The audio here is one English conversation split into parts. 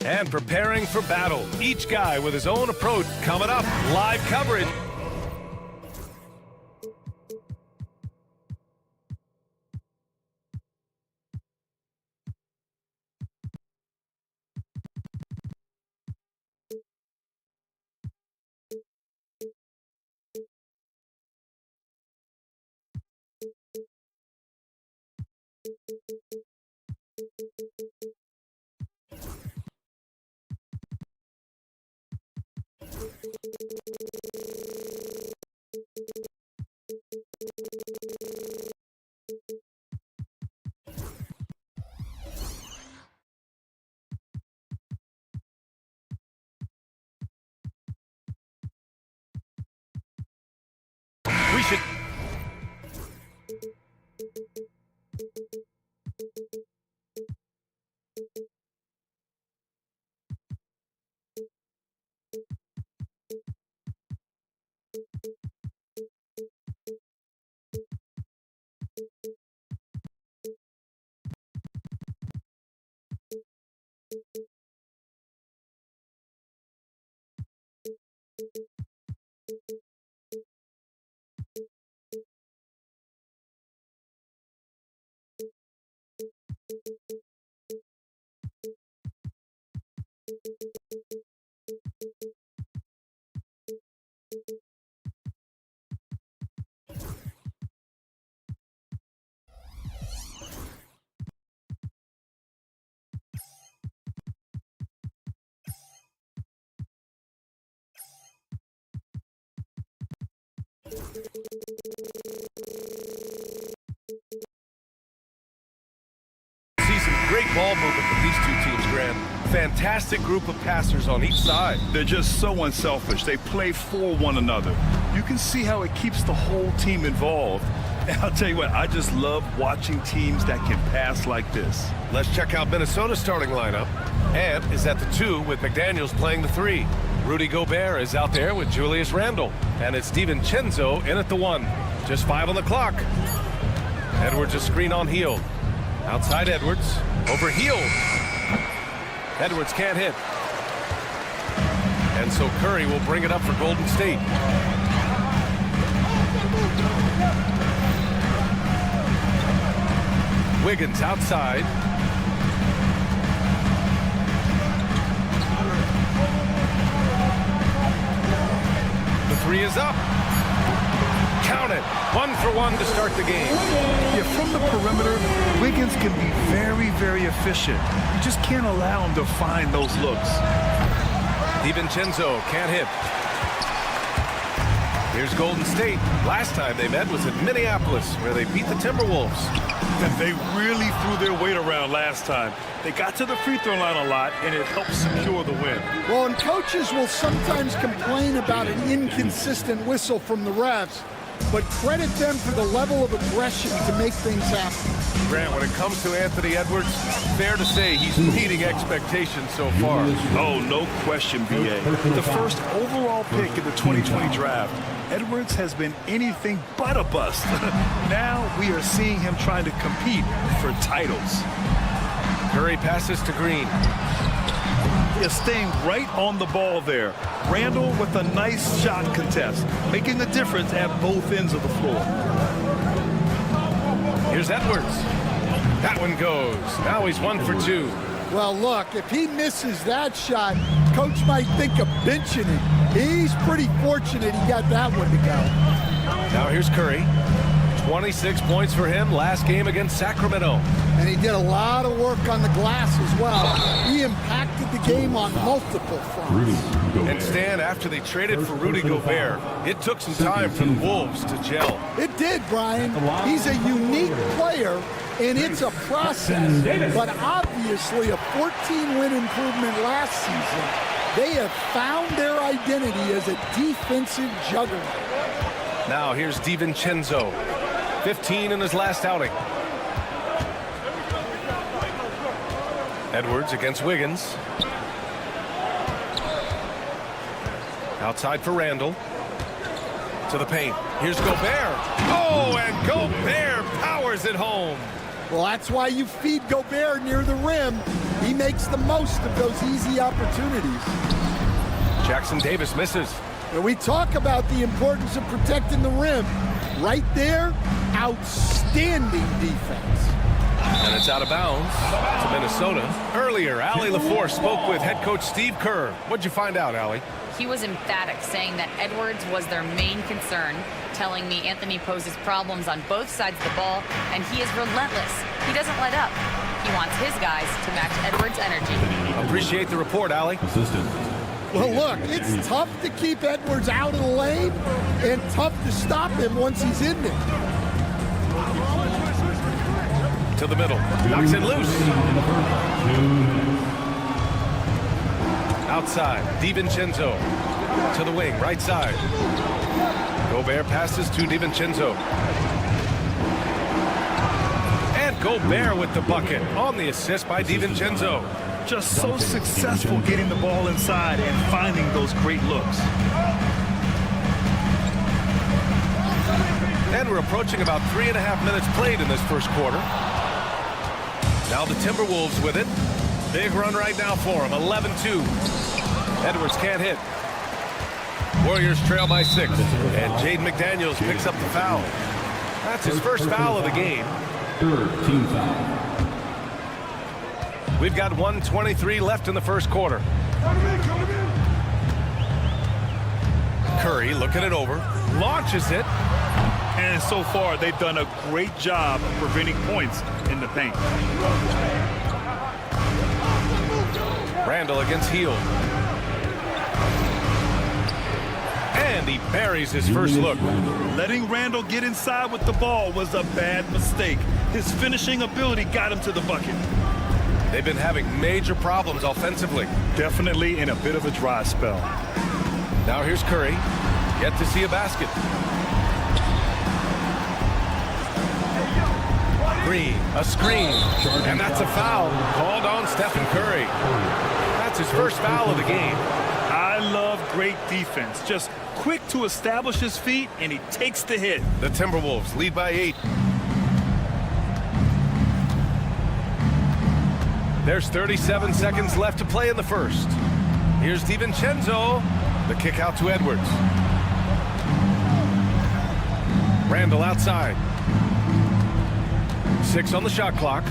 And preparing for battle. Each guy with his own approach. Coming up, live coverage. We should... See some great ball movement with these two teams, Grant. Fantastic group of passers on each side. They're just so unselfish. They play for one another. You can see how it keeps the whole team involved. And I'll tell you what, I just love watching teams that can pass like this. Let's check out Minnesota's starting lineup. Ant is at the 2 with McDaniels playing the 3. Rudy Gobert is out there with Julius Randle. And it's DiVincenzo in at the 1. Just 5 on the clock. Edwards a screen on Hield. Outside Edwards. Over Hield. Edwards can't hit. And so Curry will bring it up for Golden State. Wiggins outside. The 3 is up. Count it. 1 for 1 to start the game. Yeah, from the perimeter, Wiggins can be very, very efficient. You just can't allow him to find those looks. DiVincenzo can't hit. Here's Golden State. Last time they met was in Minneapolis, where they beat the Timberwolves. And they really threw their weight around last time. They got to the free throw line a lot, and it helped secure the win. Well, and coaches will sometimes complain about an inconsistent whistle from the refs, but credit them for the level of aggression to make things happen. Grant, when it comes to Anthony Edwards, fair to say he's meeting expectations so far. Oh, no question, B.A. The first overall pick in the 2020 draft, Edwards has been anything but a bust. Now we are seeing him trying to compete for titles. Curry passes to Green. He is staying right on the ball there. Randle with a nice shot contest, making a difference at both ends of the floor. Here's Edwards. That one goes. Now he's 1 for 2. Well, look, if he misses that shot, coach might think of benching him. He's pretty fortunate he got that one to go. Now here's Curry. 26 points for him last game against Sacramento. And he did a lot of work on the glass as well. He impacted the game on multiple fronts. And Stan, after they traded for Rudy Gobert, it took some time for the Wolves to gel. It did, Brian. He's a unique player, and it's a process. But obviously a 14-win improvement last season. They have found their identity as a defensive juggernaut. Now here's DiVincenzo. 15 in his last outing. Edwards against Wiggins. Outside for Randle. To the paint. Here's Gobert. Oh, and Gobert powers it home. Well, that's why you feed Gobert near the rim. He makes the most of those easy opportunities. Jackson Davis misses. And we talk about the importance of protecting the rim. Right there, outstanding defense. And it's out of bounds to Minnesota. Earlier, Allie LaForce spoke with head coach Steve Kerr. What'd you find out, Allie? He was emphatic, saying that Edwards was their main concern, telling me Anthony poses problems on both sides of the ball, and he is relentless. He doesn't let up. He wants his guys to match Edwards' energy. Appreciate the report, Allie. Well, look, it's tough to keep Edwards out of the lane and tough to stop him once he's in there. To the middle. Knocks it loose. Outside. DiVincenzo. To the wing. Right side. Gobert passes to DiVincenzo. And Gobert with the bucket on the assist by DiVincenzo. Just so successful getting the ball inside and finding those great looks. And we're approaching about 3.5 minutes played in this first quarter. Now the Timberwolves with it. Big run right now for them. 11-2. Edwards can't hit. Warriors trail by 6. And Jaden McDaniels picks up the foul. That's his first foul of the game. Third team foul. We've got 1:23 left in the first quarter. Curry looking it over. Launches it. And so far, they've done a great job of preventing points in the paint. Randall against Hield. And he buries his first look. Letting Randall get inside with the ball was a bad mistake. His finishing ability got him to the bucket. They've been having major problems offensively. Definitely in a bit of a dry spell. Now here's Curry. Yet to see a basket. Green, a screen, and that's a foul called on Stephen Curry. That's his first foul of the game. I love great defense. Just quick to establish his feet, and he takes the hit. The Timberwolves lead by 8. There's 37 seconds left to play in the first. Here's DiVincenzo. The kick out to Edwards. Randall outside. 6 on the shot clock.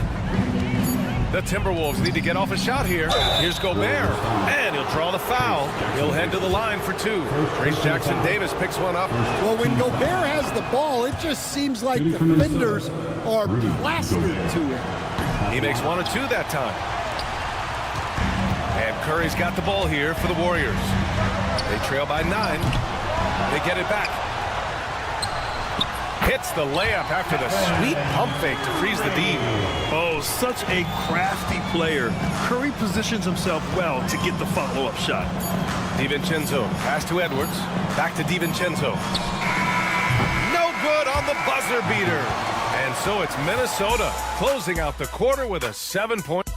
The Timberwolves need to get off a shot here. Here's Gobert, and he'll draw the foul. He'll head to the line for 2. Trace Jackson Davis picks one up. Well, when Gobert has the ball, it just seems like defenders are plastered to him. He makes 1 or 2 that time. And Curry's got the ball here for the Warriors. They trail by 9. They get it back. Hits the layup after the sweet pump fake to freeze the D. Oh, such a crafty player. Curry positions himself well to get the follow-up shot. DiVincenzo, pass to Edwards. Back to DiVincenzo. No good on the buzzer beater. And so it's Minnesota closing out the quarter with a 7-point.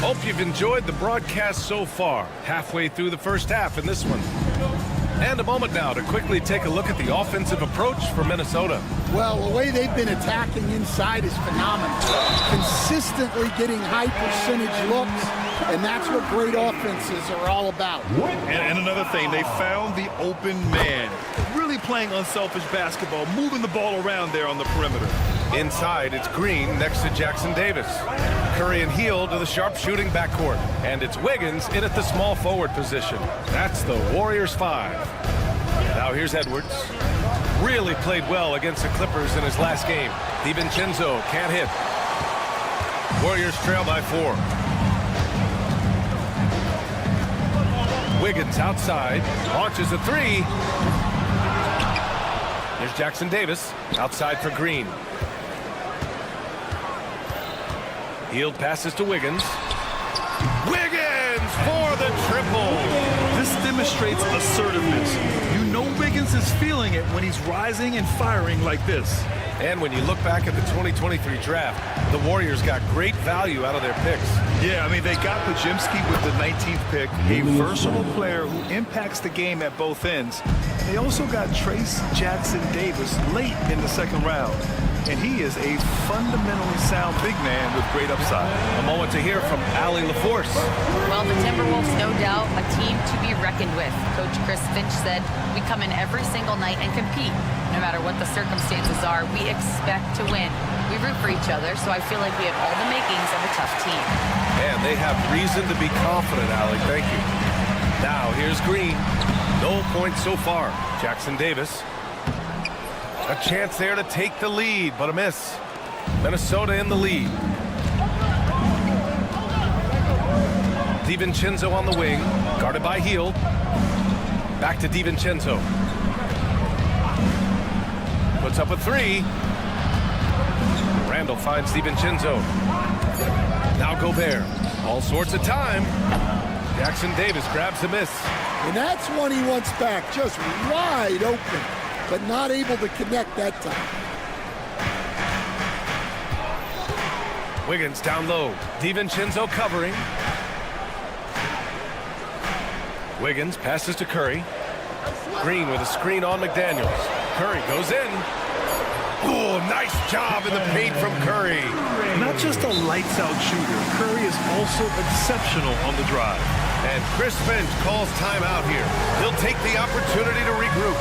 Hope you've enjoyed the broadcast so far. Halfway through the first half in this one. And a moment now to quickly take a look at the offensive approach for Minnesota. Well, the way they've been attacking inside is phenomenal. Consistently getting high percentage looks, and that's what great offenses are all about. And another thing, they found the open man. Really playing unselfish basketball, moving the ball around there on the perimeter. Inside, it's Green next to Jackson Davis. Curry and Hield to the sharpshooting backcourt. And it's Wiggins in at the small forward position. That's the Warriors 5. Now here's Edwards. Really played well against the Clippers in his last game. DiVincenzo can't hit. Warriors trail by 4. Wiggins outside. Launches a 3. Here's Jackson Davis outside for Green. Hield passes to Wiggins. Wiggins for the triple. This demonstrates assertiveness. You know Wiggins is feeling it when he's rising and firing like this. And when you look back at the 2023 draft, the Warriors got great value out of their picks. Yeah, I mean, they got Podziemski with the 19th pick, a versatile player who impacts the game at both ends. They also got Trace Jackson Davis late in the second round. and he is a fundamentally sound big man with great upside. A moment to hear from Allie LaForce. Well, the Timberwolves, no doubt, a team to be reckoned with. Coach Chris Finch said, we come in every single night and compete. No matter what the circumstances are, we expect to win. We root for each other, so I feel like we have all the makings of a tough team. And they have reason to be confident, Allie. Thank you. Now, here's Green. No points so far. Jackson Davis. A chance there to take the lead, but a miss. Minnesota in the lead. DiVincenzo on the wing, guarded by Hield. Back to DiVincenzo. Puts up a three. Randall finds DiVincenzo. Now Gobert. All sorts of time. Jackson Davis grabs the miss. And that's one he wants back, just wide open, but not able to connect that time. Wiggins down low. DiVincenzo covering. Wiggins passes to Curry. Green with a screen on McDaniels. Curry goes in. Oh, nice job in the paint from Curry. Not just a lights-out shooter, Curry is also exceptional on the drive. And Chris Finch calls timeout here. He'll take the opportunity to regroup.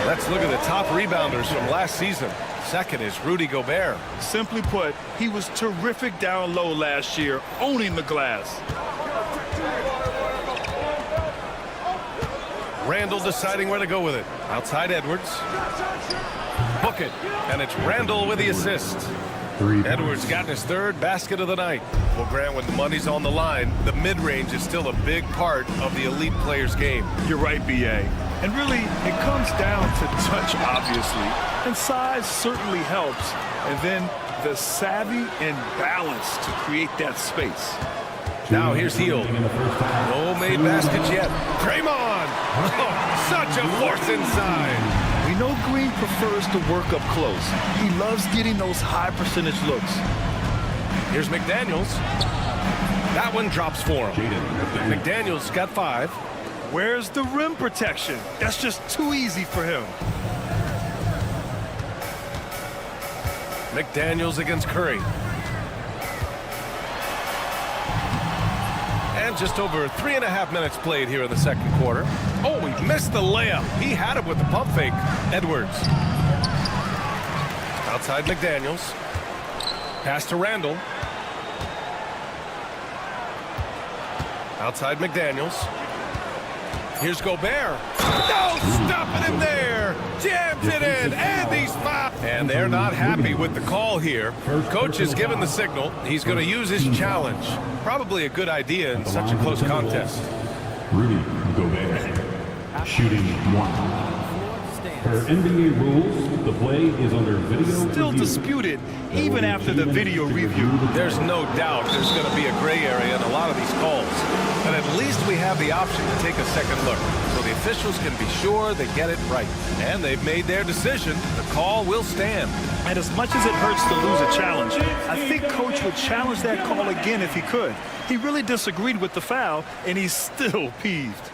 Let's look at the top rebounders from last season. Second is Rudy Gobert. Simply put, he was terrific down low last year, owning the glass. Randall deciding where to go with it. Outside Edwards. Book it. And it's Randall with the assist. Edwards got his third basket of the night. Well, Grant, when the money's on the line, the mid-range is still a big part of the elite player's game. You're right, B.A. And really, it comes down to touch, obviously. And size certainly helps. And then the savvy and balance to create that space. Now here's Hield. No made baskets yet. Draymond! Oh, such a force inside. We know Green prefers to work up close. He loves getting those high percentage looks. Here's McDaniels. That one drops for him. McDaniels got 5. Where's the rim protection? That's just too easy for him. McDaniels against Curry. And just over 3.5 minutes played here in the second quarter. Oh, he missed the layup. He had it with the pump fake. Edwards. Outside McDaniels. Pass to Randall. Outside McDaniels. Here's Gobert. No stopping him there. Jams it in, and he's fouled. And they're not happy with the call here. Coach has given the signal. He's going to use his challenge. Probably a good idea in such a close contest. Rudy Gobert, shooting 1. Per NBA rules, the play is under video Still review. disputed, even after the video review. There's no doubt there's going to be a gray area in a lot of these calls. But at least we have the option to take a second look, so the officials can be sure they get it right. And they've made their decision. The call will stand. And as much as it hurts to lose a challenge, I think Coach would challenge that call again if he could. He really disagreed with the foul, and he's still peeved.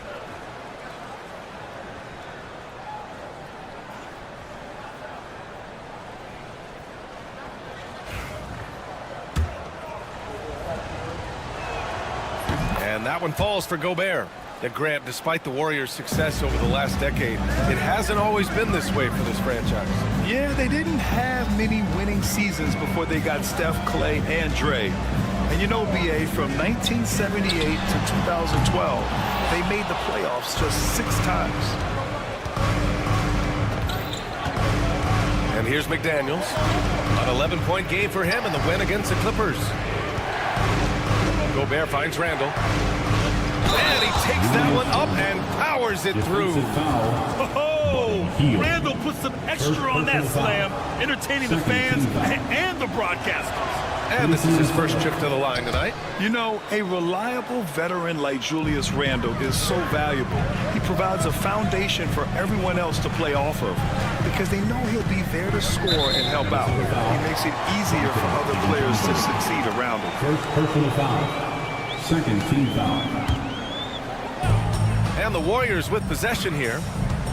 And that one falls for Gobert. And Grant, despite the Warriors' success over the last decade, it hasn't always been this way for this franchise. Yeah, they didn't have many winning seasons before they got Steph, Clay, and Dre. And you know, B.A., from 1978 to 2012, they made the playoffs just 6 times. And here's McDaniels. An 11-point game for him in the win against the Clippers. Gobert finds Randall. And he takes that one up and powers it through. Oh, Randall put some extra on that slam, entertaining the fans and the broadcasters. And this is his first trip to the line tonight. You know, a reliable veteran like Julius Randle is so valuable. He provides a foundation for everyone else to play off of because they know he'll be there to score and help out. He makes it easier for other players to succeed around him. First personal foul. Second team foul. And the Warriors with possession here.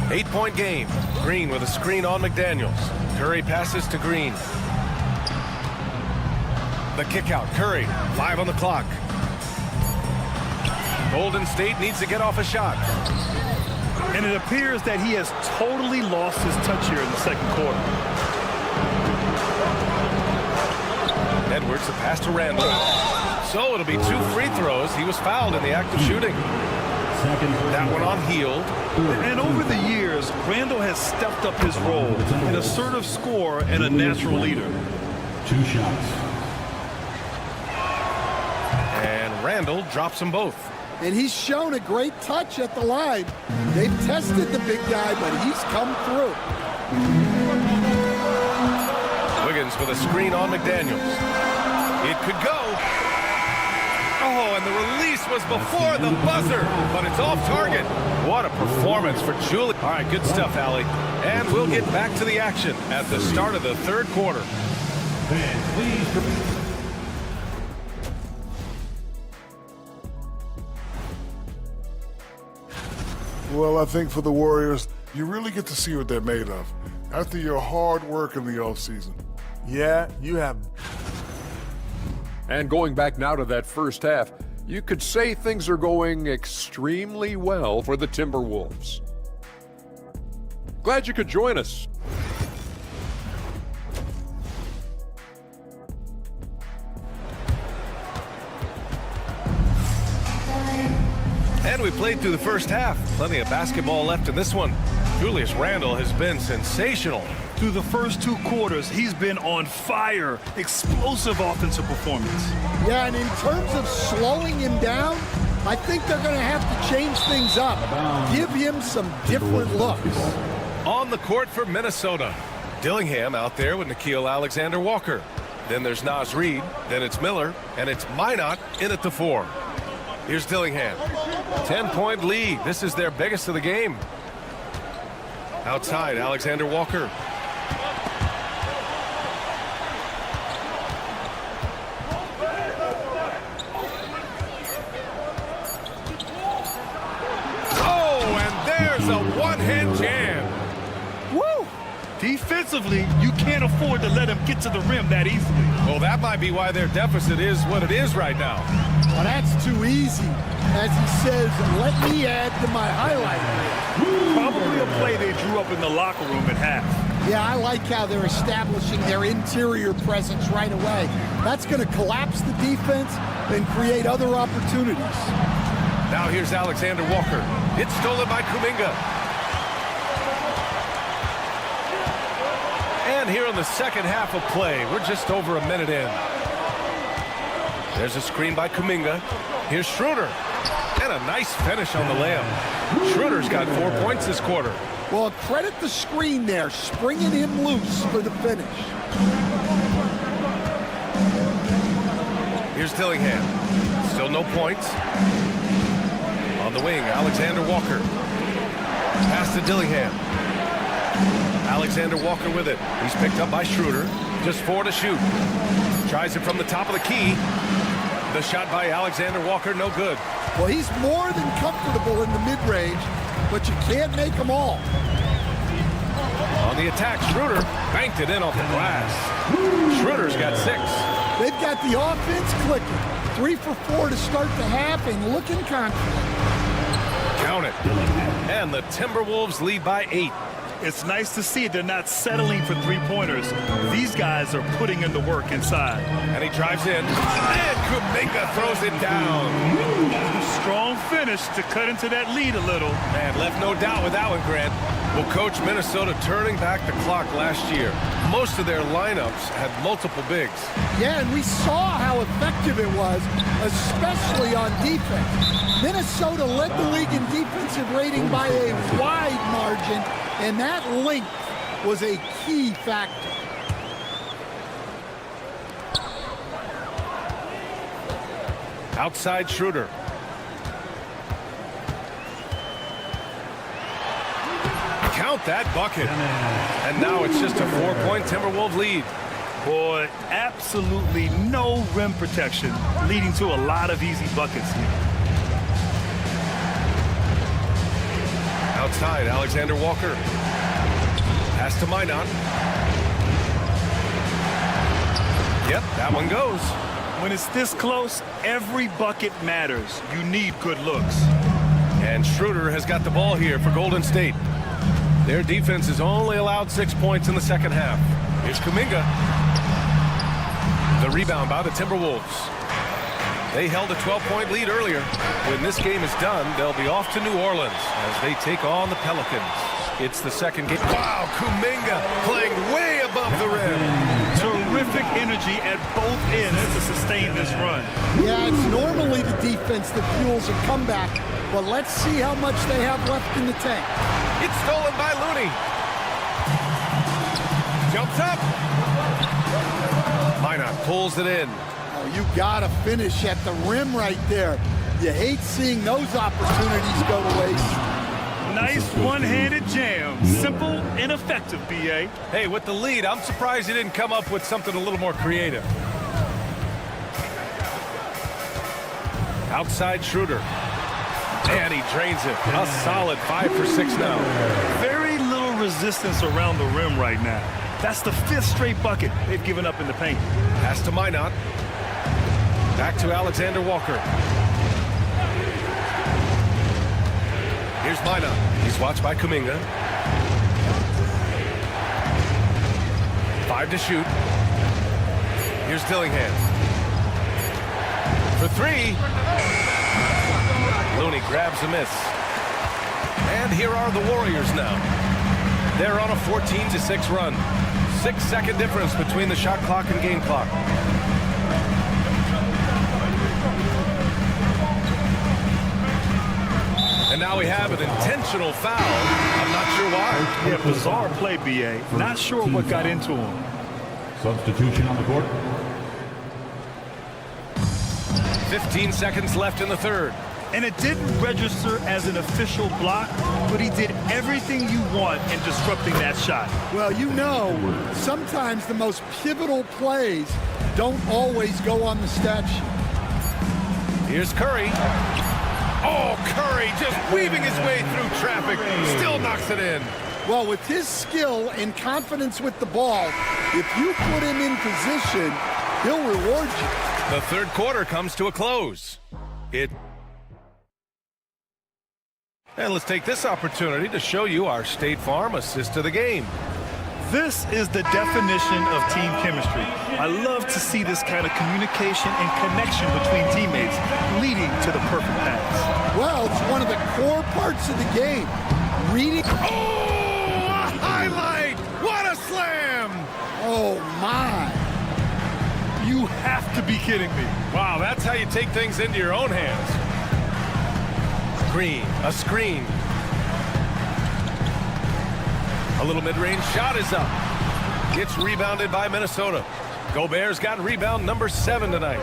8-point game. Green with a screen on McDaniels. Curry passes to Green. The kick out. Curry, 5 on the clock. Golden State needs to get off a shot. And it appears that he has totally lost his touch here in the second quarter. Edwards, the pass to Randle. So it'll be 2 free throws. He was fouled in the act of shooting. That one on Hield. And over the years, Randle has stepped up his role, an assertive scorer and a natural leader. 2 shots. And Randle drops them both. And he's shown a great touch at the line. They've tested the big guy, but he's come through. Wiggins with a screen on McDaniels. It could go. Oh, and the release was before the buzzer, but it's off target. What a performance for Julie. All right, good stuff, Allie. And we'll get back to the action at the start of the third quarter. Fans, please. Well, I think for the Warriors, you really get to see what they're made of after your hard work in the offseason. Yeah, you have. And going back now to that first half, you could say things are going extremely well for the Timberwolves. Glad you could join us. And we played through the first half. Plenty of basketball left in this one. Julius Randle has been sensational. Through the first 2 quarters, he's been on fire. Explosive offensive performance. Yeah, and in terms of slowing him down, I think they're going to have to change things up. Give him some different looks. On the court for Minnesota. Dillingham out there with Nickeil Alexander-Walker. Then there's Naz Reid. Then it's Miller. And it's Minot in at the 4. Here's Dillingham. 10-point lead. This is their biggest of the game. Outside, Alexander-Walker. Oh, and there's a one-hand jam. Woo! Defensively, you can't afford to let him get to the rim that easily. Well, that might be why their deficit is what it is right now. Well, that's too easy. As he says, let me add to my highlight reel. Probably a play they drew up in the locker room at half. Yeah, I like how they're establishing their interior presence right away. That's going to collapse the defense and create other opportunities. Now here's Alexander Walker. It's stolen by Kuminga. And here in the second half of play, we're just over a minute in. There's a screen by Kuminga. Here's Schroeder. And a nice finish on the layup. Schroeder's got 4 points this quarter. Well, credit the screen there, springing him loose for the finish. Here's Dillingham. Still no points. On the wing, Alexander Walker. Pass to Dillingham. Alexander Walker with it. He's picked up by Schroeder. Just 4 to shoot. Tries it from the top of the key. The shot by Alexander Walker, no good. Well, he's more than comfortable in the mid-range, but you can't make them all. On the attack, Schroeder banked it in off the glass. Schroeder's got 6. They've got the offense clicking. 3 for 4 to start the half and looking confident. Count it. And the Timberwolves lead by 8. It's nice to see they're not settling for 3-pointers. These guys are putting in the work inside. And he drives in. And Kuminga throws it down. Strong finish to cut into that lead a little. Man, left no doubt with that one, Grant. Well, Coach, Minnesota turning back the clock last year. Most of their lineups had multiple bigs. Yeah, and we saw how effective it was, especially on defense. Minnesota led the league in defensive rating by a wide margin, and that length was a key factor. Outside Schroeder. Count that bucket. And now it's just a 4-point Timberwolves lead. Boy, absolutely no rim protection, leading to a lot of easy buckets here. Outside, Alexander Walker. Pass to Minot. Yep, that one goes. When it's this close, every bucket matters. You need good looks. And Schroeder has got the ball here for Golden State. Their defense has only allowed 6 points in the second half. Here's Kuminga. The rebound by the Timberwolves. They held a 12-point lead earlier. When this game is done, they'll be off to New Orleans as they take on the Pelicans. It's the second game. Wow, Kuminga playing way above the rim. Terrific energy at both ends to sustain this run. Yeah, it's normally the defense that fuels a comeback, but let's see how much they have left in the tank. It's stolen by Looney. Jumps up. Minot pulls it in. Oh, you gotta finish at the rim right there. You hate seeing those opportunities go to waste. Nice one-handed jam. Simple and effective, B.A. Hey, with the lead, I'm surprised he didn't come up with something a little more creative. Outside Schroeder. And he drains it. A solid 5 for 6 now. Very little resistance around the rim right now. That's the 5th straight bucket they've given up in the paint. Pass to Minot. Back to Alexander Walker. Here's Minot. He's watched by Kuminga. 5 to shoot. Here's Dillingham. For 3. Looney grabs a miss. And here are the Warriors now. They're on a 14-6 run. 6-second difference between the shot clock and game clock. And now we have an intentional foul. I'm not sure why. Yeah, bizarre play, B.A. Not sure what got into him. Substitution on the court. 15 seconds left in the third. And it didn't register as an official block, but he did everything you want in disrupting that shot. Well, you know, sometimes the most pivotal plays don't always go on the stat sheet. Here's Curry. Oh, Curry just weaving his way through traffic. Still knocks it in. Well, with his skill and confidence with the ball, if you put him in position, he'll reward you. The third quarter comes to a close. And let's take this opportunity to show you our State Farm assist of the game. This is the definition of team chemistry. I love to see this kind of communication and connection between teammates leading to the perfect pass. Well, it's one of the core parts of the game. Reading. Oh, a highlight! What a slam! Oh, my. You have to be kidding me. Wow, that's how you take things into your own hands. Green, a screen. A little mid-range shot is up. It's rebounded by Minnesota. Gobert's got rebound number 7 tonight.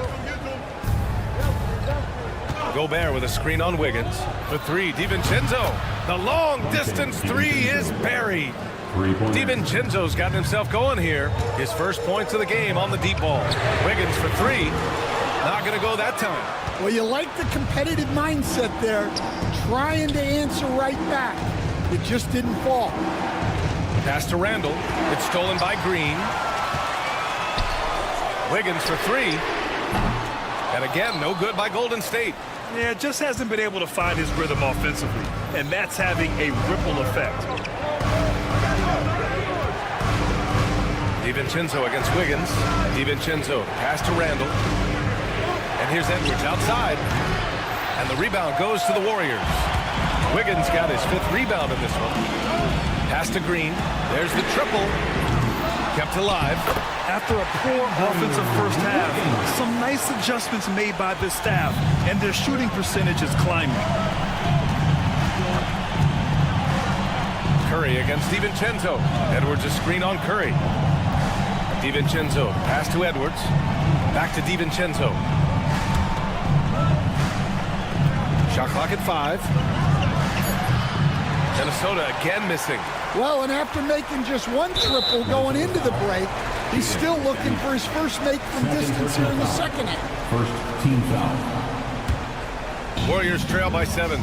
Gobert with a screen on Wiggins. For 3, DiVincenzo. The long-distance 3 is buried. DiVincenzo's gotten himself going here. His first points of the game on the deep ball. Wiggins for 3. Not going to go that time. Well, you like the competitive mindset there, trying to answer right back. It just didn't fall. Pass to Randall. It's stolen by Green. Wiggins for 3. And again, no good by Golden State. Yeah, just hasn't been able to find his rhythm offensively, and that's having a ripple effect. DiVincenzo against Wiggins. DiVincenzo, pass to Randall. And here's Edwards outside. And the rebound goes to the Warriors. Wiggins got his 5th rebound in this one. Pass to Green. There's the triple. Kept alive. After a poor offensive first half, some nice adjustments made by the staff, and their shooting percentage is climbing. Curry against DiVincenzo. Edwards a screen on Curry. DiVincenzo, pass to Edwards. Back to DiVincenzo. Shot clock at 5. Minnesota again missing. Well, and after making just one triple going into the break, he's still looking for his first make from distance here in the second half. First team foul. Warriors trail by 7.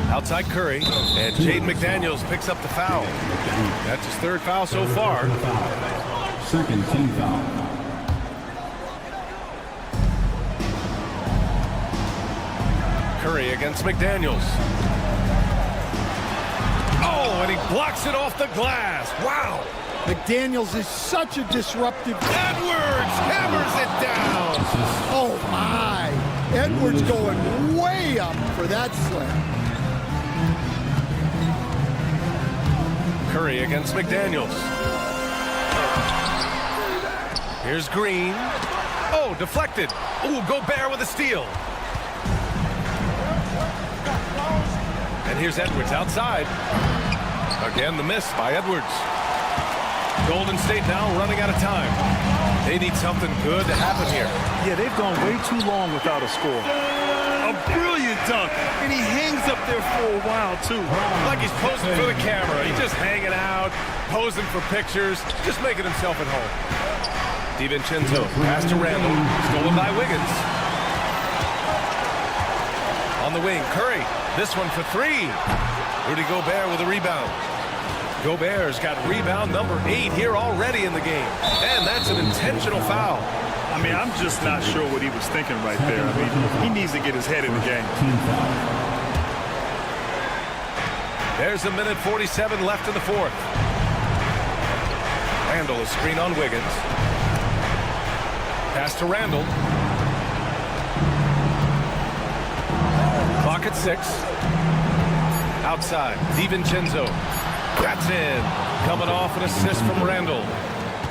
Outside Curry, and Jaden McDaniels picks up the foul. That's his 3rd foul so far. Second team foul. Curry against McDaniels. Oh, and he blocks it off the glass. Wow. McDaniels is such a disruptive. Edwards hammers it down. Oh, my. Edwards going way up for that slam. Curry against McDaniels. Here's Green. Oh, deflected. Ooh, Gobert with a steal. And here's Edwards outside. Again, the miss by Edwards. Golden State now running out of time. They need something good to happen here. Yeah, they've gone way too long without a score. A brilliant dunk, and he hangs up there for a while, too. Like he's posing for the camera. He's just hanging out, posing for pictures, just making himself at home. DiVincenzo, pass to Randall, stolen by Wiggins. On the wing, Curry, this one for 3. Rudy Gobert with a rebound. Gobert's got rebound number 8 here already in the game. And that's an intentional foul. I mean, I'm just not sure what he was thinking right there. I mean, he needs to get his head in the game. There's a minute 47 left in the 4th. Randall is screen on Wiggins. Pass to Randall. Clock at 6. Outside, DiVincenzo. That's in. Coming off an assist from Randall.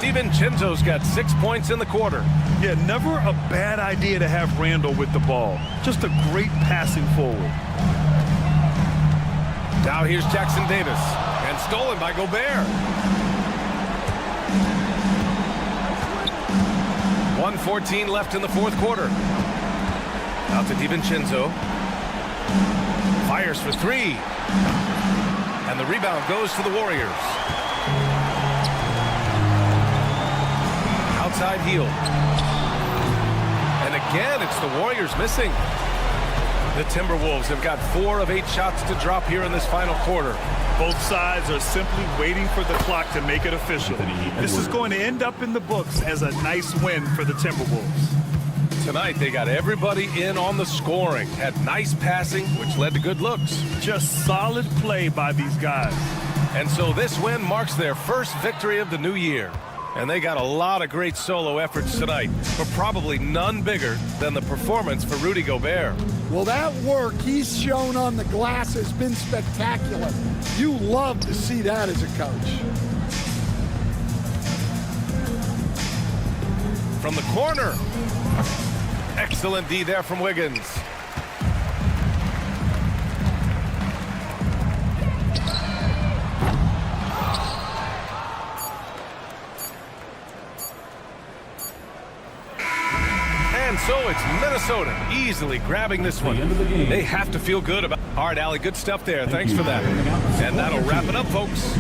DiVincenzo's got 6 points in the quarter. Yeah, never a bad idea to have Randall with the ball. Just a great passing forward. Now here's Jackson Davis. And stolen by Gobert. 1:14 left in the 4th quarter. Out to DiVincenzo. Fires for 3. And the rebound goes to the Warriors. Outside heel. And again, it's the Warriors missing. The Timberwolves have got 4 of 8 shots to drop here in this final quarter. Both sides are simply waiting for the clock to make it official. This is going to end up in the books as a nice win for the Timberwolves. Tonight, they got everybody in on the scoring. Had nice passing, which led to good looks. Just solid play by these guys. And so this win marks their first victory of the new year. And they got a lot of great solo efforts tonight, but probably none bigger than the performance for Rudy Gobert. Well, that work he's shown on the glass has been spectacular. You love to see that as a coach. From the corner. Excellent D there from Wiggins. And so it's Minnesota easily grabbing this one. They have to feel good about it. All right, Allie, good stuff there. Thanks for that. And that'll wrap it up, folks.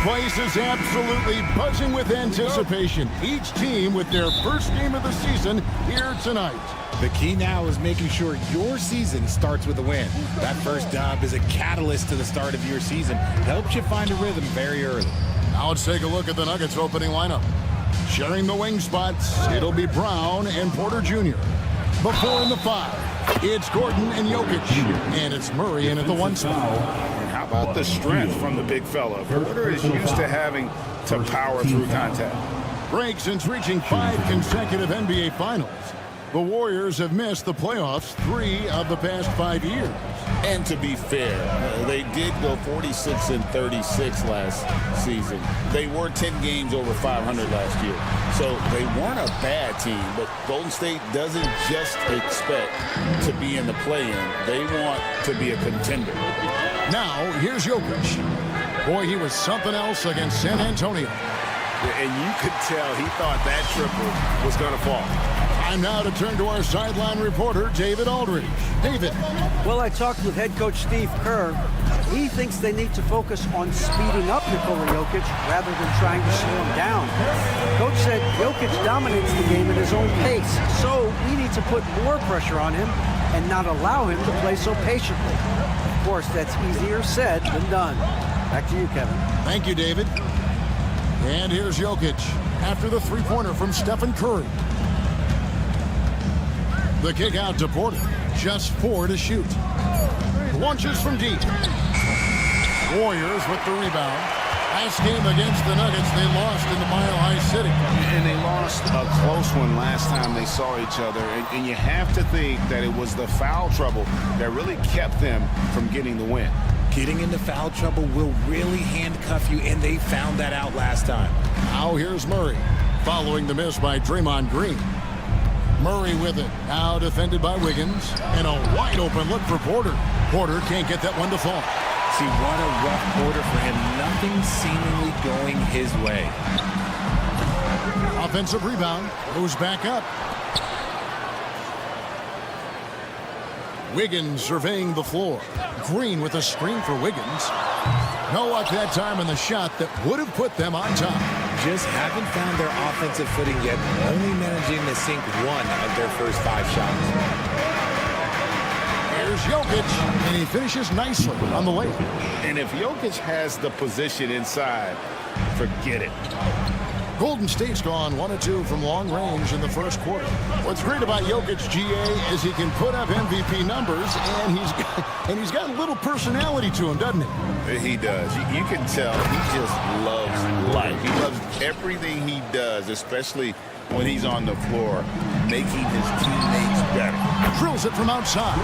place is absolutely buzzing with anticipation. Each team with their first game of the season here tonight. The key now is making sure your season starts with a win. That first dub is a catalyst to the start of your season. Helps you find a rhythm very early. Now let's take a look at the Nuggets opening lineup. Sharing the wing spots, it'll be Brown and Porter Jr. Before in the 5, it's Gordon and Jokic. And it's Murray in at the 1 spot. How about the strength from the big fella? Porter is used to having to power through contact. Break since reaching 5 consecutive NBA Finals. The Warriors have missed the playoffs 3 of the past 5 years. And to be fair, they did go 46-36 last season. They were 10 games over 500 last year. So they weren't a bad team, but Golden State doesn't just expect to be in the play-in. They want to be a contender. Now, here's Jokic. Boy, he was something else against San Antonio. And you could tell he thought that triple was going to fall. Time now to turn to our sideline reporter, David Aldridge. David. Well, I talked with head coach Steve Kerr. He thinks they need to focus on speeding up Nikola Jokic rather than trying to slow him down. Coach said Jokic dominates the game at his own pace, so we need to put more pressure on him and not allow him to play so patiently. Of course, that's easier said than done. Back to you, Kevin. Thank you, David. And here's Jokic after the three-pointer from Stephen Curry. The kick out to Porter. Just 4 to shoot. Launches from deep. Warriors with the rebound. Last game against the Nuggets, they lost in the Mile High City. And they lost a close one last time they saw each other. And you have to think that it was the foul trouble that really kept them from getting the win. Getting into foul trouble will really handcuff you, and they found that out last time. Now here's Murray, following the miss by Draymond Green. Murray with it, now defended by Wiggins, and a wide-open look for Porter. Porter can't get that one to fall. See, what a rough quarter for him. Nothing seemingly going his way. Offensive rebound, goes back up. Wiggins surveying the floor. Green with a screen for Wiggins. No luck that time on the shot that would have put them on top. Just haven't found their offensive footing yet, only managing to sink 1 of their first 5 shots. Here's Jokic, and he finishes nicely on the layup. And if Jokic has the position inside, forget it. Golden State's gone 1 of 2 from long range in the first quarter. What's great about Jokic, GA, is he can put up MVP numbers, and he's got a little personality to him, doesn't he? He does. You can tell he just loves life. He loves everything he does, especially when he's on the floor, making his teammates better. Drills it from outside.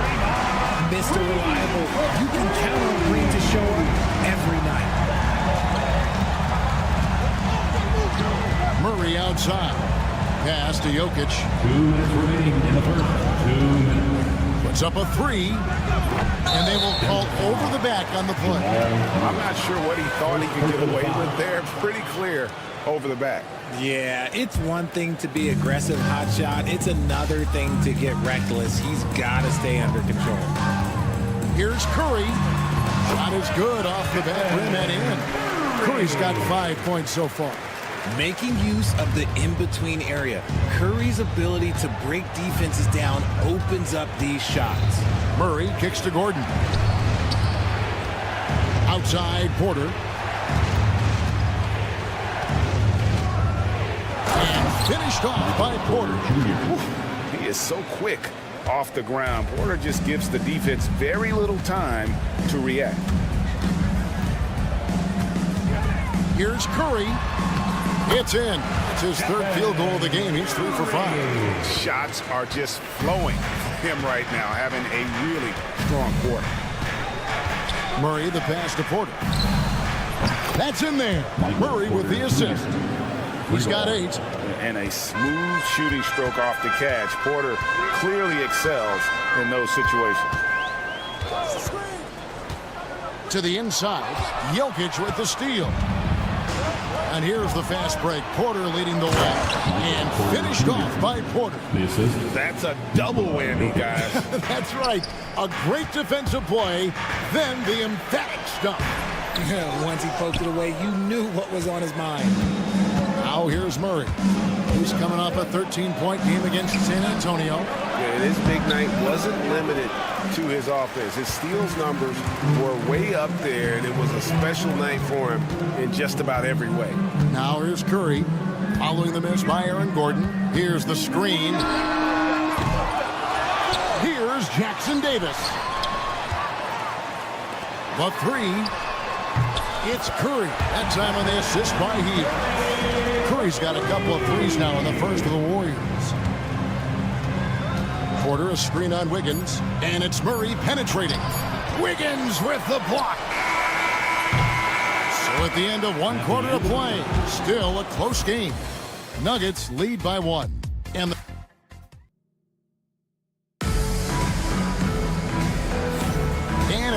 Mr. Reliable. You can count on Green to show up every night. Murray outside. Pass to Jokic. 2 minutes remaining in the first. 2 minutes. Puts up a 3, and they will call over the back on the play. I'm not sure what he thought he could get away with there. Pretty clear over the back. Yeah, it's one thing to be aggressive hot shot. It's another thing to get reckless. He's got to stay under control. Here's Curry. Shot is good off the back rim and in. Curry's got 5 points so far. Making use of the in-between area. Curry's ability to break defenses down opens up these shots. Murray kicks to Gordon. Outside, Porter. And finished off by Porter. He is so quick off the ground. Porter just gives the defense very little time to react. Here's Curry. It's in. It's his 3rd field goal of the game. He's 3 for 5. Shots are just flowing for him right now, having a really strong quarter. Murray the pass to Porter. That's in there. Murray with the assist. He's got 8. And a smooth shooting stroke off the catch. Porter clearly excels in those situations. To the inside, Jokic with the steal. And here's the fast break. Porter leading the way. And finished off by Porter. That's a double whammy, guys. That's right. A great defensive play, then the emphatic stop. Once he poked it away, you knew what was on his mind. Now here's Murray, who's coming off a 13-point game against San Antonio. Yeah, this big night wasn't limited to his offense. His steals numbers were way up there, and it was a special night for him in just about every way. Now here's Curry, following the miss by Aaron Gordon. Here's the screen. Here's Jackson Davis. The three. It's Curry. That time on the assist by Hield. Curry's got a couple of threes now in the first of the Warriors. Porter, a screen on Wiggins, and it's Murray penetrating. Wiggins with the block. So at the end of one quarter of play, still a close game. Nuggets lead by 1. And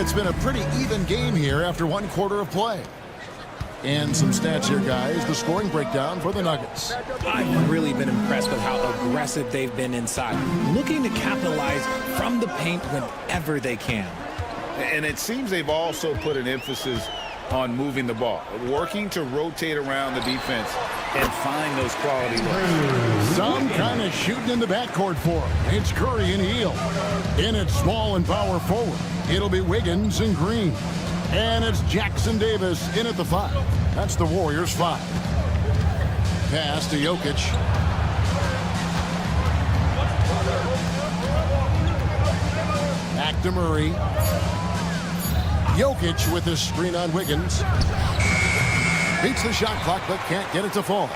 it's been a pretty even game here after one quarter of play. And some stats here, guys. The scoring breakdown for the Nuggets. I've really been impressed with how aggressive they've been inside, looking to capitalize from the paint whenever they can. And it seems they've also put an emphasis on moving the ball, working to rotate around the defense and find those quality looks. Some kind of shooting in the backcourt for him. It's Curry and Hield. In at small and power forward, it'll be Wiggins and Green. And it's Jackson Davis in at the 5. That's the Warriors' 5. Pass to Jokic. Back to Murray. Jokic with his screen on Wiggins. Beats the shot clock, but can't get it to fall.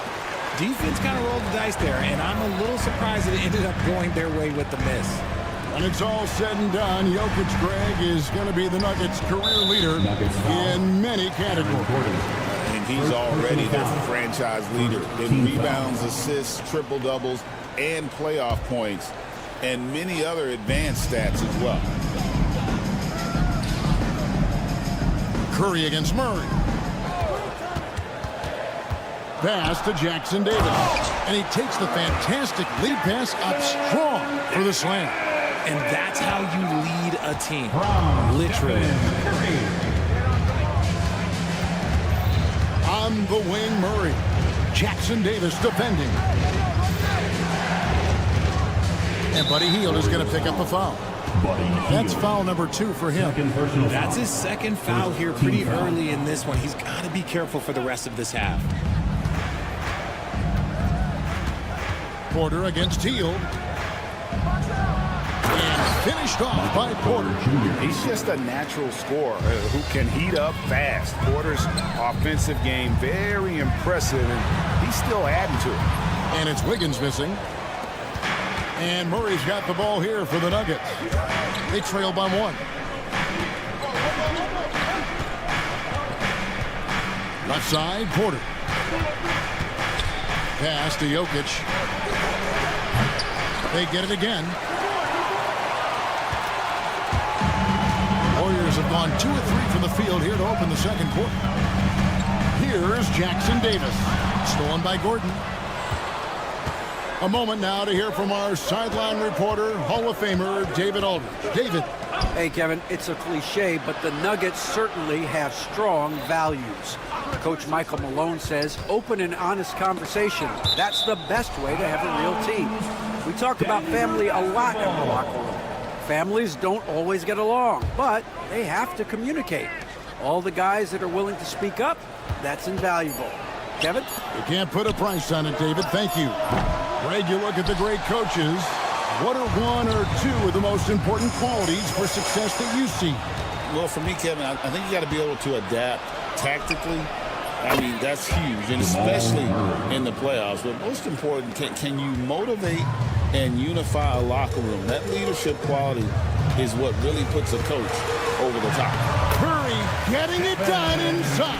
Defense kind of rolled the dice there, and I'm a little surprised that it ended up going their way with the miss. When it's all said and done, Jokic, Greg, is going to be the Nuggets' career leader in many categories. And he's already their franchise leader in rebounds, assists, triple-doubles, and playoff points, and many other advanced stats as well. Curry against Murray. Pass to Jackson Davis. And he takes the fantastic lead pass up strong for the slam. And that's how you lead a team. Literally. On the wing, Murray. Jackson Davis defending. And Buddy Hield is going to pick up a foul. That's foul number 2 for him. That's his second foul here pretty early in this one. He's got to be careful for the rest of this half. Porter against Hield. And finished off by Porter. He's just a natural scorer who can heat up fast. Porter's offensive game very impressive, and he's still adding to it. And it's Wiggins missing. And Murray's got the ball here for the Nuggets. They trail by 1. Left side, Porter. Pass to Jokic. They get it again. Warriors have gone 2 of 3 from the field here to open the second quarter. Here's Jackson Davis. Stolen by Gordon. A moment now to hear from our sideline reporter, Hall of Famer David Aldridge. David. Hey, Kevin, it's a cliche, but the Nuggets certainly have strong values. Coach Michael Malone says, open and honest conversation. That's the best way to have a real team. We talk about family a lot in the locker room. Families don't always get along, but they have to communicate. All the guys that are willing to speak up, that's invaluable. Kevin? You can't put a price on it, David. Thank you. Greg, you look at the great coaches. What are 1 or 2 of the most important qualities for success that you see? Well, for me, Kevin, I think you got to be able to adapt tactically. I mean, that's huge, and especially in the playoffs. But most important, can you motivate and unify a locker room? That leadership quality is what really puts a coach over the top. Curry getting it done inside.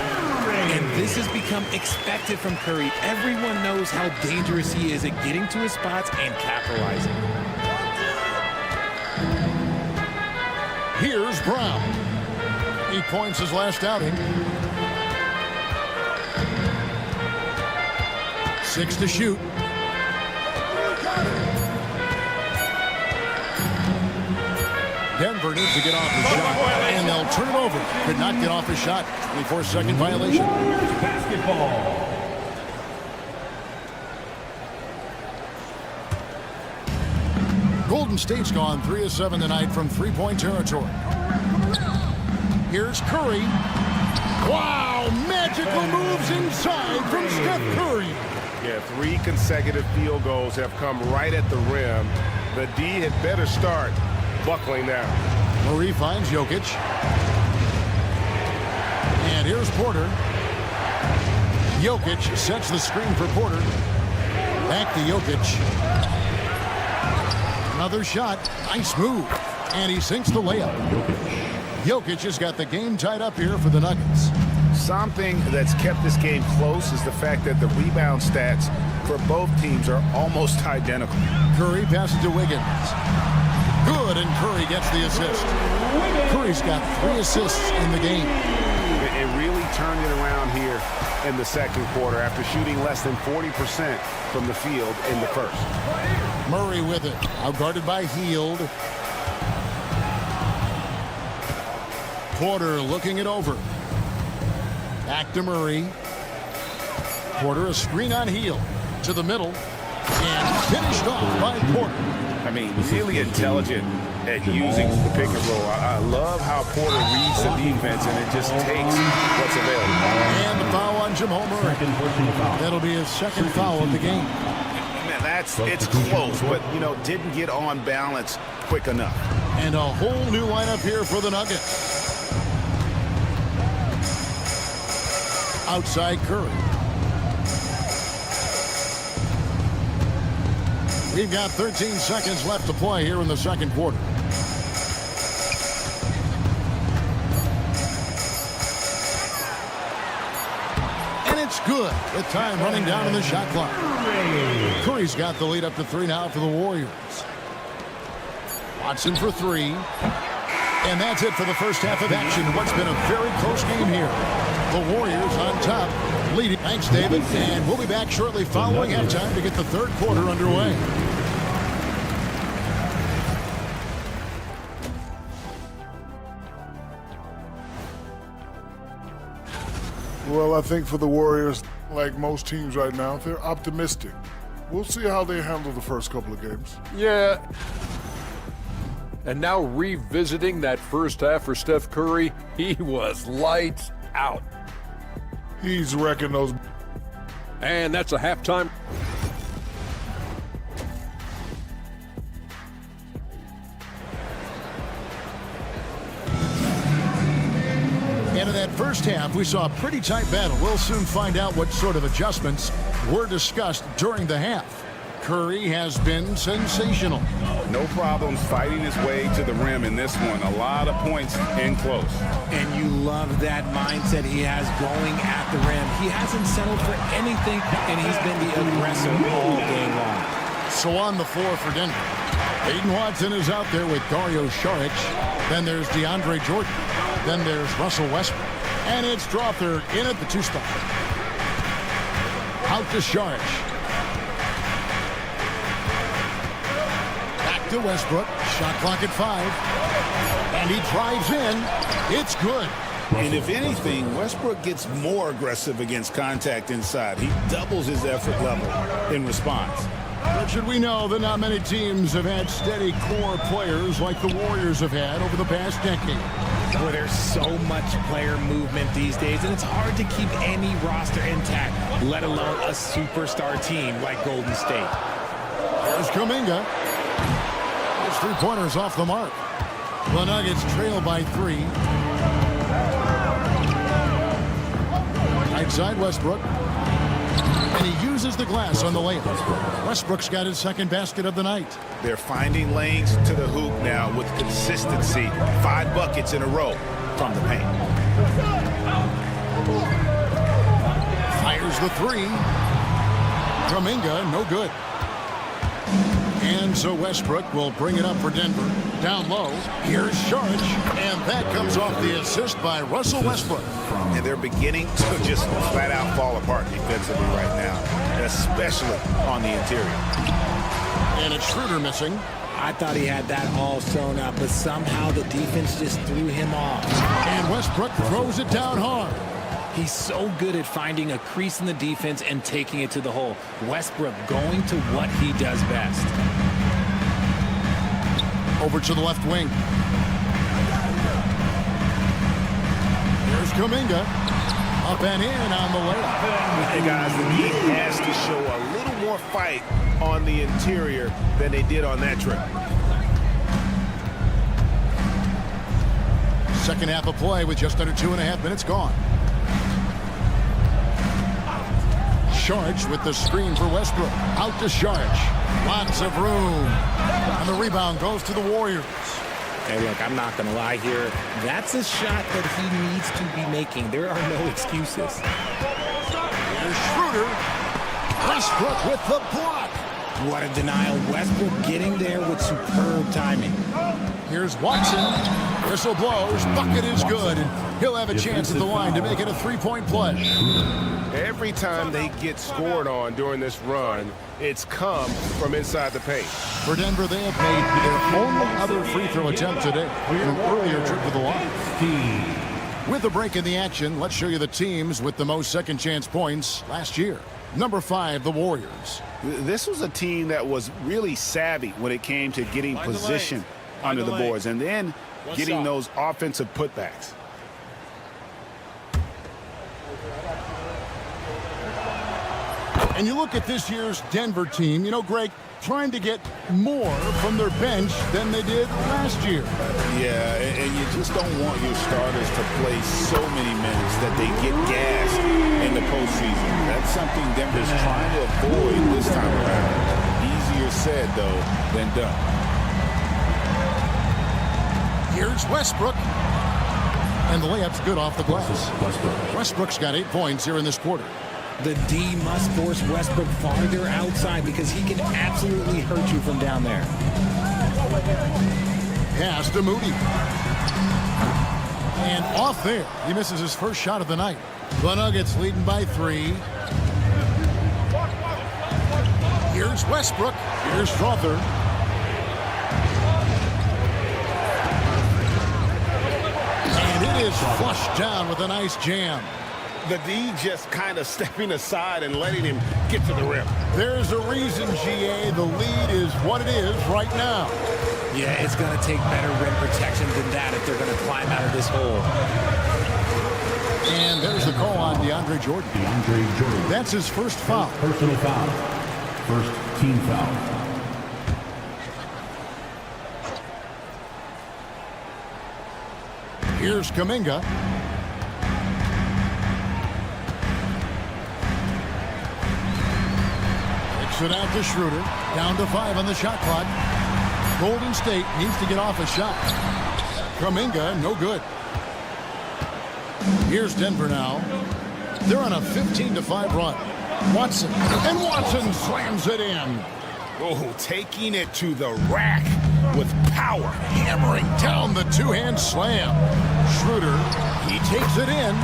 And this has become expected from Curry. Everyone knows how dangerous he is at getting to his spots and capitalizing. Here's Brown. 8 points his last outing. 6 to shoot. Denver needs to get off the shot, and they'll turn it over. Could not get off the shot. 24-second violation. Basketball. Golden State's gone 3 of 7 tonight from three-point territory. Here's Curry. Wow, magical moves inside from Steph Curry. Yeah, 3 consecutive field goals have come right at the rim. The D had better start buckling down. Murray finds Jokic. And here's Porter. Jokic sets the screen for Porter. Back to Jokic. Another shot. Nice move. And he sinks the layup. Jokic has got the game tied up here for the Nuggets. Something that's kept this game close is the fact that the rebound stats for both teams are almost identical. Curry passes to Wiggins. Good, and Curry gets the assist. Curry's got 3 assists in the game. It really turned it around here in the second quarter after shooting less than 40% from the field in the first. Murray with it. Outguarded by Hield. Porter looking it over. Back to Murray. Porter a screen on Hield. To the middle. And finished off by Porter. I mean, really intelligent at using the pick and roll. I love how Porter reads the defense and it just takes what's available. And the foul on Jamal Murray. That'll be his second foul of the game. It's close, but, didn't get on balance quick enough. And a whole new lineup here for the Nuggets. Outside Curry. We've got 13 seconds left to play here in the second quarter. And it's good with time running down in the shot clock. Curry's got the lead up to 3 now for the Warriors. Watson for 3. And that's it for the first half of action. What's been a very close game here. The Warriors on top, leading. Thanks, David. And we'll be back shortly following halftime to get the third quarter underway. Well, I think for the Warriors, like most teams right now, they're optimistic. We'll see how they handle the first couple of games. Yeah. And now revisiting that first half for Steph Curry, he was lights out. He's wrecking those. And that's a halftime. And in that first half, we saw a pretty tight battle. We'll soon find out what sort of adjustments were discussed during the half. Curry has been sensational. No problems fighting his way to the rim in this one. A lot of points in close. And you love that mindset he has going at the rim. He hasn't settled for anything, and he's been the aggressor all game long. So on the floor for Denver, Aiden Watson is out there with Dario Saric. Then there's DeAndre Jordan. Then there's Russell Westbrook. And it's Strawther in at the 2 spot. Out to Saric. To Westbrook, shot clock at 5, and he drives in. It's good. And if anything, Westbrook gets more aggressive against contact inside. He doubles his effort level in response. But should we know that not many teams have had steady core players like the Warriors have had over the past decade? Where there's so much player movement these days, and it's hard to keep any roster intact, let alone a superstar team like Golden State. There's Kuminga. 3-pointers off the mark. The Nuggets trail by 3. Right side Westbrook. And he uses the glass on the layup. Westbrook's got his second basket of the night. They're finding lanes to the hoop now with consistency. 5 buckets in a row from the paint. Fires the 3. Kuminga, no good. And so Westbrook will bring it up for Denver. Down low, here's Saric, and that comes off the assist by Russell Westbrook. And they're beginning to just flat out fall apart defensively right now, especially on the interior. And it's Schroeder missing. I thought he had that all sewn up, but somehow the defense just threw him off. And Westbrook throws it down hard. He's so good at finding a crease in the defense and taking it to the hole. Westbrook going to what he does best. Over to the left wing. Here's Kuminga. Up and in on the layup. Hey guys, the Heat has to show a little more fight on the interior than they did on that trip. Second half of play with just under 2.5 minutes gone. Sharch with the screen for Westbrook. Out to Sharch. Lots of room. And the rebound goes to the Warriors. Hey, look, I'm not going to lie here. That's a shot that he needs to be making. There are no excuses. Here's Schroeder. Westbrook with the block. What a denial. Westbrook getting there with superb timing. Here's Watson. Whistle blows. Bucket is good. And he'll have a chance at the line to make it a three-point play. Every time they get scored on during this run, it's come from inside the paint. For Denver, they have made their only other free throw attempt today from an earlier trip to the line. With a break in the action, let's show you the teams with the most second chance points last year. Number 5, the Warriors. This was a team that was really savvy when it came to getting position under the boards and then getting those offensive putbacks. And you look at this year's Denver team, you know, Greg, trying to get more from their bench than they did last year. Yeah, and you just don't want your starters to play so many minutes that they get gassed in the postseason. That's something Denver's trying to avoid this time around. Easier said, though, than done. Here's Westbrook. And the layup's good off the glass. Westbrook's got 8 points here in this quarter. The D must force Westbrook farther outside because he can absolutely hurt you from down there. Pass to Moody. And off there. He misses his first shot of the night. The Nuggets leading by 3. Here's Westbrook. Here's Strother. And it is flushed down with a nice jam. The D just kind of stepping aside and letting him get to the rim. There's a reason, GA, the lead is what it is right now. Yeah, it's going to take better rim protection than that if they're going to climb out of this hole. And there's the call on DeAndre Jordan. DeAndre Jordan. That's his first foul. Personal foul. First team foul. Here's Kuminga. It out to Schroeder. Down to 5 on the shot clock. Golden State needs to get off a shot. Kuminga, no good. Here's Denver now. They're on a 15-5 run. Watson. And Watson slams it in. Oh, taking it to the rack with power. Hammering down the two-hand slam. Schroeder, he takes it in.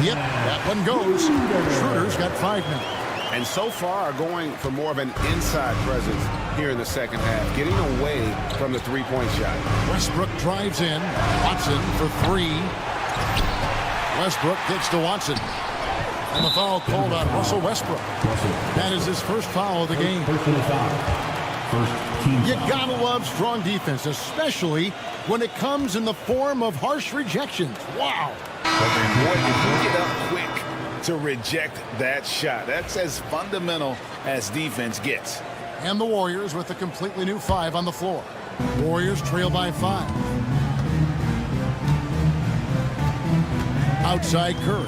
Yep, that one goes. Schroeder's got 5 now. And so far going for more of an inside presence here in the second half, getting away from the three-point shot. Westbrook drives in. Watson for 3. Westbrook gets to Watson. And the foul called on Russell Westbrook. That is his first foul of the game. Personal foul. First team You foul. gotta love strong defense, especially when it comes in the form of harsh rejections. Wow. Boy, if you get up quick to reject that shot, that's as fundamental as defense gets. And the Warriors with a completely new 5 on the floor. Warriors trail by 5. Outside Curry.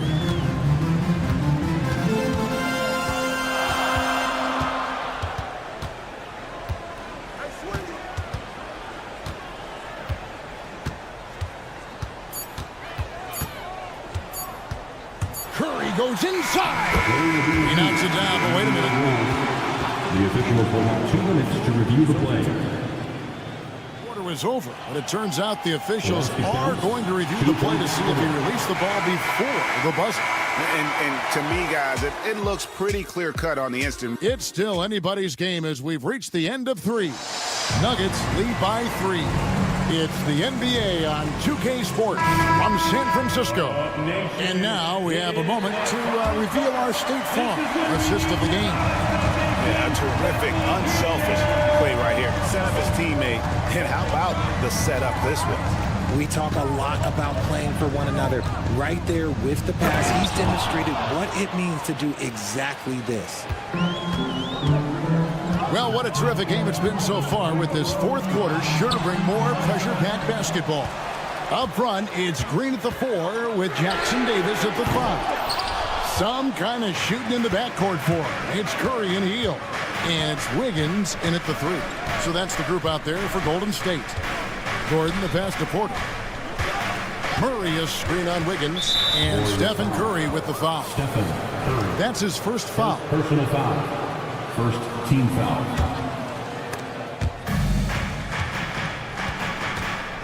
Curry goes inside. He knocks it down, but wait a minute. The officials will have 2 minutes to review the play. Quarter was over, but it turns out the officials are going to review the play to see if he released the ball before the buzzer. And to me, guys, it looks pretty clear-cut on the instant. It's still anybody's game as we've reached the end of 3. Nuggets lead by 3. It's the NBA on 2K Sports from San Francisco. And now we have a moment to reveal our State Farm assist of the game. Yeah, a terrific, unselfish play right here. Set up his teammate. And how about the setup this way? We talk a lot about playing for one another. Right there with the pass, he's demonstrated what it means to do exactly this. Well, what a terrific game it's been so far, with this fourth quarter sure to bring more pressure-packed basketball. Up front, it's Green at the 4 with Jackson Davis at the 5. Some kind of shooting in the backcourt for him. It's Curry and Hield. And it's Wiggins in at the 3. So that's the group out there for Golden State. Gordon the pass to Porter. Murray a screen on Wiggins. And Stephen Curry with the foul. Stephen Curry. That's his first foul. Personal foul. First team foul.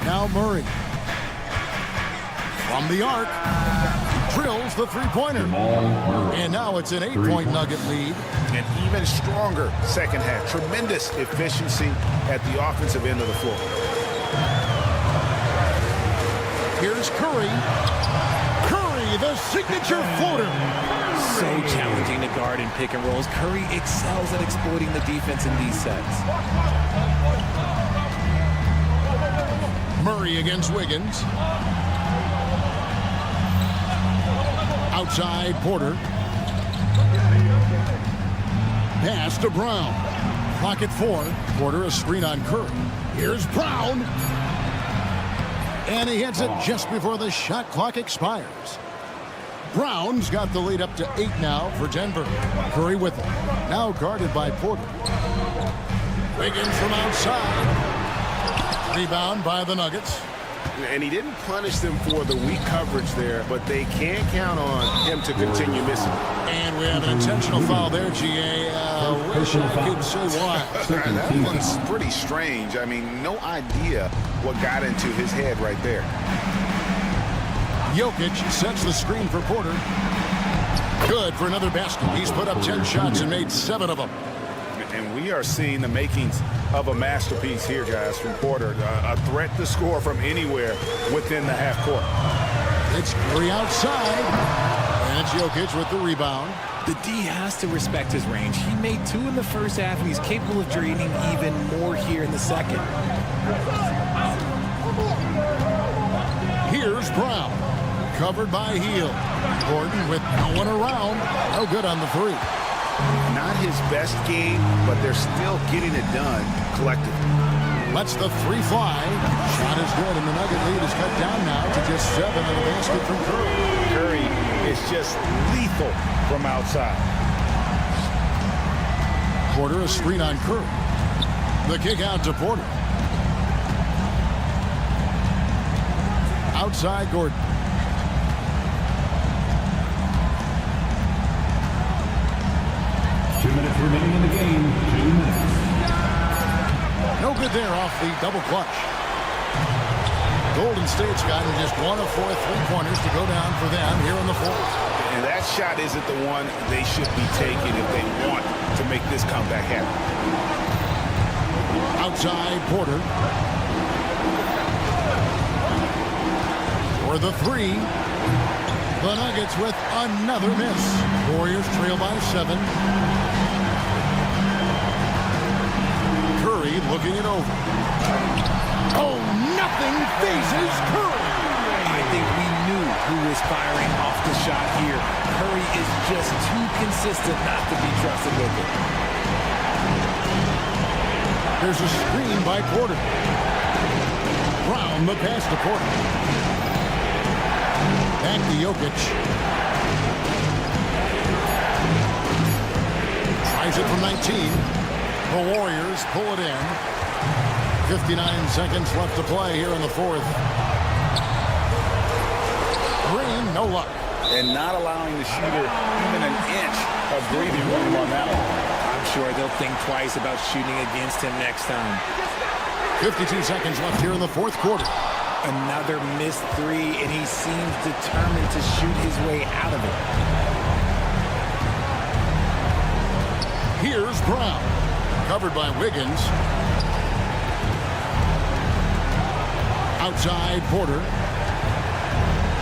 Now Murray. From the arc. Drills the three-pointer. And now it's an 8-point Nugget lead. An even stronger second half. Tremendous efficiency at the offensive end of the floor. Here's Curry. Curry, the signature floater. So challenging to guard in pick and rolls. Curry excels at exploiting the defense in these sets. Murray against Wiggins. Outside Porter. Pass to Brown. Clock at 4. Porter a screen on Curry. Here's Brown. And he hits it just before the shot clock expires. Brown's got the lead up to 8 now for Denver. Curry with it. Now guarded by Porter. Wiggins from outside. Rebound by the Nuggets. And he didn't punish them for the weak coverage there, but they can't count on him to continue missing. And we have an intentional foul there, GA. Wish I could say why. That one's pretty strange. I mean, no idea what got into his head right there. Jokic sets the screen for Porter. Good for another basket. He's put up 10 shots and made 7 of them. And we are seeing the makings of a masterpiece here, guys, from Porter. A threat to score from anywhere within the half court. It's Curry outside. And it's Jokic with the rebound. The D has to respect his range. He made 2 in the first half, and he's capable of draining even more here in the second. Here's Brown. Covered by Hield. Gordon with no one around. No good on the 3. Not his best game, but they're still getting it done collectively. Lets the 3 fly. Shot is good, and the Nugget lead is cut down now to just 7 on the basket from Curry. Curry is just lethal from outside. Porter a screen on Curry. The kick out to Porter. Outside Gordon. Remaining in the game, 2 minutes. No good there off the double clutch. Golden State's gotten just 1 of 4 3-pointers to go down for them here in the 4th. And that shot isn't the one they should be taking if they want to make this comeback happen. Outside Porter. For the 3. The Nuggets with another miss. Warriors trail by 7. Curry looking it over. Oh, nothing phases Curry. I think we knew who was firing off the shot here. Curry is just too consistent not to be trusted with it. There's a screen by Porter. Brown the pass to Porter. Back to Jokic. Tries it from 19. The Warriors pull it in. 59 seconds left to play here in the 4th. Green, no luck. And not allowing the shooter even an inch of breathing room on that one. I'm sure they'll think twice about shooting against him next time. 52 seconds left here in the 4th quarter. Another missed 3, and he seems determined to shoot his way out of it. Here's Brown. Covered by Wiggins. Outside Porter.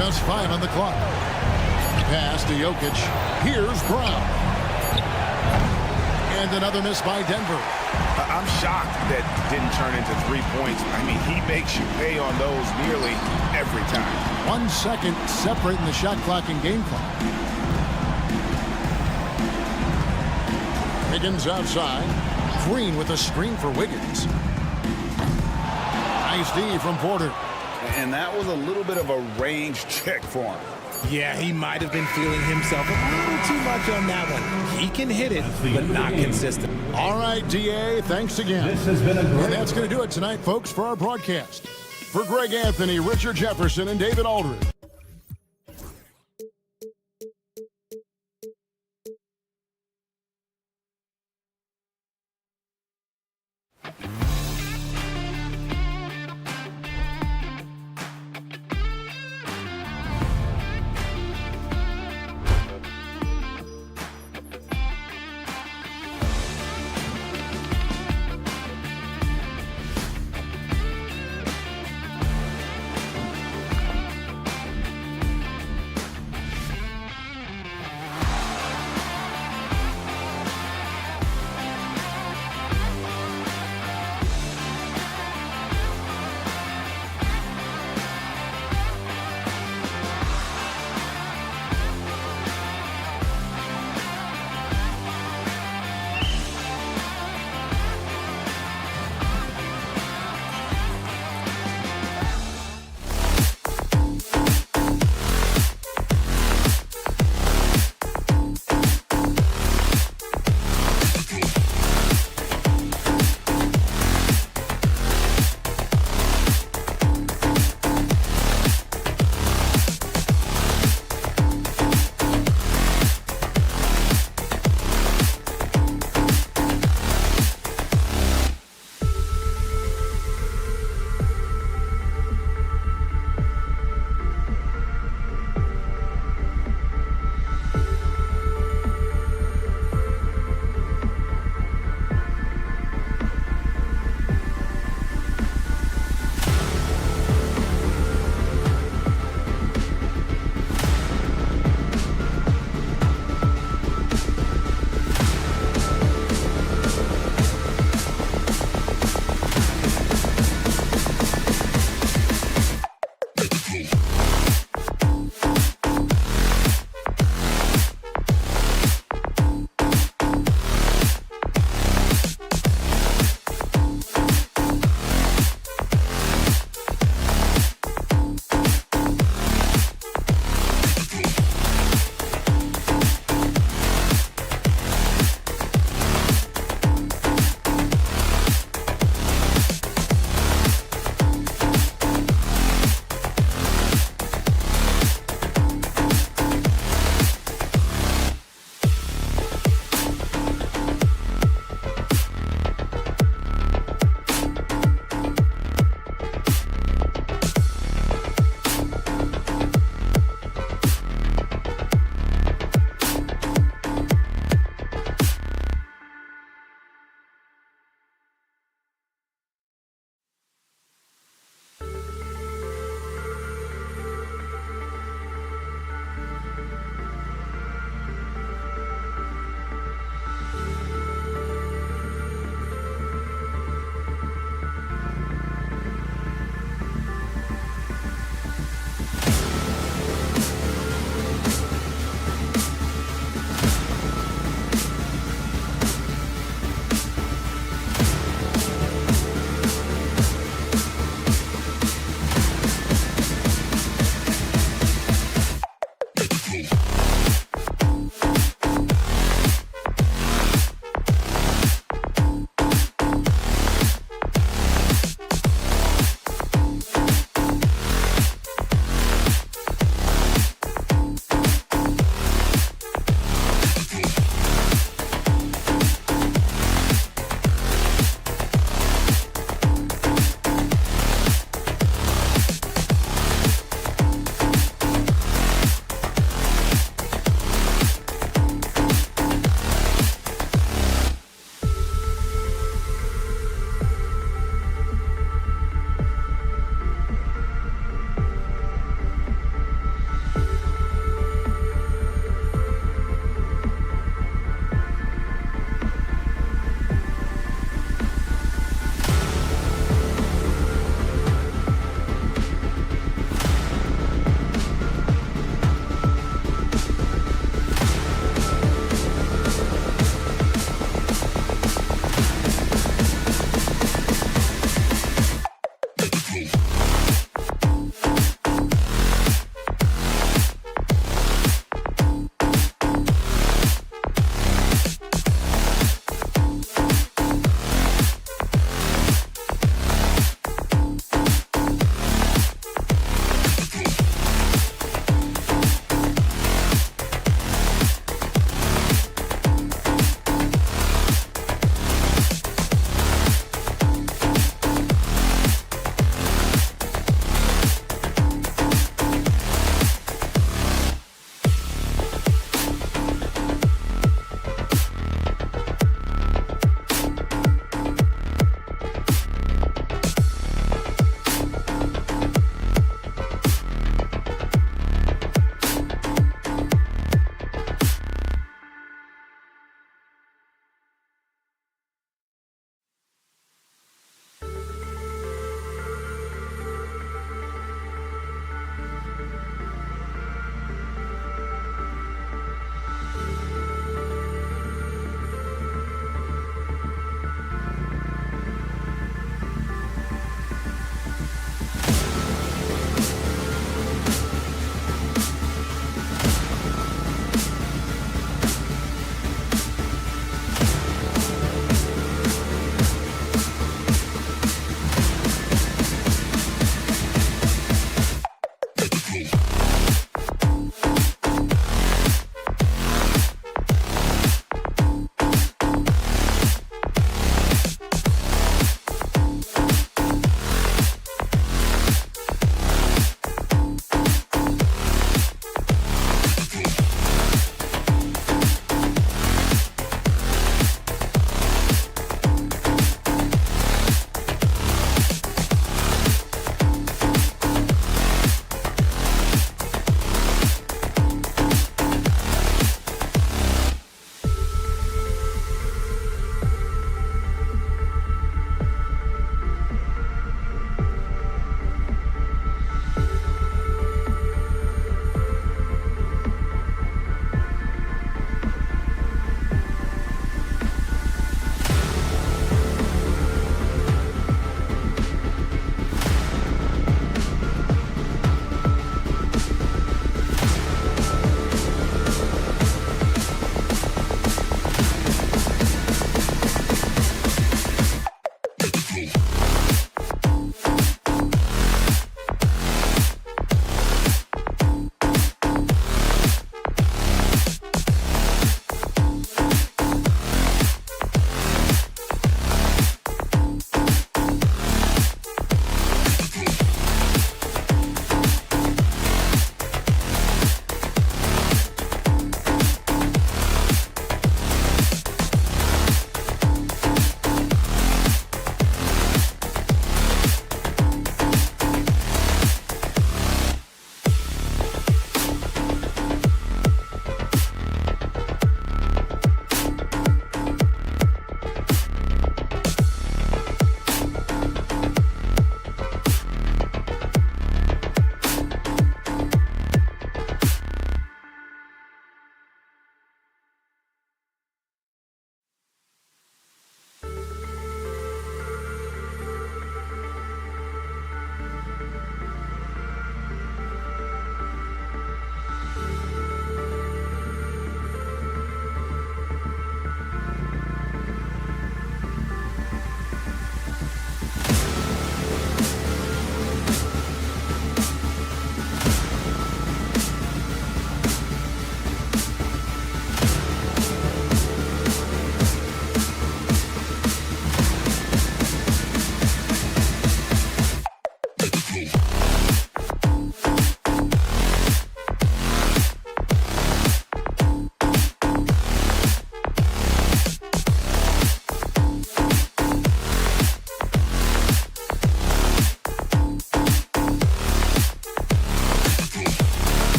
Just 5 on the clock. Pass to Jokic. Here's Brown. And another miss by Denver. I'm shocked that didn't turn into 3 points. I mean, he makes you pay on those nearly every time. 1 second separating the shot clock and game clock. Higgins outside. Green with a screen for Wiggins. Nice D from Porter. And that was a little bit of a range check for him. Yeah, he might have been feeling himself a little too much on that one. He can hit it, but not consistent. All right, DA, thanks again. This has been a great... And that's going to do it tonight, folks, for our broadcast. For Greg Anthony, Richard Jefferson, and David Aldridge.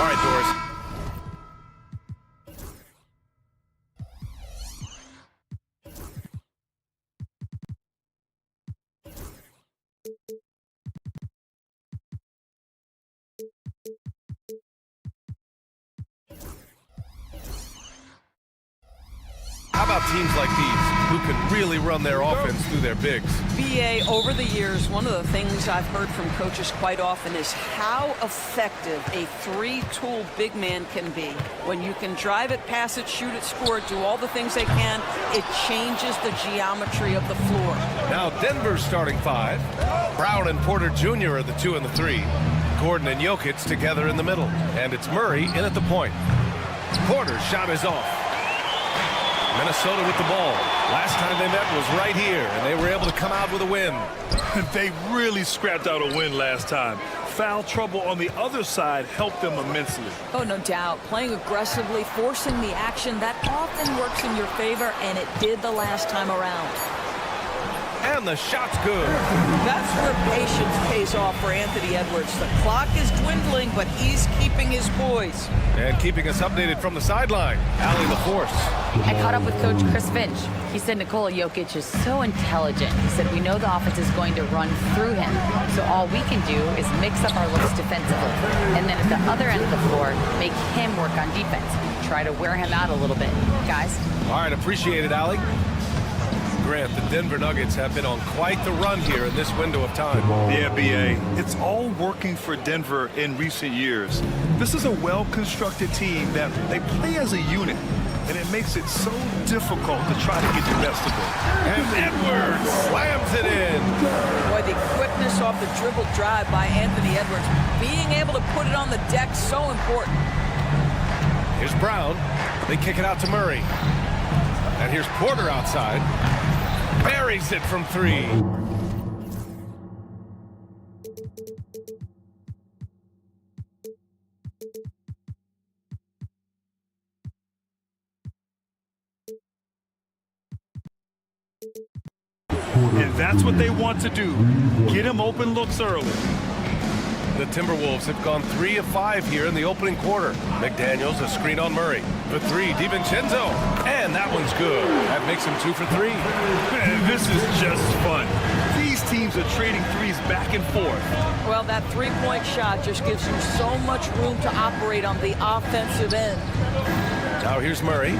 All right, Doris. How about teams like these who can really run their offense through their bigs? BA, over the years, one of the things I've heard from coaches quite often is how effective a three-tool big man can be. When you can drive it, pass it, shoot it, score it, do all the things they can, it changes the geometry of the floor. Now Denver's starting five. Brown and Porter Jr. are the 2 and the 3. Gordon and Jokic together in the middle. And it's Murray in at the point. Porter's shot is off. Minnesota with the ball. Last time they met was right here, and they were able to come out with a win. They really scrapped out a win last time. Foul trouble on the other side helped them immensely. Oh, no doubt. Playing aggressively, forcing the action, that often works in your favor, and it did the last time around. And the shot's good. That's where patience pays off for Anthony Edwards. The clock is dwindling, but he's keeping his poise. And keeping us updated from the sideline, Allie LaForce. I caught up with Coach Chris Finch. He said Nikola Jokic is so intelligent. He said we know the offense is going to run through him. So all we can do is mix up our looks defensively. And then at the other end of the floor, make him work on defense. Try to wear him out a little bit. Guys? All right, appreciate it, Allie. Grant, the Denver Nuggets have been on quite the run here in this window of time. Yeah, B.A. It's all working for Denver in recent years. This is a well-constructed team that they play as a unit, and it makes it so difficult to try to get the best of it. And Edwards slams it in. Boy, the quickness off the dribble drive by Anthony Edwards. Being able to put it on the deck, so important. Here's Brown. They kick it out to Murray. And here's Porter outside. Buries it from three. And that's what they want to do. Get him open looks early. The Timberwolves have gone 3 of 5 here in the opening quarter. McDaniels a screen on Murray. For three, DiVincenzo. And that one's good. That makes him 2 for 3. Man, this is just fun. These teams are trading threes back and forth. Well, that three-point shot just gives you so much room to operate on the offensive end. Now here's Murray.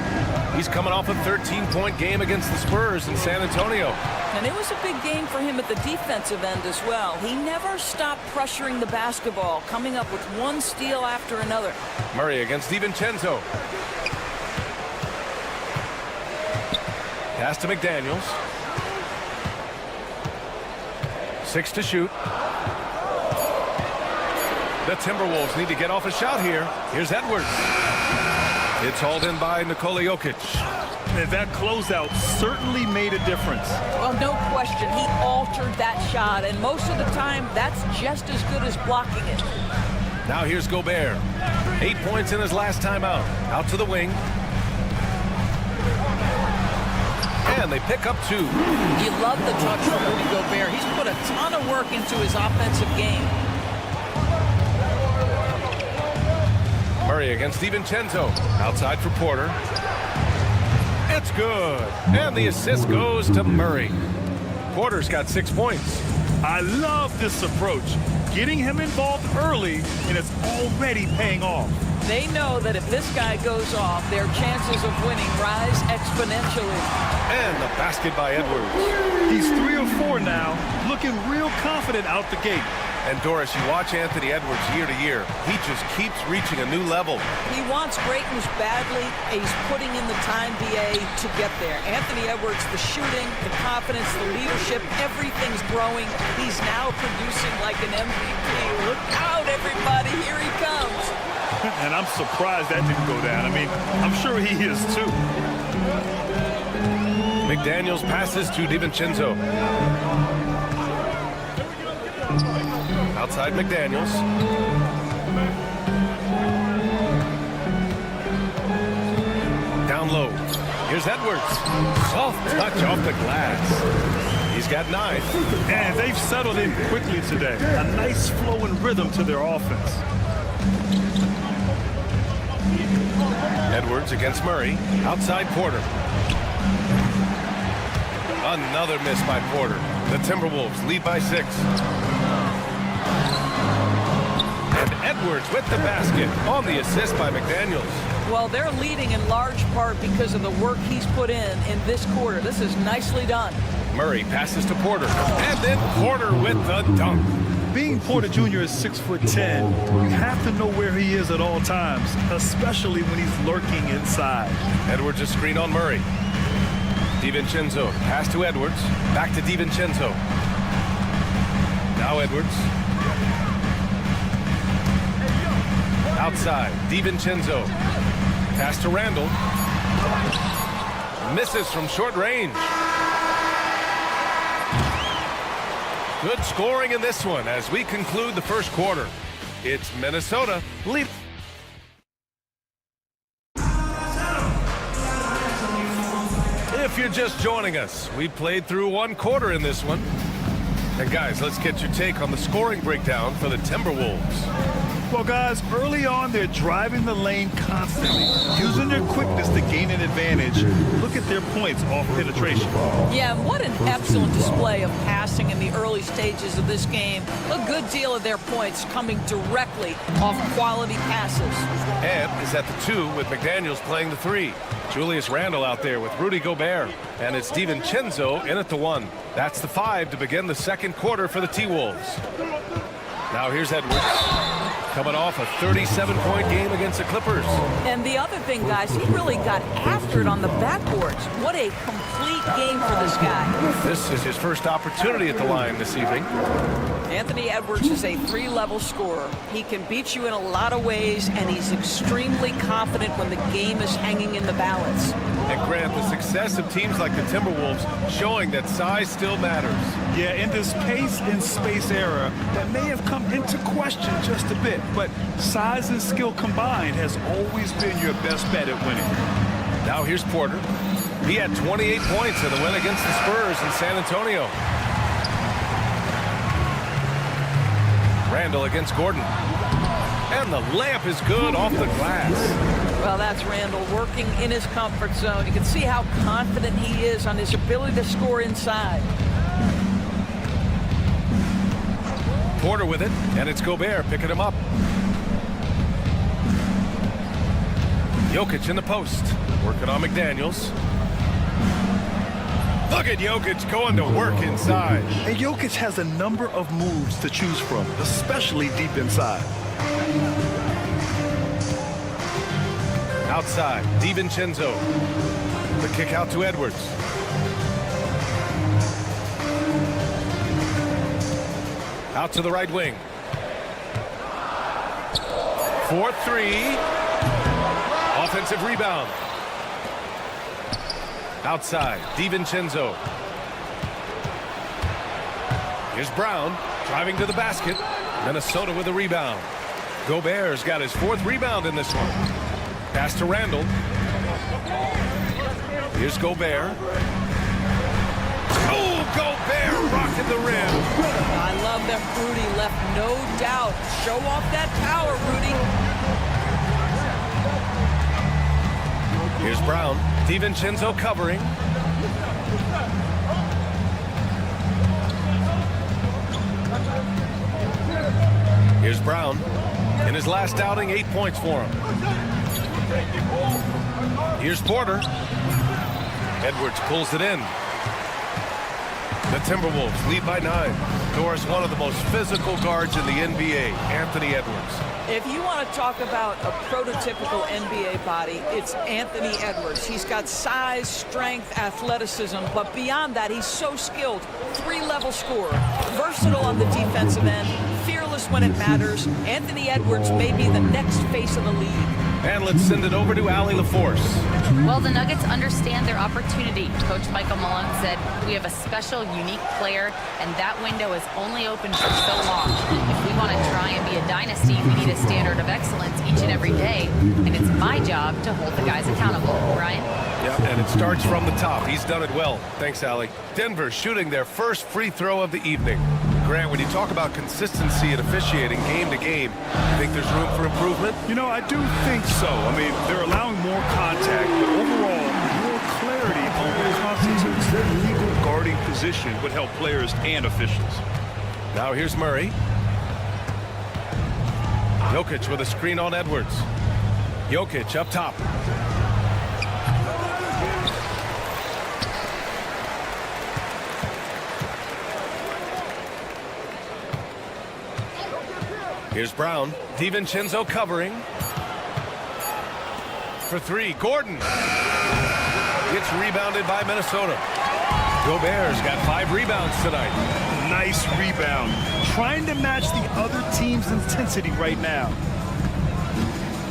He's coming off a 13-point game against the Spurs in San Antonio. And it was a big game for him at the defensive end as well. He never stopped pressuring the basketball, coming up with one steal after another. Murray against DiVincenzo. Pass to McDaniels. 6 to shoot. The Timberwolves need to get off a shot here. Here's Edwards. It's hauled in by Nikola Jokic. And that closeout certainly made a difference. Well, no question. He altered that shot, and most of the time, that's just as good as blocking it. Now here's Gobert. 8 points in his last time out. Out to the wing. And they pick up 2. You love the touch from Rudy Gobert. He's put a ton of work into his offensive game. Murray against DiVincenzo. Outside for Porter. It's good. And the assist goes to Murray. Porter's got 6 points. I love this approach. Getting him involved early, and it's already paying off. They know that if this guy goes off, their chances of winning rise exponentially. And the basket by Edwards. He's 3 of 4 now, looking real confident out the gate. And Doris, you watch Anthony Edwards year to year. He just keeps reaching a new level. He wants greatness badly. He's putting in the time, BA, to get there. Anthony Edwards, the shooting, the confidence, the leadership, everything's growing. He's now producing like an MVP. Look out, everybody. Here he comes. And I'm surprised that didn't go down. I mean, I'm sure he is too. McDaniels passes to DiVincenzo. Outside McDaniels. Down low. Here's Edwards. Soft touch off the glass. He's got 9. And they've settled in quickly today. A nice flow and rhythm to their offense. Edwards against Murray. Outside Porter. Another miss by Porter. The Timberwolves lead by 6. And Edwards with the basket on the assist by McDaniels. Well, they're leading in large part because of the work he's put in this quarter. This is nicely done. Murray passes to Porter. And then Porter with the dunk. Being Porter Jr. is 6'10", you have to know where he is at all times, especially when he's lurking inside. Edwards a screen on Murray. DiVincenzo, pass to Edwards. Back to DiVincenzo. Now Edwards. Outside, DiVincenzo. Pass to Randall. Misses from short range. Good scoring in this one as we conclude the first quarter. It's Minnesota lead. If you're just joining us, we played through one quarter in this one. And guys, let's get your take on the scoring breakdown for the Timberwolves. Well, guys, early on, they're driving the lane constantly, using their quickness to gain an advantage. Look at their points off penetration. Yeah, what an excellent display of passing in the early stages of this game. A good deal of their points coming directly off quality passes. And is at the 2 with McDaniels playing the 3. Julius Randle out there with Rudy Gobert. And it's DiVincenzo in at the 1. That's the 5 to begin the second quarter for the T-Wolves. Now here's Edwards, coming off a 37-point game against the Clippers. And the other thing, guys, he really got after it on the backboards. What a complete game for this guy. This is his first opportunity at the line this evening. Anthony Edwards is a 3-level scorer. He can beat you in a lot of ways, and he's extremely confident when the game is hanging in the balance. And Grant, the success of teams like the Timberwolves showing that size still matters. Yeah, in this pace and space era, that may have come into question just a bit, but size and skill combined has always been your best bet at winning. Now here's Porter. He had 28 points in the win against the Spurs in San Antonio. Randall against Gordon. And the layup is good off the glass. Well, that's Randall working in his comfort zone. You can see how confident he is on his ability to score inside. Porter with it, and it's Gobert picking him up. Jokic in the post, working on McDaniels. Look at Jokic going to work inside. And Jokic has a number of moves to choose from, especially deep inside. Outside, DiVincenzo. The kick out to Edwards. Out to the right wing. 4-3. Offensive rebound. Outside, DiVincenzo. Here's Brown driving to the basket. Minnesota with a rebound. Gobert's got his 4th rebound in this one. Pass to Randall. Here's Gobert. Oh, Gobert rocking the rim. I love that Rudy left no doubt. Show off that power, Rudy. Here's Brown. DiVincenzo covering. Here's Brown. In his last outing, 8 points for him. Here's Porter. Edwards pulls it in. The Timberwolves lead by 9. Of course, one of the most physical guards in the NBA, Anthony Edwards. If you want to talk about a prototypical NBA body, it's Anthony Edwards. He's got size, strength, athleticism, but beyond that, he's so skilled. 3-level scorer, versatile on the defensive end, fearless when it matters. Anthony Edwards may be the next face of the league. And let's send it over to Allie LaForce. Well, the Nuggets understand their opportunity. Coach Michael Malone said, we have a special, unique player, and that window is only open for so long. If we want to try and be a dynasty, we need a standard of excellence each and every day, and it's my job to hold the guys accountable. Ryan? Yep, and it starts from the top. He's done it well. Thanks, Allie. Denver shooting their first free throw of the evening. Grant, when you talk about consistency and officiating game to game, you think there's room for improvement? You know, I do think so. I mean, they're allowing more contact, but overall, more clarity on what constitutes their legal guarding position would help players and officials. Now here's Murray. Jokic with a screen on Edwards. Jokic up top. Here's Brown. DiVincenzo covering. For 3, Gordon. It's rebounded by Minnesota. Gobert's got 5 rebounds tonight. Nice rebound. Trying to match the other team's intensity right now.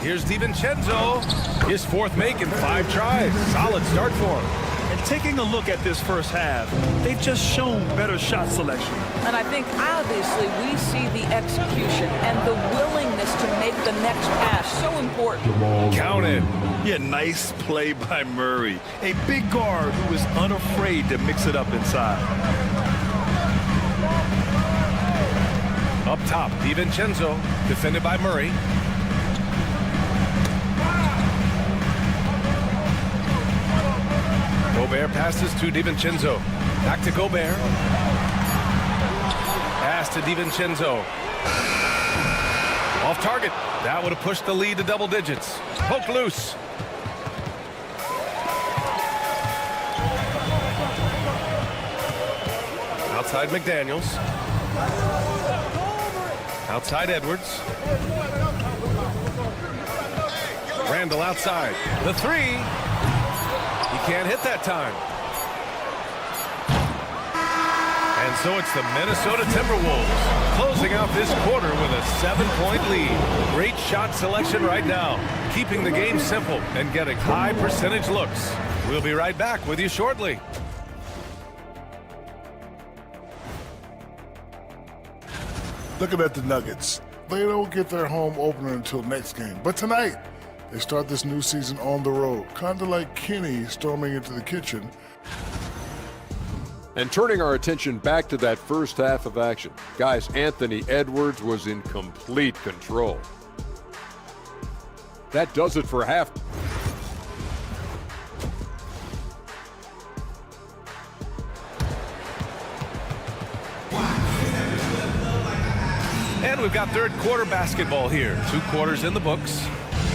Here's DiVincenzo. His fourth make in 5 tries. Solid start for him. And taking a look at this first half, they've just shown better shot selection. And I think obviously we see the execution and the willingness to make the next pass so important. Counted. Yeah, nice play by Murray. A big guard who is unafraid to mix it up inside. Up top, DiVincenzo, defended by Murray. Gobert passes to DiVincenzo. Back to Gobert. Pass to DiVincenzo. Off target. That would have pushed the lead to double digits. Poked loose. Outside McDaniels. Outside Edwards. Randall outside. The three. He can't hit that time. And so it's the Minnesota Timberwolves closing out this quarter with a 7-point lead. Great shot selection right now, keeping the game simple and getting high percentage looks. We'll be right back with you shortly. Looking at the Nuggets, they don't get their home opener until next game. But tonight, they start this new season on the road, kind of like Kenny storming into the kitchen. And turning our attention back to that first half of action. Guys, Anthony Edwards was in complete control. That does it for half. And we've got third quarter basketball here. 2 quarters in the books.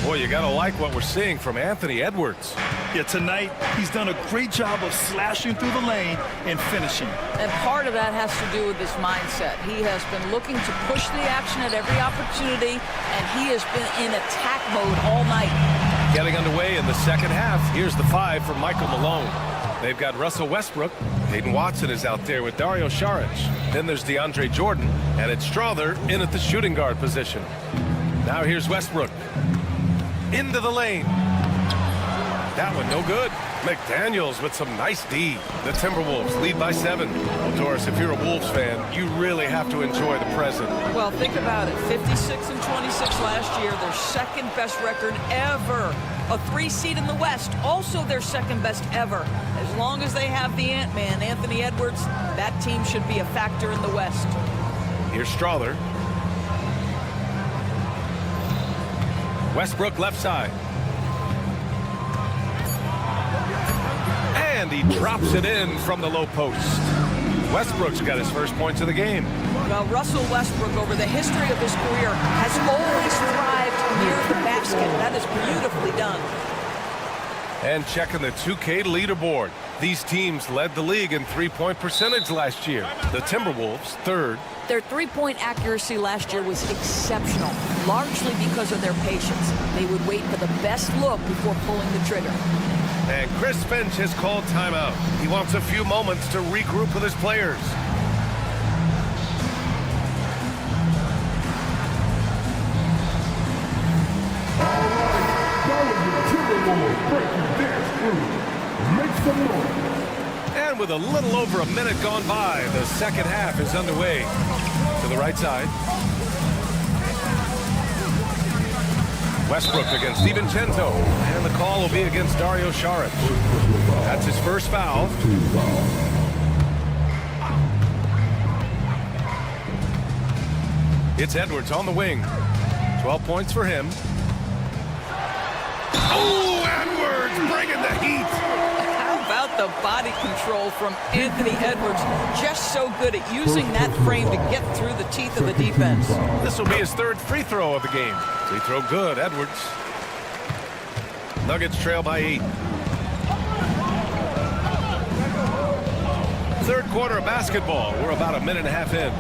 Boy, you gotta like what we're seeing from Anthony Edwards. Yeah, tonight he's done a great job of slashing through the lane and finishing. And part of that has to do with his mindset. He has been looking to push the action at every opportunity, and he has been in attack mode all night. Getting underway in the second half. Here's the 5 from Michael Malone. They've got Russell Westbrook. Hayden Watson is out there with Dario Saric. Then there's DeAndre Jordan, and it's Strother in at the shooting guard position. Now here's Westbrook. Into the lane. That one no good. McDaniels with some nice D. The Timberwolves lead by 7. Well, Doris, if you're a Wolves fan, you really have to enjoy the present. Well, think about it. 56 and 26 last year, their second best record ever. A 3 seed in the West, also their second best ever. As long as they have the Ant-Man, Anthony Edwards, that team should be a factor in the West. Here's Strother. Westbrook left side. And he drops it in from the low post. Westbrook's got his first points of the game. Well, Russell Westbrook, over the history of his career, has always thrived near the basket. That is beautifully done. And checking the 2K leaderboard. These teams led the league in three-point percentage last year. The Timberwolves, 3rd. Their three-point accuracy last year was exceptional, largely because of their patience. They would wait for the best look before pulling the trigger. And Chris Finch has called timeout. He wants a few moments to regroup with his players. And with a little over a minute gone by, the second half is underway. To the right side. Westbrook against DiVincenzo. And the call will be against Dario Saric. That's his first foul. It's Edwards on the wing. 12 points for him. Oh, Edwards bringing the heat. How about the body control from Anthony Edwards? Just so good at using that frame to get through the teeth of the defense. This will be his 3rd free throw of the game. Free throw good, Edwards. Nuggets trail by 8. Third quarter of basketball. We're about a minute and a half in.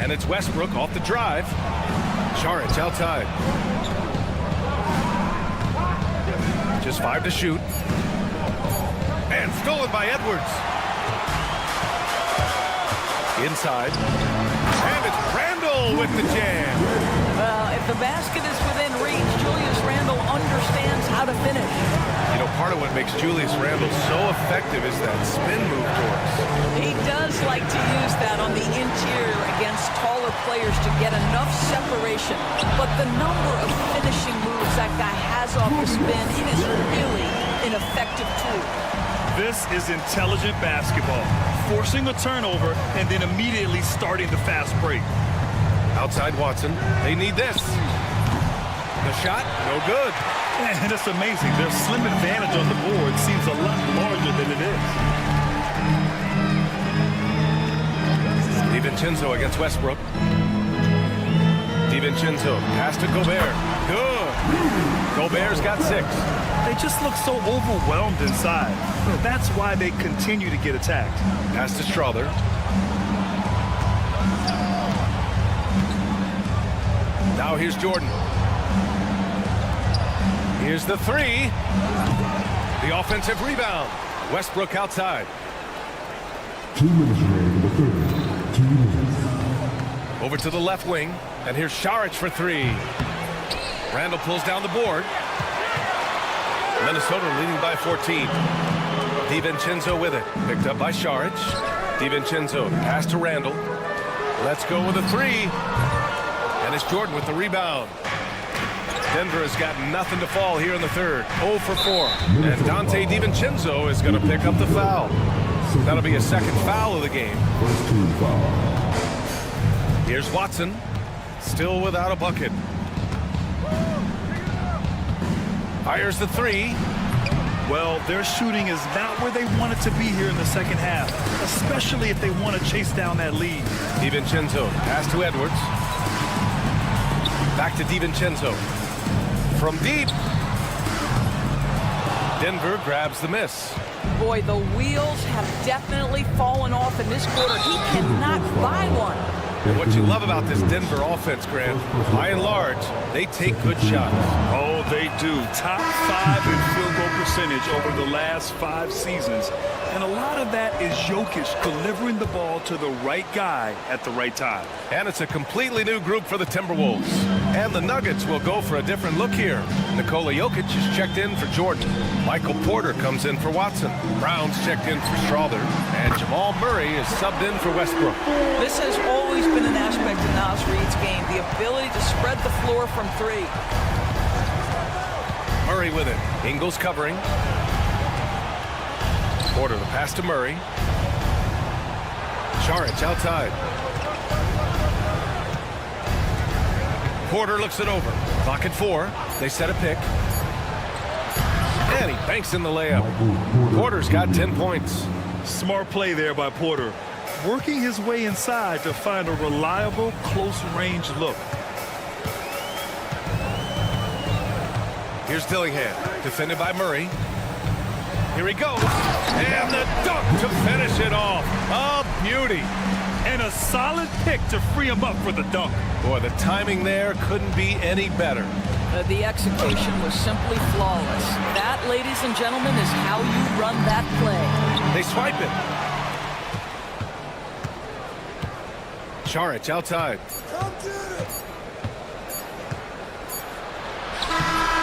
And it's Westbrook off the drive. Saric outside. Just 5 to shoot. And stolen by Edwards. Inside. And it's Randall with the jam. Well, The basket is within reach. Julius Randle understands how to finish. You know, part of what makes Julius Randle so effective is that spin move to us. He does like to use that on the interior against taller players to get enough separation. But the number of finishing moves that guy has off the spin, it is really an effective tool. This is intelligent basketball. Forcing a turnover and then immediately starting the fast break. Outside Watson. They need this. The shot, no good. And it's amazing. Their slim advantage on the board seems a lot larger than it is. DiVincenzo against Westbrook. DiVincenzo, pass to Gobert. Good. Gobert's got 6. They just look so overwhelmed inside. That's why they continue to get attacked. Pass to Strother. Now here's Jordan. Here's the 3. The offensive rebound. Westbrook outside. 2 minutes remaining in the third. 2 minutes. Over to the left wing. And here's Šarić for 3. Randle pulls down the board. Minnesota leading by 14. DiVincenzo with it. Picked up by Šarić. DiVincenzo pass to Randle. Let's go with a 3. And it's Jordan with the rebound. Denver has got nothing to fall here in the third. 0 for 4. And Dante DiVincenzo is going to pick up the foul. That'll be a second foul of the game. First team foul. Here's Watson. Still without a bucket. Fires the 3. Well, their shooting is not where they want it to be here in the second half, especially if they want to chase down that lead. DiVincenzo, pass to Edwards. Back to DiVincenzo. From deep. Denver grabs the miss. Boy, the wheels have definitely fallen off in this quarter. He cannot buy one. And what you love about this Denver offense, Grant, by and large, they take good shots. Oh, they do. Top 5 in field goal percentage over the last 5 seasons. And a lot of that is Jokic delivering the ball to the right guy at the right time. And it's a completely new group for the Timberwolves. And the Nuggets will go for a different look here. Nikola Jokic is checked in for Jordan. Michael Porter comes in for Watson. Brown's checked in for Strother. And Jamal Murray is subbed in for Westbrook. This has always been an aspect of Naz Reid's game, the ability to spread the floor from 3. Murray with it. Ingles covering. Porter the pass to Murray. Šarić outside. Porter looks it over. Clock at 4. They set a pick. And he banks in the layup. Porter's got 10 points. Smart play there by Porter. Working his way inside to find a reliable, close-range look. Here's Dillingham, defended by Murray. Here he goes, and the dunk to finish it off. A beauty. And a solid pick to free him up for the dunk. Boy, the timing there couldn't be any better. The execution was simply flawless. That, ladies and gentlemen, is how you run that play. They swipe it. Šarić outside.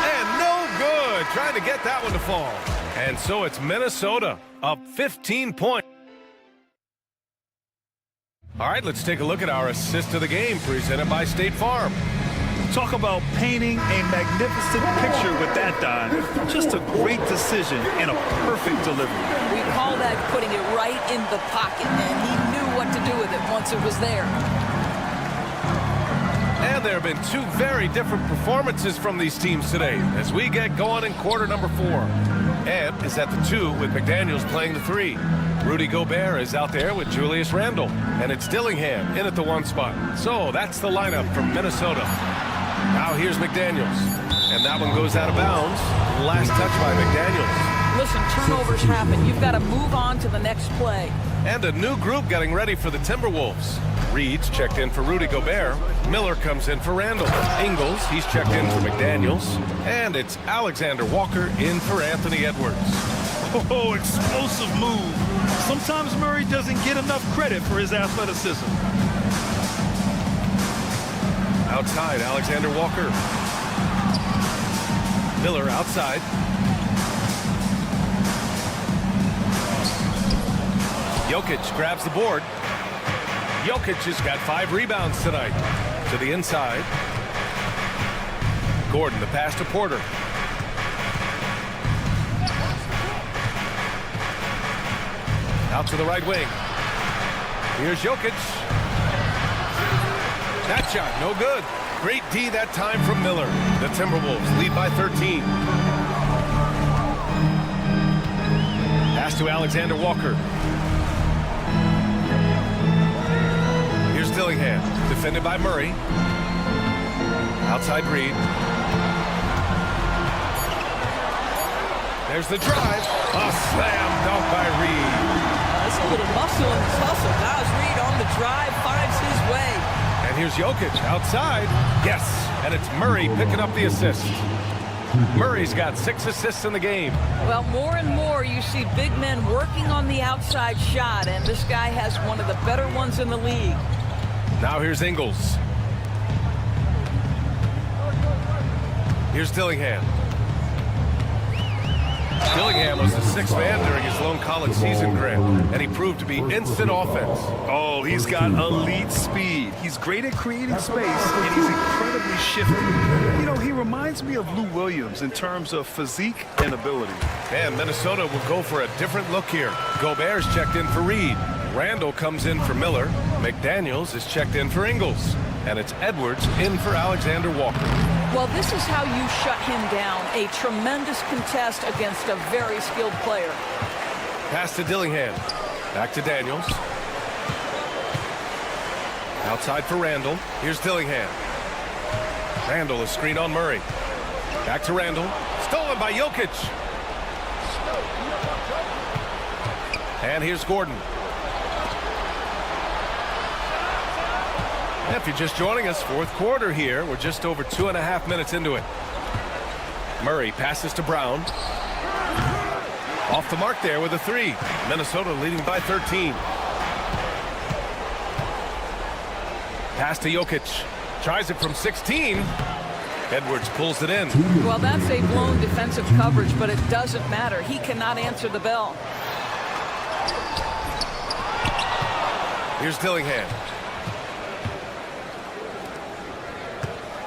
And no good. Trying to get that one to fall. And so it's Minnesota up 15 points. All right, let's take a look at our assist of the game presented by State Farm. Talk about painting a magnificent picture with that dive. Just a great decision and a perfect delivery. We call that putting it right in the pocket, and he knew what to do with it once it was there. And there have been 2 very different performances from these teams today as we get going in quarter number 4. Ed is at the 2 with McDaniels playing the 3. Rudy Gobert is out there with Julius Randle. And it's Dillingham in at the 1 spot. So that's the lineup from Minnesota. Now here's McDaniels. And that one goes out of bounds. Last touch by McDaniels. Listen, turnovers happen. You've got to move on to the next play. And a new group getting ready for the Timberwolves. Reed's checked in for Rudy Gobert. Miller comes in for Randle. Ingles, he's checked in for McDaniels. And it's Alexander Walker in for Anthony Edwards. Oh, explosive move. Sometimes Murray doesn't get enough credit for his athleticism. Outside, Alexander Walker. Miller outside. Jokic grabs the board. Jokic has got 5 rebounds tonight. To the inside. Gordon, the pass to Porter. Out to the right wing. Here's Jokic. That shot, no good. Great D that time from Miller. The Timberwolves lead by 13. Pass to Alexander Walker. Here's Dillingham, defended by Murray. Outside Reed. There's the drive. A slam dunk by Reed. That's a little muscle in his hustle. Now as Reed on the drive finds his way. And here's Jokic outside. Yes, and it's Murray picking up the assist. Murray's got 6 assists in the game. Well, more and more you see big men working on the outside shot, and this guy has one of the better ones in the league. Now here's Ingles. Here's Dillingham. Dillingham was the 6th man during his lone college season, Grant, and he proved to be instant offense. Oh, he's got elite speed. He's great at creating space, and he's incredibly shifty. You know, he reminds me of Lou Williams in terms of physique and ability. And Minnesota will go for a different look here. Gobert's checked in for Reed. Randall comes in for Miller. McDaniels is checked in for Ingles. And it's Edwards in for Alexander Walker. Well, this is how you shut him down. A tremendous contest against a very skilled player. Pass to Dillingham. Back to Daniels. Outside for Randall. Here's Dillingham. Randall is screened on Murray. Back to Randall. Stolen by Jokic. And here's Gordon. If you're just joining us, 4th quarter here. We're just over 2.5 minutes into it. Murray passes to Brown. Off the mark there with a 3. Minnesota leading by 13. Pass to Jokic. Tries it from 16. Edwards pulls it in. Well, that's a blown defensive coverage, but it doesn't matter. He cannot answer the bell. Here's Dillingham.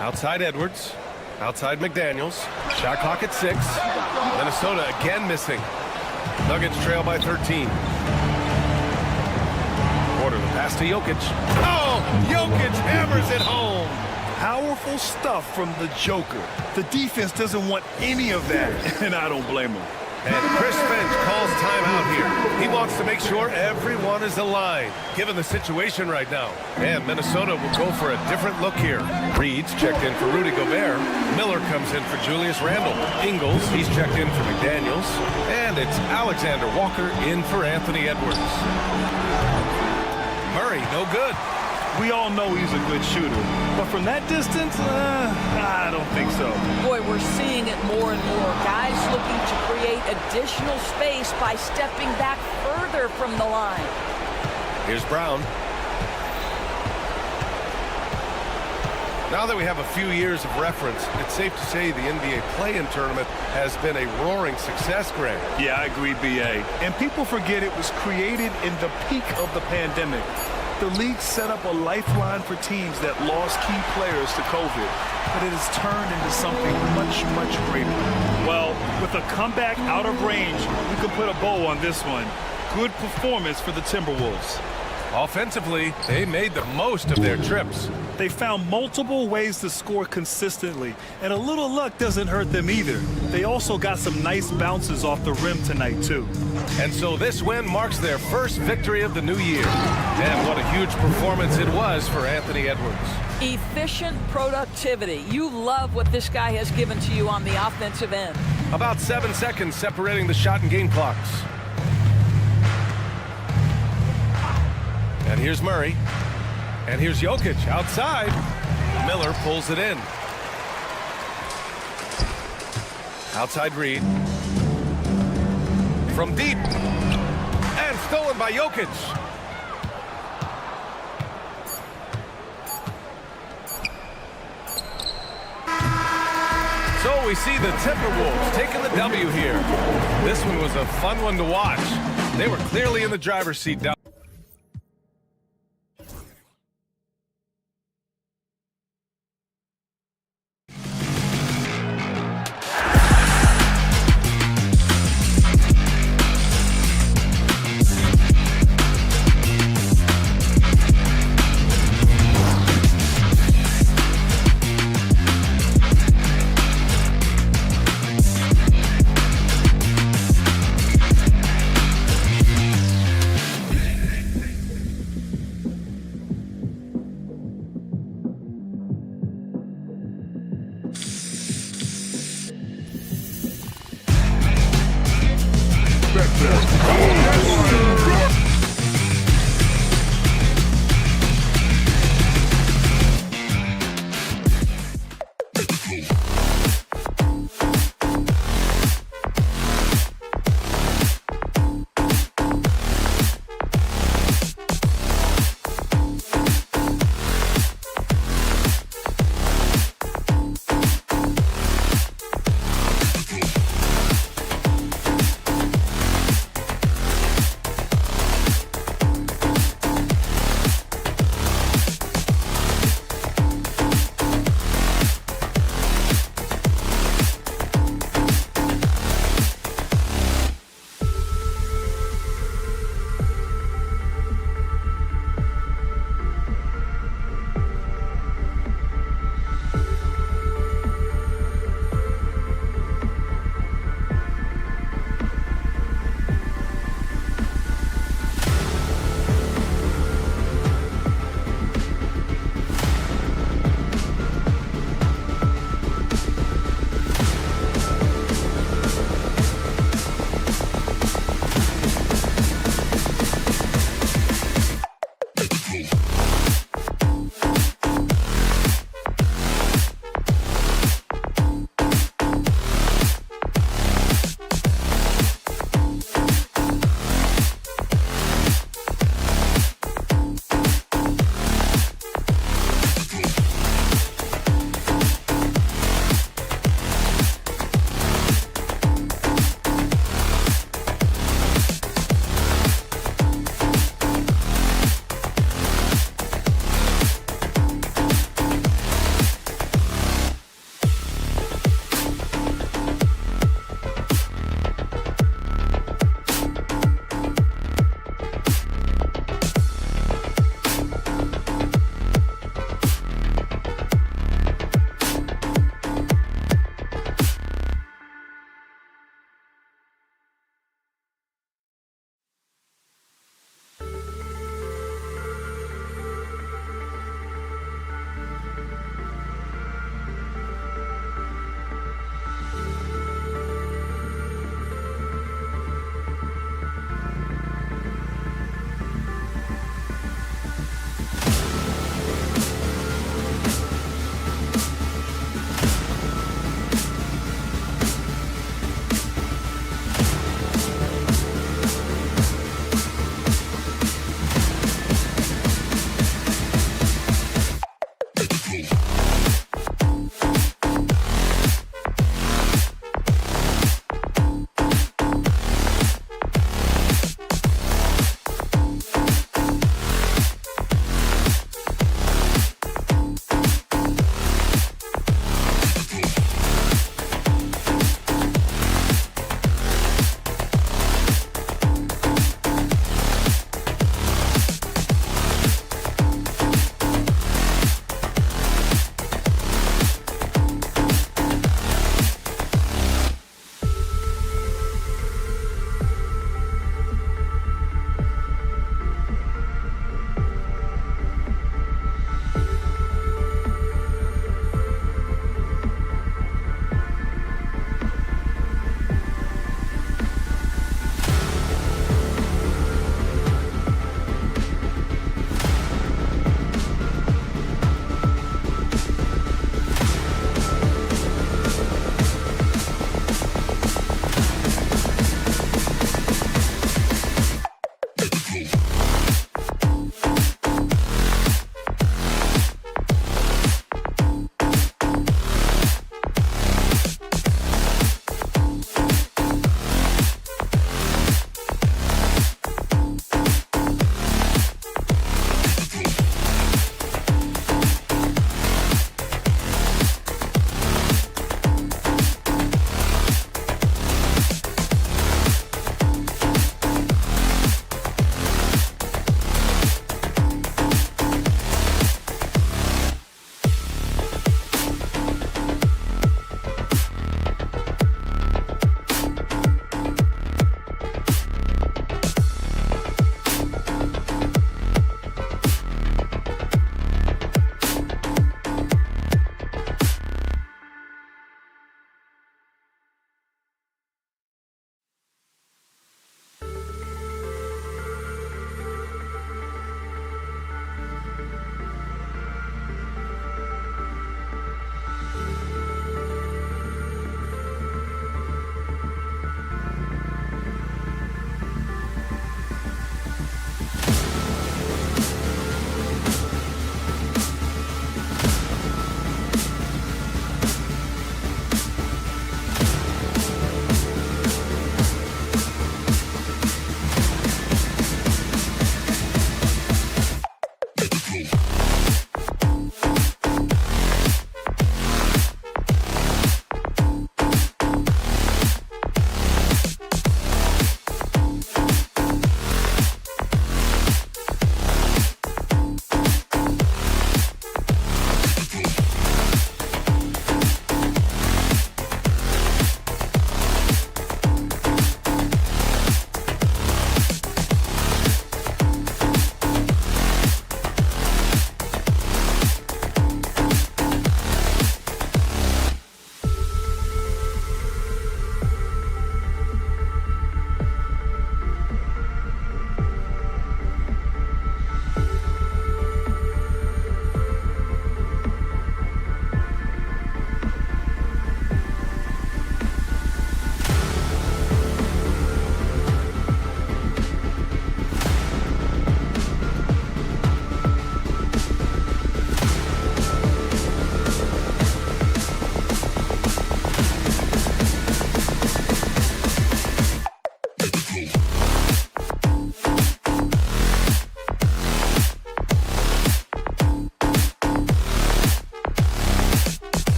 Outside Edwards. Outside McDaniels. Shot clock at 6. Minnesota again missing. Nuggets trail by 13. Porter, the pass to Jokic. Oh, Jokic hammers it home. Powerful stuff from the Joker. The defense doesn't want any of that, and I don't blame him. And Chris Finch calls timeout here. He wants to make sure everyone is aligned, given the situation right now. And Minnesota will go for a different look here. Reed's checked in for Rudy Gobert. Miller comes in for Julius Randle. Ingles, he's checked in for McDaniels. And it's Alexander Walker in for Anthony Edwards. Murray, no good. We all know he's a good shooter, but from that distance, I don't think so. Boy, we're seeing it more and more. Guys looking to create additional space by stepping back further from the line. Here's Brown. Now that we have a few years of reference, it's safe to say the NBA play-in tournament has been a roaring success, Greg. Yeah, I agree, B.A. And people forget it was created in the peak of the pandemic. The league set up a lifeline for teams that lost key players to COVID, but it has turned into something much, much greater. Well, with a comeback out of range, we can put a bow on this one. Good performance for the Timberwolves. Offensively, they made the most of their trips. They found multiple ways to score consistently, and a little luck doesn't hurt them either. They also got some nice bounces off the rim tonight, too. And so this win marks their first victory of the new year. And what a huge performance it was for Anthony Edwards. Efficient productivity. You love what this guy has given to you on the offensive end. About 7 seconds separating the shot and game clocks. And here's Murray. And here's Jokic outside. Miller pulls it in. Outside Reed. From deep. And stolen by Jokic. So we see the Timberwolves taking the W here. This one was a fun one to watch. They were clearly in the driver's seat down.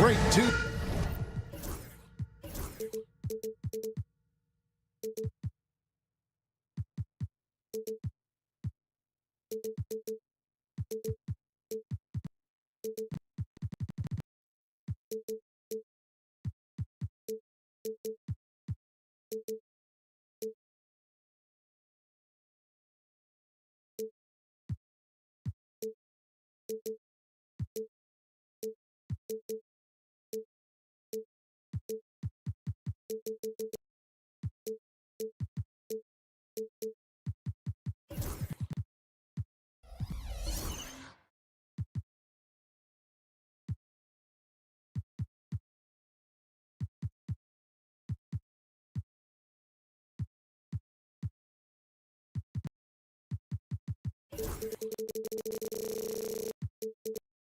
straight to...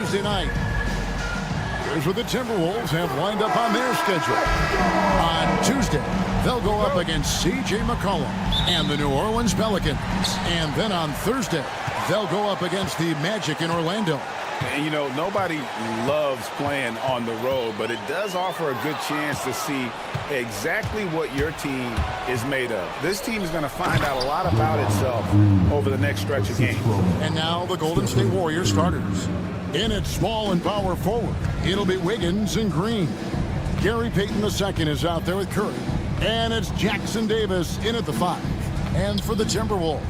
Tuesday night. Here's what the Timberwolves have lined up on their schedule. On Tuesday, they'll go up against C.J. McCollum and the New Orleans Pelicans. And then on Thursday, they'll go up against the Magic in Orlando. And, you know, nobody loves playing on the road, but it does offer a good chance to see exactly what your team is made of. This team is going to find out a lot about itself over the next stretch of games. And now the Golden State Warriors starters. In at small and power forward, it'll be Wiggins and Green. Gary Payton II is out there with Curry. And it's Jackson Davis in at the 5. And for the Timberwolves,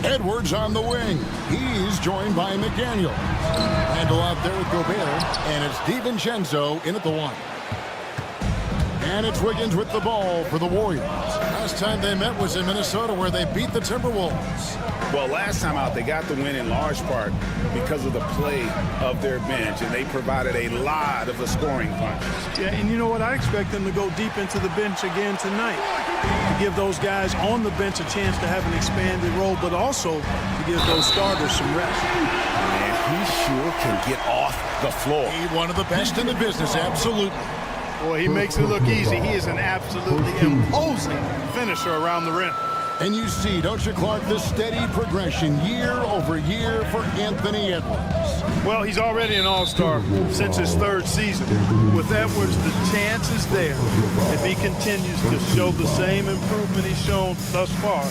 Edwards on the wing. He's joined by McDaniel. Handle out there with Gobert. And it's DiVincenzo in at the 1. And it's Wiggins with the ball for the Warriors. Last time they met was in Minnesota, where they beat the Timberwolves. Well, last time out, they got the win in large part because of the play of their bench, and they provided a lot of the scoring punches. Yeah, and you know what? I expect them to go deep into the bench again tonight to give those guys on the bench a chance to have an expanded role, but also to give those starters some rest. Man, he sure can get off the floor. He's one of the best in the business, absolutely. Boy, he makes it look easy. He is an absolutely imposing finisher around the rim. And you see, don't you, Clark, the steady progression year over year for Anthony Edwards. Well, he's already an all-star since his 3rd season. With Edwards, the chance is there, if he continues to show the same improvement he's shown thus far,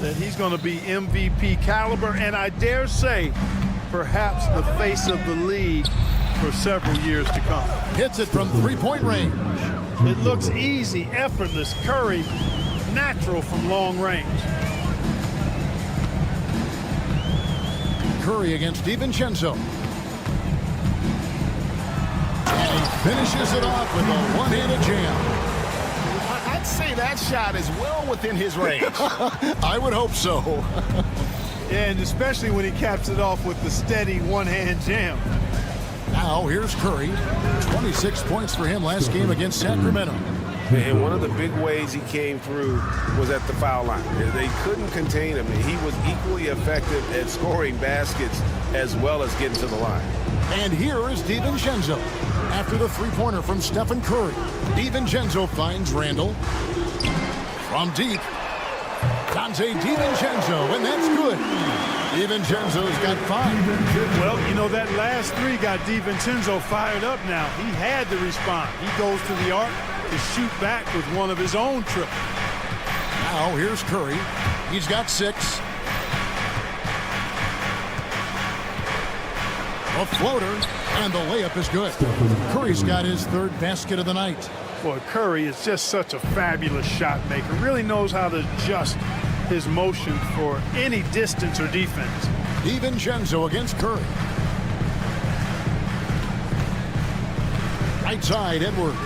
that he's going to be MVP caliber, and I dare say, perhaps the face of the league for several years to come. Hits it from three-point range. It looks easy, effortless. Curry, natural from long range. Curry against DiVincenzo. And he finishes it off with a one-handed jam. I'd say that shot is well within his range. I would hope so. Yeah, and especially when he caps it off with the steady one-hand jam. Now here's Curry. 26 points for him last game against Sacramento. And one of the big ways he came through was at the foul line. They couldn't contain him. He was equally effective at scoring baskets as well as getting to the line. And here is DiVincenzo. After the three-pointer from Stephen Curry, DiVincenzo finds Randall. From deep, Dante DiVincenzo, and that's good. DiVincenzo's got 5. Well, you know, that last 3 got DiVincenzo fired up now. He had to respond. He goes to the arc to shoot back with one of his own triples. Now here's Curry. He's got 6. A floater, and the layup is good. Curry's got his 3rd basket of the night. Boy, Curry is just such a fabulous shot maker. Really knows how to adjust his motion for any distance or defense. DiVincenzo against Curry. Right side, Edwards.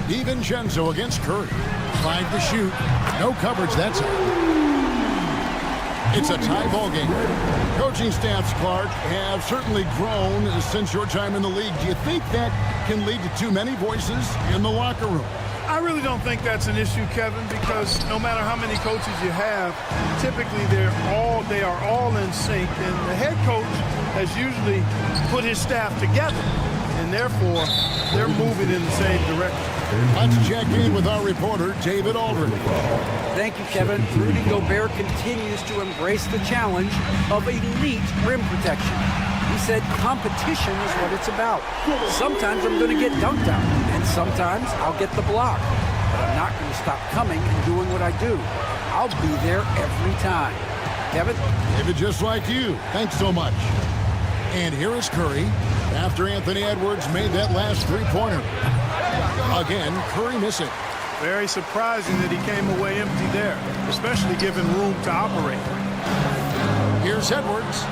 DiVincenzo against Curry. 5 to shoot. No coverage, that's it. It's a tie ball game. Coaching staffs, Clark, have certainly grown since your time in the league. Do you think that can lead to too many voices in the locker room? I really don't think that's an issue, Kevin, because no matter how many coaches you have, typically they are all in sync, and the head coach has usually put his staff together, and therefore they're moving in the same direction. Let's check in with our reporter, David Aldridge. Thank you, Kevin. Rudy Gobert continues to embrace the challenge of elite rim protection. He said competition is what it's about. Sometimes I'm going to get dunked on, and sometimes I'll get the block. But I'm not going to stop coming and doing what I do. I'll be there every time. Kevin? David, just like you. Thanks so much. And here is Curry after Anthony Edwards made that last three-pointer. Again, Curry missing. Very surprising that he came away empty there, especially given room to operate. Here's Edwards.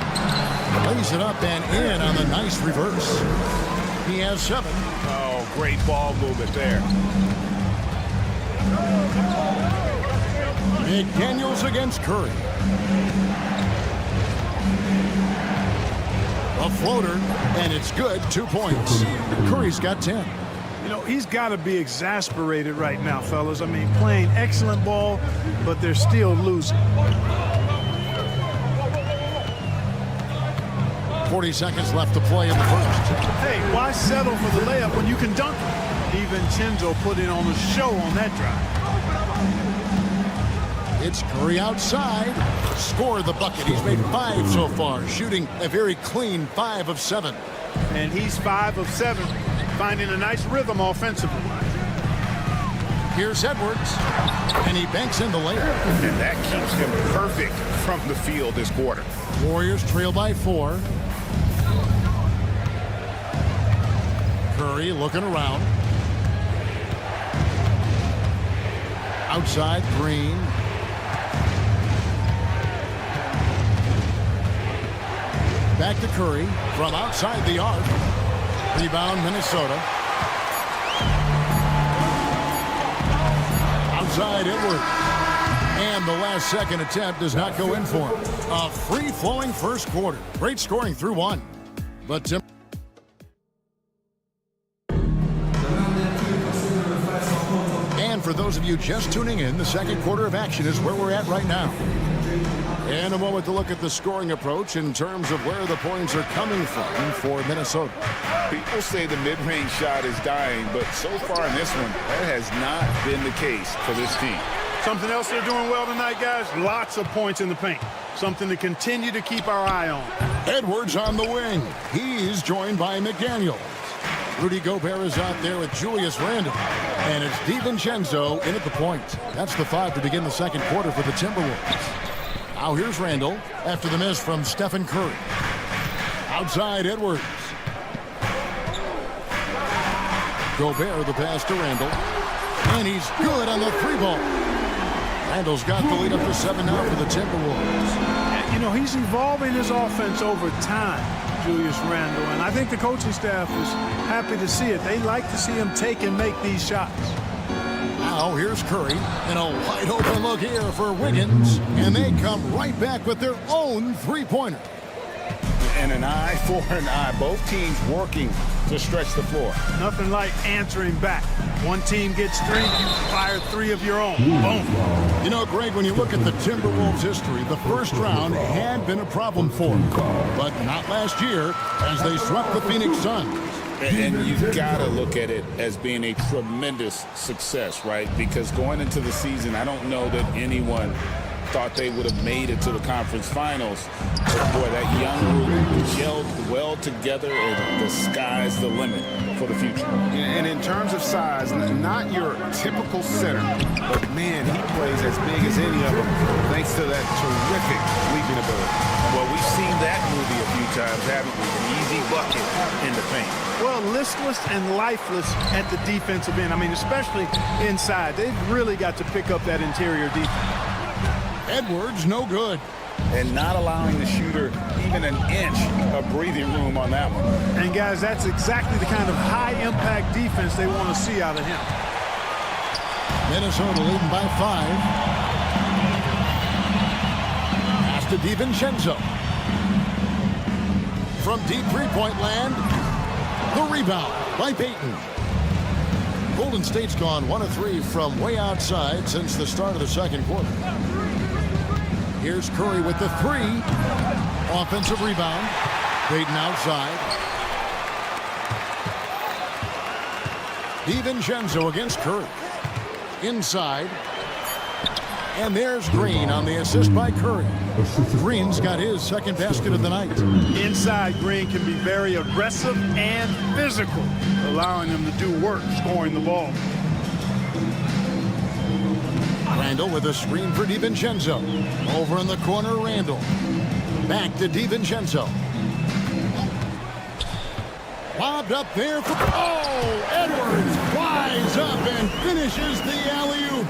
Lays it up and in on the nice reverse. He has 7. Oh, great ball movement there. McDaniels against Curry. A floater, and it's good. 2 points. Curry's got 10. You know, he's got to be exasperated right now, fellas. I mean, playing excellent ball, but they're still losing. 40 seconds left to play in the first. Hey, why settle for the layup when you can dunk it? DiVincenzo put in on a show on that drive. It's Curry outside. Scored the bucket. He's made 5 so far, shooting a very clean 5 of 7. And he's 5 of 7, finding a nice rhythm offensively. Here's Edwards, and he banks in the layup. And that keeps him perfect from the field this quarter. Warriors trail by 4. Curry looking around. Outside, Green. Back to Curry from outside the arc. Rebound, Minnesota. Outside, Edwards. And the last second attempt does not go in for him. A free-flowing first quarter. Great scoring through 1. But Tim. And for those of you just tuning in, the second quarter of action is where we're at right now. And a moment to look at the scoring approach in terms of where the points are coming from for Minnesota. People say the mid-range shot is dying, but so far in this one, that has not been the case for this team. Something else they're doing well tonight, guys, lots of points in the paint. Something to continue to keep our eye on. Edwards on the wing. He's joined by McDaniels. Rudy Gobert is out there with Julius Randle. And it's DiVincenzo in at the point. That's the 5 to begin the second quarter for the Timberwolves. Now here's Randle after the miss from Stephen Curry. Outside Edwards. Gobert the pass to Randle. And he's good on the 3-ball. Randle's got the lead up to 7 now for the Timberwolves. You know, he's evolving his offense over time, Julius Randle, and I think the coaching staff is happy to see it. They like to see him take and make these shots. Now here's Curry, and a wide open look here for Wiggins, and they come right back with their own 3-pointer. And an eye for an eye. Both teams working to stretch the floor. Nothing like answering back. One team gets 3, you fire 3 of your own. Boom. You know, Greg, when you look at the Timberwolves' history, the first round had been a problem for them, but not last year as they swept the Phoenix Suns. And you've got to look at it as being a tremendous success, right? Because going into the season, I don't know that anyone thought they would have made it to the conference finals. But boy, that young group gelled well together, and the sky's the limit for the future. And in terms of size, not your typical center, but man, he plays as big as any of them thanks to that terrific leaping ability. Well, we've seen that movie a few times, haven't we? An easy bucket in the paint. Well, listless and lifeless at the defensive end. I mean, especially inside. They've really got to pick up that interior defense. Edwards, no good. And not allowing the shooter even an inch of breathing room on that one. And, guys, that's exactly the kind of high-impact defense they want to see out of him. Minnesota leading by 5. Pass to DiVincenzo. From deep three-point land, the rebound by Payton. Golden State's gone 1 of 3 from way outside since the start of the second quarter. Here's Curry with the 3. Offensive rebound. Payton outside. DiVincenzo against Curry. Inside. And there's Green on the assist by Curry. Green's got his second basket of the night. Inside, Green can be very aggressive and physical, allowing him to do work scoring the ball. Randall with a screen for DiVincenzo. Over in the corner, Randall. Back to DiVincenzo. Lobbed up there for... Oh! Edwards flies up and finishes the alley-oop.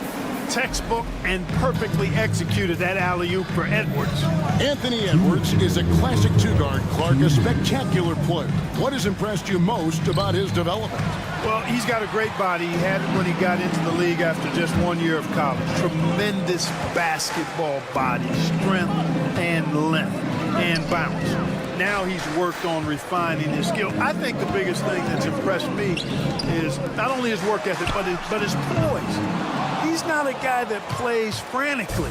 Textbook and perfectly executed that alley-oop for Edwards. Anthony Edwards is a classic two-guard. Clark, a spectacular player. What has impressed you most about his development? Well, he's got a great body. He had it when he got into the league after just 1 year of college. Tremendous basketball body, strength and length and bounce. Now he's worked on refining his skill. I think the biggest thing that's impressed me is not only his work ethic, but his poise. He's not a guy that plays frantically.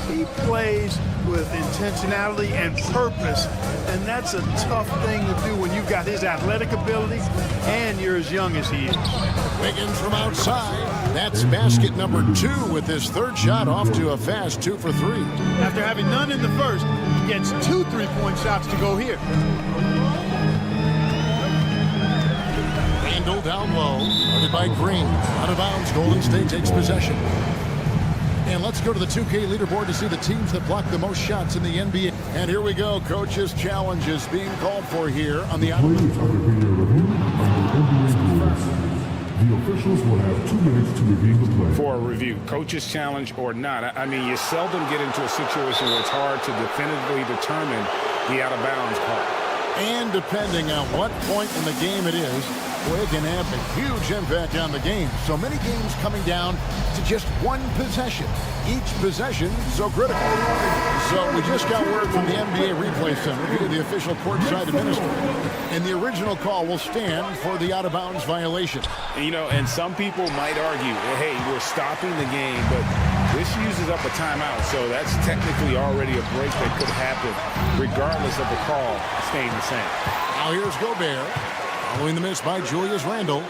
He plays with intentionality and purpose, and that's a tough thing to do when you've got his athletic ability and you're as young as he is. Wiggins from outside. That's basket number 2 with his third shot off to a fast 2 for 3. After having none in the first, he gets 2 3-point shots to go here. Randall down low, guarded by Green. Out of bounds, Golden State takes possession. And let's go to the 2K leaderboard to see the teams that block the most shots in the NBA. And here we go. Coach's challenge is being called for here on the Please, under video review under NBA rules. The officials will have 2 minutes to review the play. For a review, coach's challenge or not, I mean, you seldom get into a situation where it's hard to definitively determine the out-of-bounds call. And depending on what point in the game it is, boy, it can have a huge impact on the game. So many games coming down to just one possession. Each possession so critical. So we just got word from the NBA Replay Center via the official courtside administrator. And the original call will stand for the out-of-bounds violation. You know, and some people might argue, hey, we're stopping the game, but this uses up a timeout, so that's technically already a break that could happen regardless of the call staying the same. Now here's Gobert. Following the miss by Julius Randle.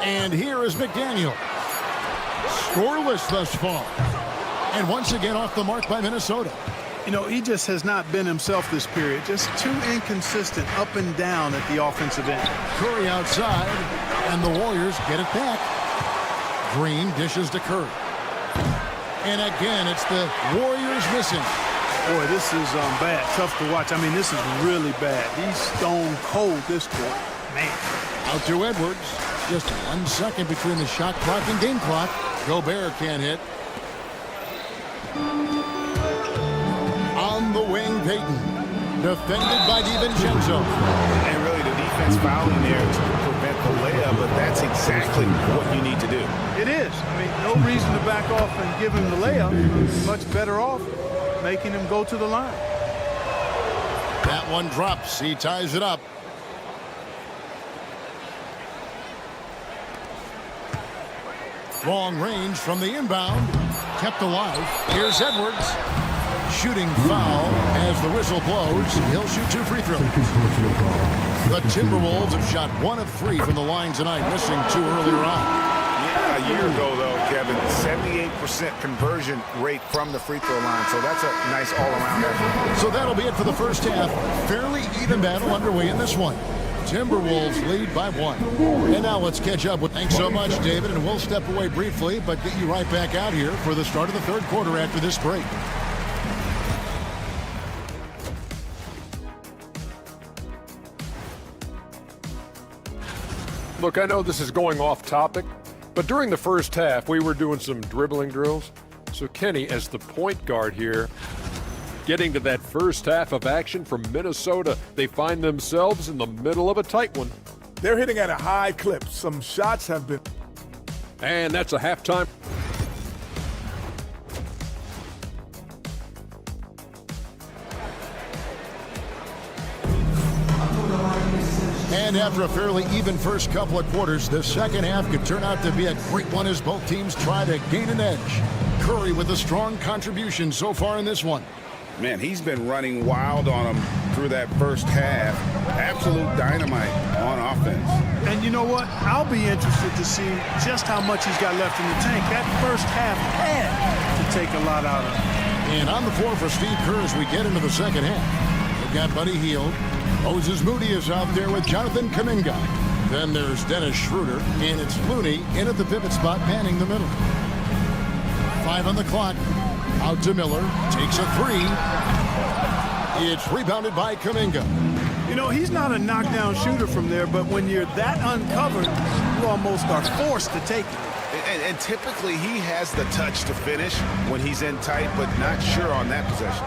And here is McDaniel. Scoreless thus far. And once again off the mark by Minnesota. You know, he just has not been himself this period. Just too inconsistent up and down at the offensive end. Curry outside, and the Warriors get it back. Green dishes to Curry. And again, it's the Warriors missing. Boy, this is bad. Tough to watch. I mean, this is really bad. He's stone cold this quarter. Man. Out to Edwards. Just 1 second between the shot clock and game clock. Gobert can't hit. On the wing, Payton. Defended by DiVincenzo. And really the defense fouling there to prevent the layup, but that's exactly what you need to do. It is. I mean, no reason to back off and give him the layup. Much better off making him go to the line. That one drops. He ties it up. Long range from the inbound. Kept alive. Here's Edwards. Shooting foul as the whistle blows. He'll shoot 2 free throws. The Timberwolves have shot 1 of 3 from the line tonight, missing 2 earlier on. Yeah, a year ago, though, Kevin, 78% conversion rate from the free throw line. So that's a nice all-around effort. So that'll be it for the first half. Fairly even battle underway in this one. Timberwolves lead by 1. And now let's catch up with... Thanks so much, David, and we'll step away briefly, but get you right back out here for the start of the third quarter after this break. Look, I know this is going off topic, but during the first half, we were doing some dribbling drills. So Kenny, as the point guard here, getting to that first half of action from Minnesota, they find themselves in the middle of a tight one. They're hitting at a high clip. Some shots have been... And that's a halftime. And after a fairly even first couple of quarters, the second half could turn out to be a great one as both teams try to gain an edge. Curry with a strong contribution so far in this one. Man, he's been running wild on him through that first half. Absolute dynamite on offense. And you know what? I'll be interested to see just how much he's got left in the tank. That first half had to take a lot out of him. And on the floor for Steve Kerr as we get into the second half. We've got Buddy Hield. Moses Moody is out there with Jonathan Kuminga. Then there's Dennis Schroeder, and it's Looney in at the pivot spot, panning the middle. 5 on the clock. Out to Miller. Takes a three. It's rebounded by Kuminga. You know, he's not a knockdown shooter from there, but when you're that uncovered, you almost are forced to take it. And typically he has the touch to finish when he's in tight, but not sure on that possession.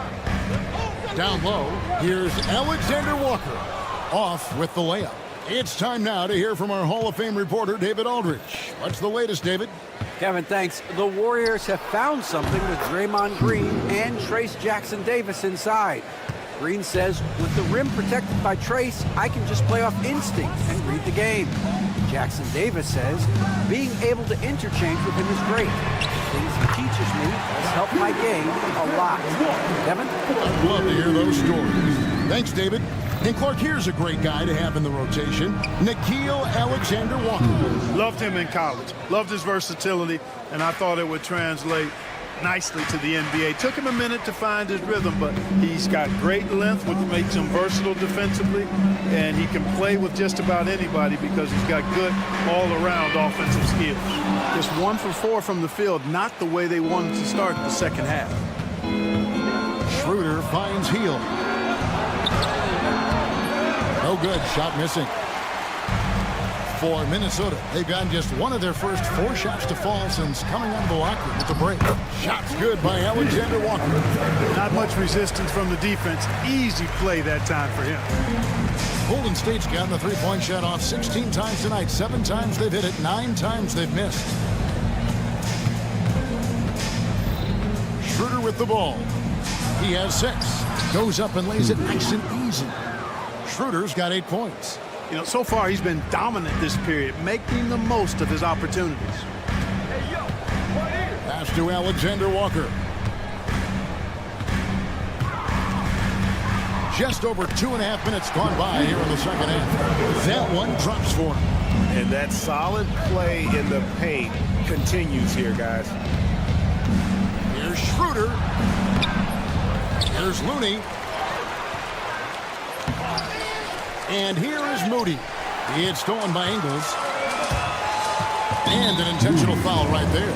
Down low, here's Alexander Walker. Off with the layup. It's time now to hear from our Hall of Fame reporter, David Aldridge. What's the latest, David? Kevin, thanks. The Warriors have found something with Draymond Green and Trace Jackson Davis inside. Green says, with the rim protected by Trace, I can just play off instinct and read the game. Jackson Davis says, being able to interchange with him is great. The things he teaches me has helped my game a lot. Kevin? I'd love to hear those stories. Thanks, David. And Clark, here's a great guy to have in the rotation, Nickeil Alexander-Walker. Loved him in college. Loved his versatility, and I thought it would translate nicely to the NBA. Took him a minute to find his rhythm, but he's got great length, which makes him versatile defensively, and he can play with just about anybody because he's got good all-around offensive skills. Just 1 for 4 from the field, not the way they wanted to start the second half. Schroeder finds Hield. No good, shot missing. For Minnesota, they've gotten just one of their first 4 shots to fall since coming out of the locker with the break. Shots good by Alexander Walker. Not much resistance from the defense. Easy play that time for him. Golden State's gotten the three-point shot off 16 times tonight. 7 times they've hit it, 9 times they've missed. Schroeder with the ball. He has 6. Goes up and lays it nice and easy. Schroeder's got 8 points. You know, so far he's been dominant this period, making the most of his opportunities. Pass to Alexander Walker. Just over 2.5 minutes gone by here in the second half. That one drops for him. And that solid play in the paint continues here, guys. Here's Schroeder. Here's Looney. And here is Moody. It's stolen by Ingles. And an intentional foul right there.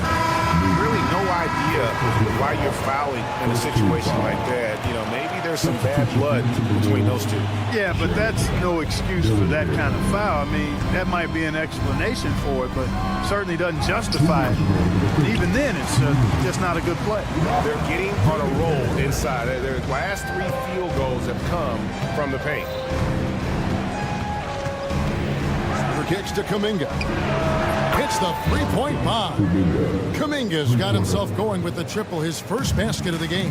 Really no idea why you're fouling in a situation like that. You know, maybe there's some bad blood between those two. Yeah, but that's no excuse for that kind of foul. I mean, that might be an explanation for it, but certainly doesn't justify it. And even then, it's just not a good play. They're getting on a roll inside. Their last 3 field goals have come from the paint. Kicks to Kuminga. Hits the three-point bomb. Kuminga's got himself going with the triple, his first basket of the game.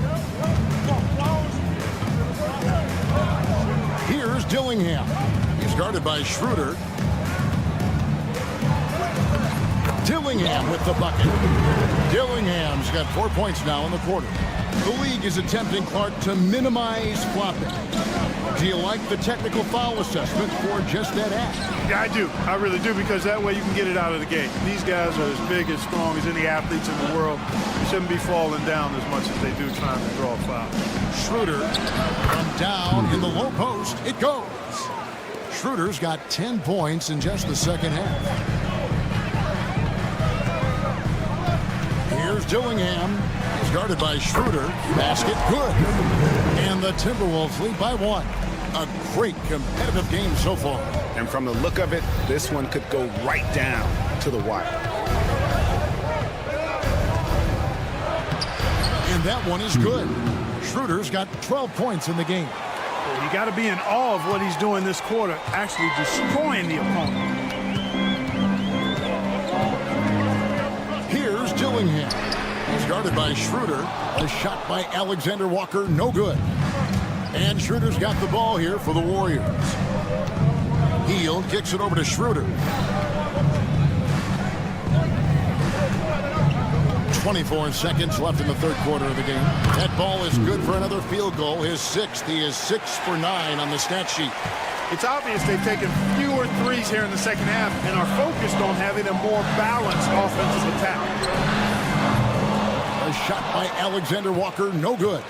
Here's Dillingham. He's guarded by Schroeder. Dillingham with the bucket. Dillingham's got 4 points now in the quarter. The league is attempting, Clark, to minimize flopping. Do you like the technical foul assessment for just that act? Yeah, I do. I really do, because that way you can get it out of the game. These guys are as big and strong as any athletes in the world. They shouldn't be falling down as much as they do trying to draw a foul. Schroeder from down in the low post. It goes. Schroeder's got 10 points in just the second half. Here's Dillingham. He's guarded by Schroeder. Basket good. And the Timberwolves lead by 1. A great competitive game so far. And from the look of it, this one could go right down to the wire. And that one is good. Schroeder's got 12 points in the game. You got to be in awe of what he's doing this quarter, actually destroying the opponent. Here's Dillingham. He's guarded by Schroeder. A shot by Alexander Walker, no good. And Schroeder's got the ball here for the Warriors. Hield kicks it over to Schroeder. 24 seconds left in the third quarter of the game. That ball is good for another field goal. His sixth. He is 6 for 9 on the stat sheet. It's obvious they've taken fewer threes here in the second half and are focused on having a more balanced offensive attack. A shot by Alexander Walker, no good.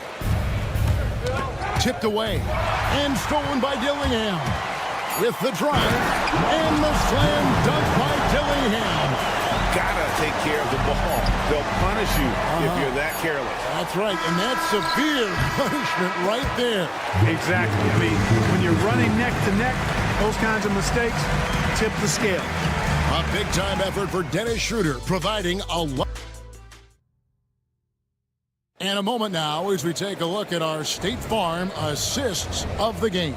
Tipped away and stolen by Dillingham. With the drive and the slam dunk by Dillingham. Gotta take care of the ball. They'll punish you if you're that careless. That's right, and that's severe punishment right there. Exactly. I mean, when you're running neck to neck, those kinds of mistakes tip the scale. A big-time effort for Dennis Schroeder, providing a lot. And a moment now as we take a look at our State Farm assists of the game.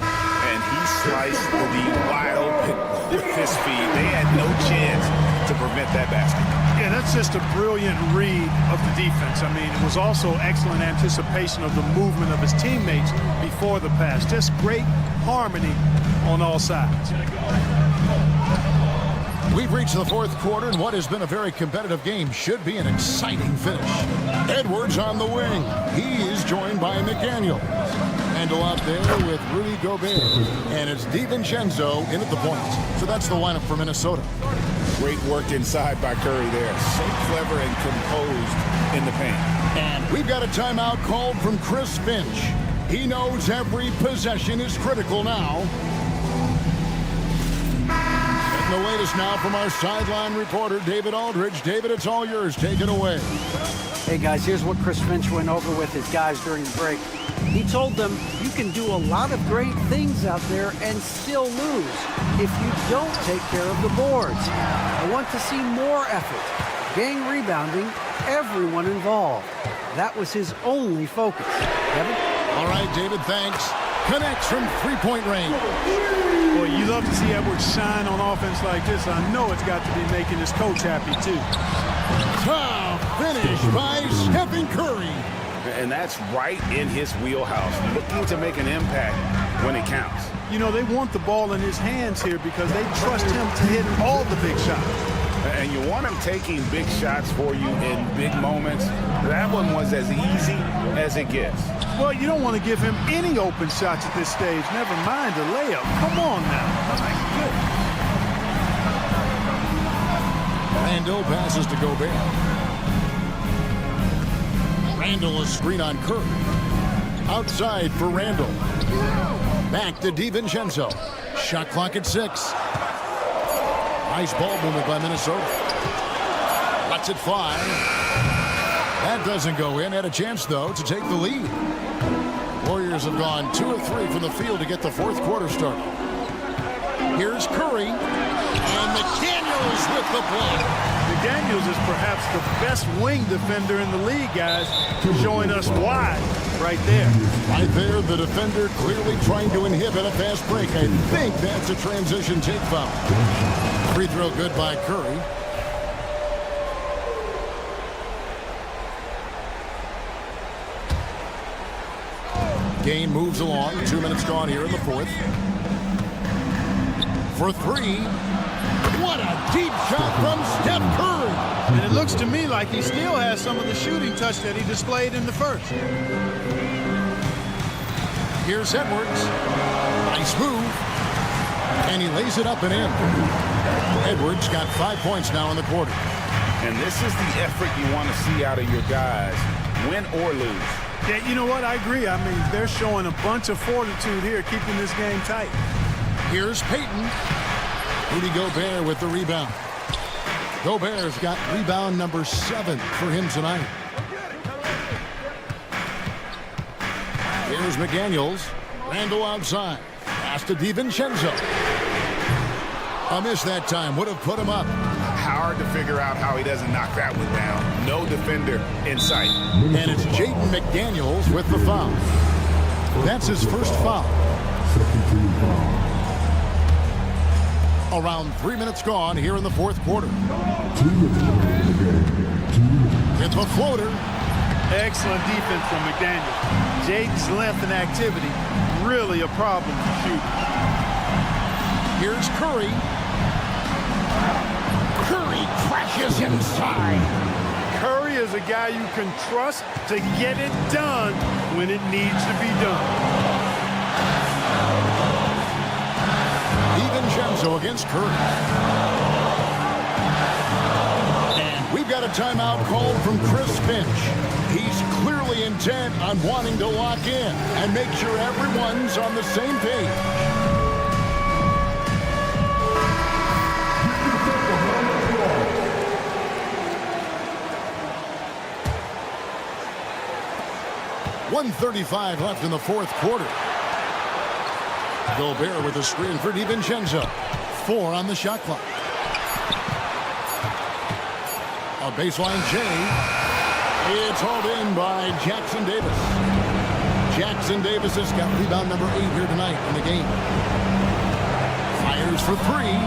And he sliced the wild with his feet. They had no chance to prevent that basket. Yeah, that's just a brilliant read of the defense. I mean, it was also excellent anticipation of the movement of his teammates before the pass. Just great harmony on all sides. We've reached the fourth quarter, and what has been a very competitive game should be an exciting finish. Edwards on the wing. He is joined by McDaniel. Randall out there with Rudy Gobert. And it's DiVincenzo in at the point. So that's the lineup for Minnesota. Great work inside by Curry there. So clever and composed in the paint. And we've got a timeout called from Chris Finch. He knows every possession is critical now. Getting the latest now from our sideline reporter, David Aldridge. David, it's all yours. Take it away. Hey, guys, here's what Chris Finch went over with his guys during the break. He told them, you can do a lot of great things out there and still lose if you don't take care of the boards. I want to see more effort, gang rebounding, everyone involved. That was his only focus. Kevin? All right, David, thanks. Connects from three-point range. Boy, you love to see Edwards shine on offense like this. I know it's got to be making his coach happy, too. Top finish by Stephen Curry. And that's right in his wheelhouse, looking to make an impact when it counts. You know, they want the ball in his hands here because they trust him to hit all the big shots. And you want him taking big shots for you in big moments. That one was as easy as it gets. Well, you don't want to give him any open shots at this stage, never mind a layup. Come on now. Randall passes to Gobert. Randall a screen on Curry. Outside for Randall. Back to DiVincenzo. Shot clock at 6. Nice ball movement by Minnesota. Lets it fly. That doesn't go in. Had a chance, though, to take the lead. Warriors have gone 2 of 3 from the field to get the fourth quarter started. Here's Curry. And McDaniels with the block. McDaniels is perhaps the best wing defender in the league, guys, showing us why right there. Right there, the defender clearly trying to inhibit a fast break. I think that's a transition take foul. Free throw good by Curry. Game moves along. 2 minutes gone here in the fourth. For 3. What a deep shot from Steph Curry. And it looks to me like he still has some of the shooting touch that he displayed in the first. Here's Edwards. Nice move. And he lays it up and in. Edwards got 5 points now in the quarter. And this is the effort you want to see out of your guys, win or lose. Yeah, you know what? I agree. I mean, they're showing a bunch of fortitude here, keeping this game tight. Here's Payton. Rudy Gobert with the rebound. Gobert's got rebound number 7 for him tonight. Here's McDaniels. Randall outside. Pass to DiVincenzo. A miss that time. Would have put him up. Hard to figure out how he doesn't knock that one down. No defender in sight. And it's Jaden McDaniels with the foul. That's his first foul. Around 3 minutes gone here in the fourth quarter. It's a floater. Excellent defense from McDaniel. Jaden's length and activity, really a problem to shoot. Here's Curry. Curry crashes inside. Curry Curry is a guy you can trust to get it done when it needs to be done. DiVincenzo against Curry. And we've got a timeout called from Chris Finch. He's clearly intent on wanting to lock in and make sure everyone's on the same page. .135 left in the fourth quarter. Gobert with a screen for DiVincenzo. 4 on the shot clock. A baseline J. It's hauled in by Jackson Davis. Jackson Davis has got rebound number 8 here tonight in the game. Fires for 3.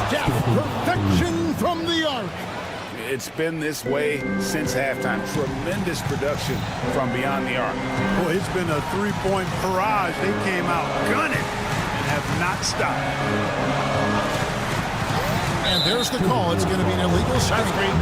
Steph, perfection from the arc. It's been this way since halftime. Tremendous production from beyond the arc. Boy, it's been a three-point barrage. They came out gunning and have not stopped. And there's the call. It's going to be an illegal shot screen.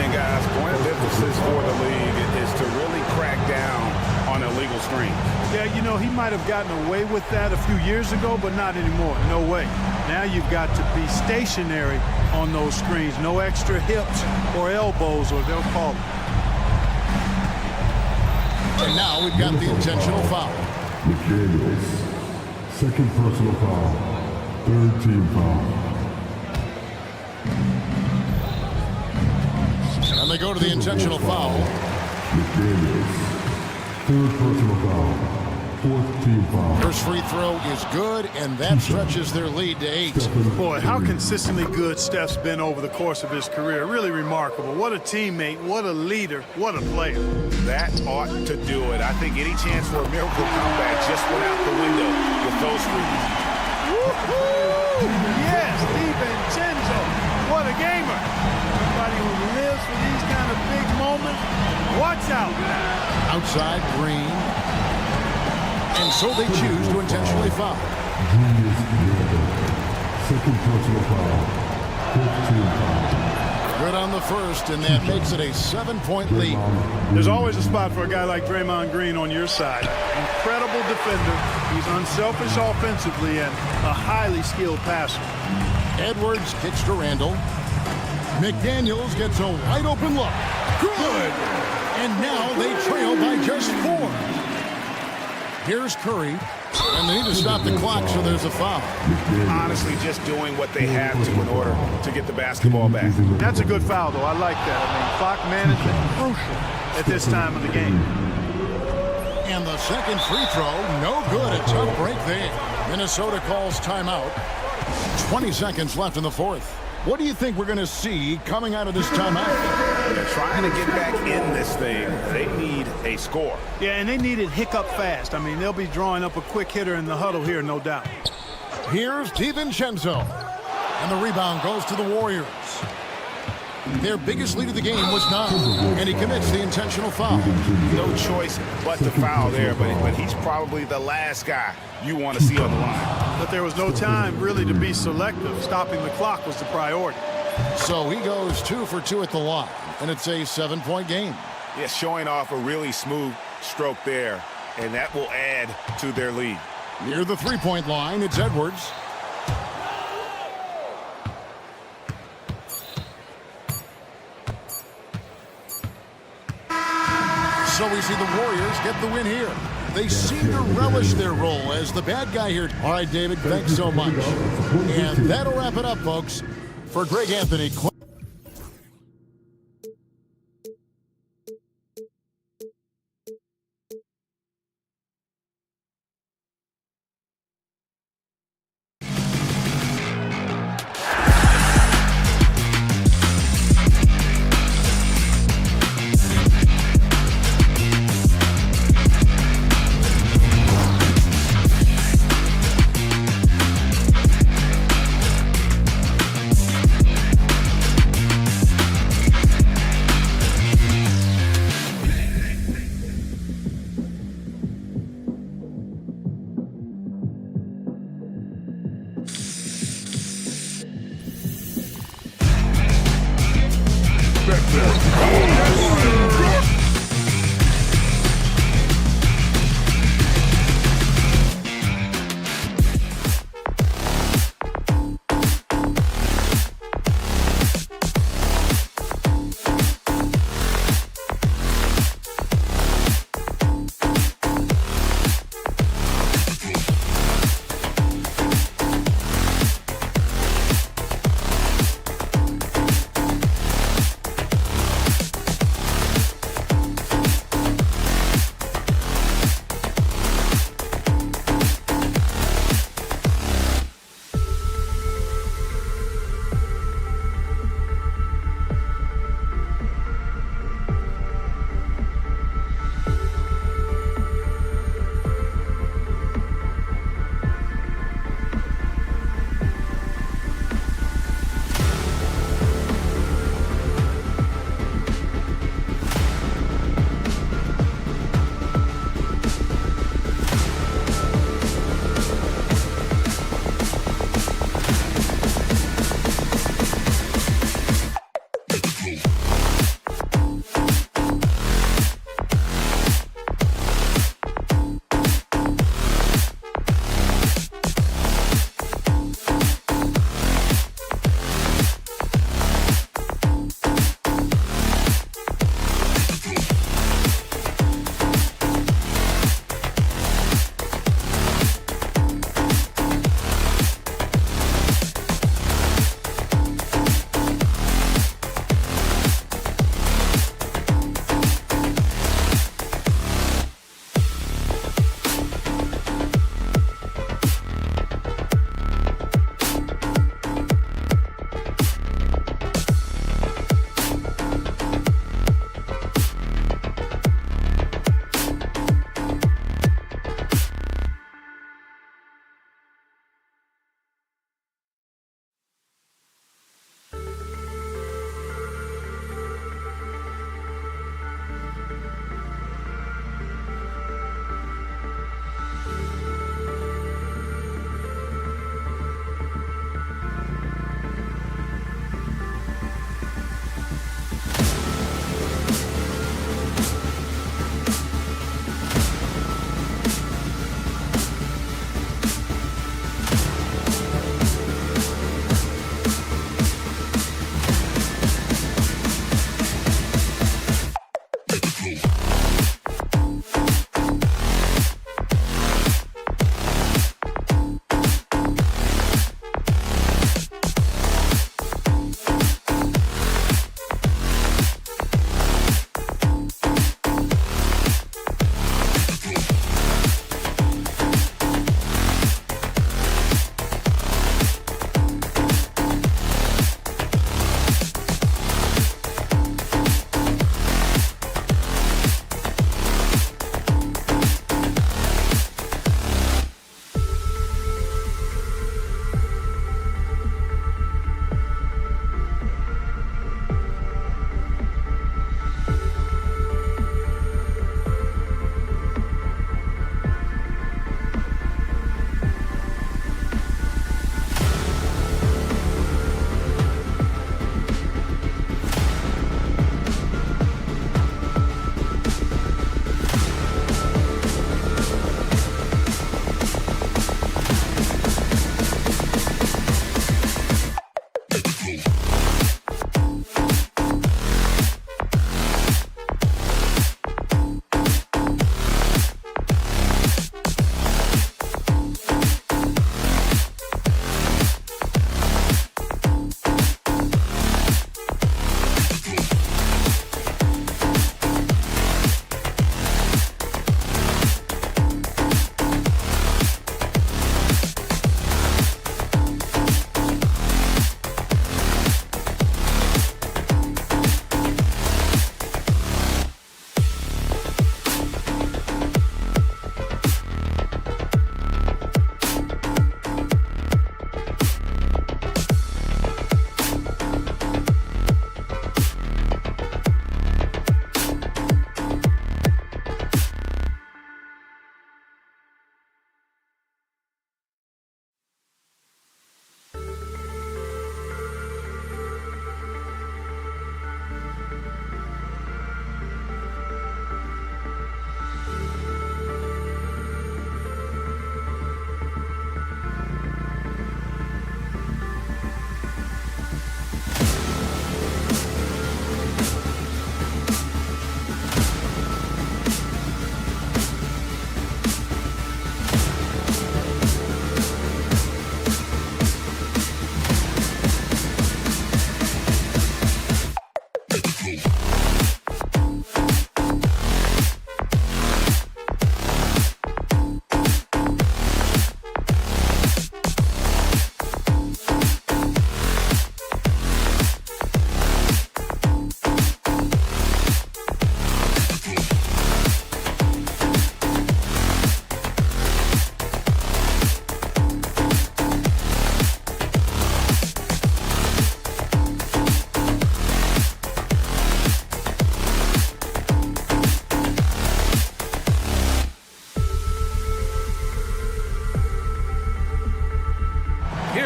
And guys, point of emphasis for the league is to really crack down on illegal screens. Yeah, you know, he might have gotten away with that a few years ago, but not anymore. No way. Now you've got to be stationary on those screens. No extra hips or elbows, or they'll call it. And now we've got the intentional foul. McDaniels, second personal foul, third team foul. And they go to the intentional foul. McDaniels, third personal foul, fourth team foul. First free throw is good, and that stretches their lead to 8. Boy, how consistently good Steph's been over the course of his career. Really remarkable. What a teammate, what a leader, what a player. That ought to do it. I think any chance for a miracle comeback just went out the window with those screens. Woo-hoo! Yes, DiVincenzo. What a gamer. Everybody who lives for these kind of big moments, watch out. Outside, Green. And so they choose to intentionally foul. Julius Randle, second personal foul, fifth team foul. Good on the first, and that makes it a 7-point lead. There's always a spot for a guy like Draymond Green on your side. Incredible defender. He's unselfish offensively and a highly skilled passer. Edwards kicks to Randle. McDaniels gets a wide open look. Good! And now they trail by just 4. Here's Curry. And they need to stop the clock, so there's a foul. Honestly, just doing what they have to in order to get the basketball back. That's a good foul, though. I like that. I mean, clock management crucial at this time of the game. And the second free throw, no good. A tough break there. Minnesota calls timeout. 20 seconds left in the fourth. What do you think we're going to see coming out of this timeout? They're trying to get back in this thing. They need a score. Yeah, and they need it hiccup fast. I mean, they'll be drawing up a quick hitter in the huddle here, no doubt. Here's DiVincenzo. And the rebound goes to the Warriors. Their biggest lead of the game was 9, and he commits the intentional foul. No choice but to foul there, but he's probably the last guy you want to see on the line. But there was no time really to be selective. Stopping the clock was the priority. So he goes 2 for 2 at the line, and it's a 7-point game. Yeah, showing off a really smooth stroke there, and that will add to their lead. Near the three-point line, it's Edwards. So we see the Warriors get the win here. They seem to relish their role as the bad guy here. All right, David, thanks so much. And that'll wrap it up, folks. For Greg Anthony.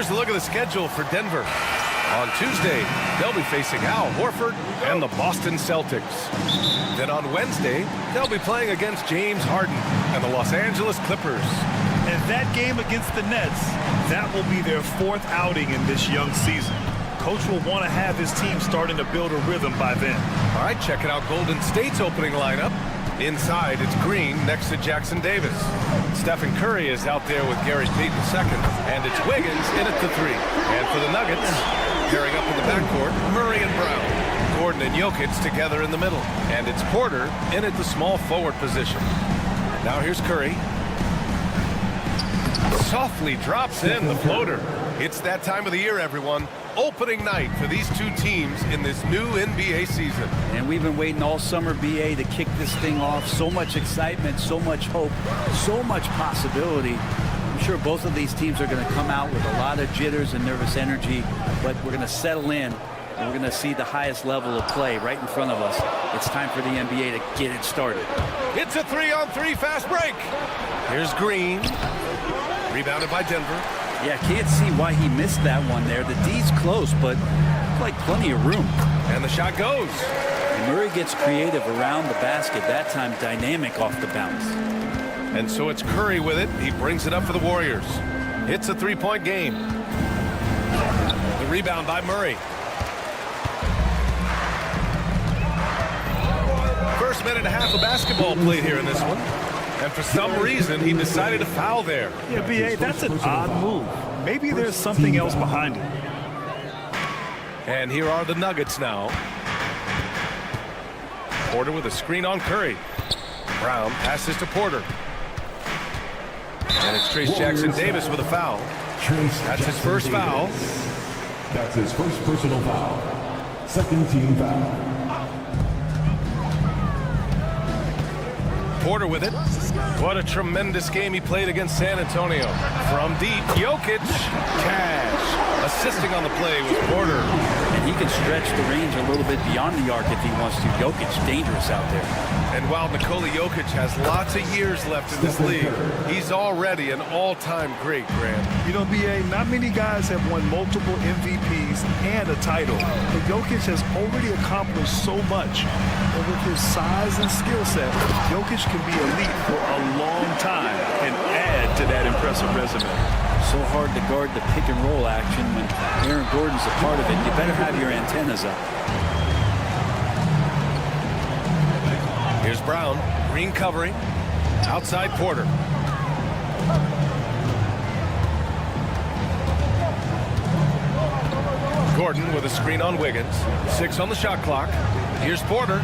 Here's a look at the schedule for Denver. On Tuesday, they'll be facing Al Horford and the Boston Celtics. Then on Wednesday, they'll be playing against James Harden and the Los Angeles Clippers. And that game against the Nets, that will be their 4th outing in this young season. Coach will want to have his team starting to build a rhythm by then. All right, checking out Golden State's opening lineup. Inside, it's Green next to Jackson Davis. Stephen Curry is out there with Gary Payton II, and it's Wiggins in at the 3. And for the Nuggets, pairing up in the backcourt, Murray and Brown. Gordon and Jokic together in the middle. And it's Porter in at the small forward position. Now here's Curry. Softly drops in the floater. It's that time of the year, everyone. Opening night for these two teams in this new NBA season. And we've been waiting all summer, BA, to kick this thing off. So much excitement, so much hope, so much possibility. I'm sure both of these teams are going to come out with a lot of jitters and nervous energy, but we're going to settle in, and we're going to see the highest level of play right in front of us. It's time for the NBA to get it started. It's a 3-on-3 fast break. Here's Green. Rebounded by Denver. Yeah, can't see why he missed that one there. The D's close, but like plenty of room. And the shot goes. And Murray gets creative around the basket. That time dynamic off the bounce. And so it's Curry with it. He brings it up for the Warriors. It's a 3-point game. The rebound by Murray. First minute and a half of basketball played here in this one. And for some reason, he decided to foul there. Yeah, B.A., that's an odd move. Maybe there's something else behind it. And here are the Nuggets now. Porter with a screen on Curry. Brown passes to Porter. And it's Trace Jackson Davis with a foul. That's his first foul. That's his first personal foul. Second team foul. Porter with it. What a tremendous game he played against San Antonio. From deep, Jokic, cash. Assisting on the play with Porter. And he can stretch the range a little bit beyond the arc if he wants to. Jokic, dangerous out there. And while Nikola Jokic has lots of years left in this league, he's already an all-time great, Grant. You know, B.A., not many guys have won multiple MVPs and a title, but Jokic has already accomplished so much. And with his size and skill set, Jokic can be elite for a long time and add to that impressive resume. So hard to guard the pick and roll action when Aaron Gordon's a part of it. You better have your antennas up. Here's Brown. Green covering. Outside Porter. Gordon with a screen on Wiggins. 6 on the shot clock. Here's Porter.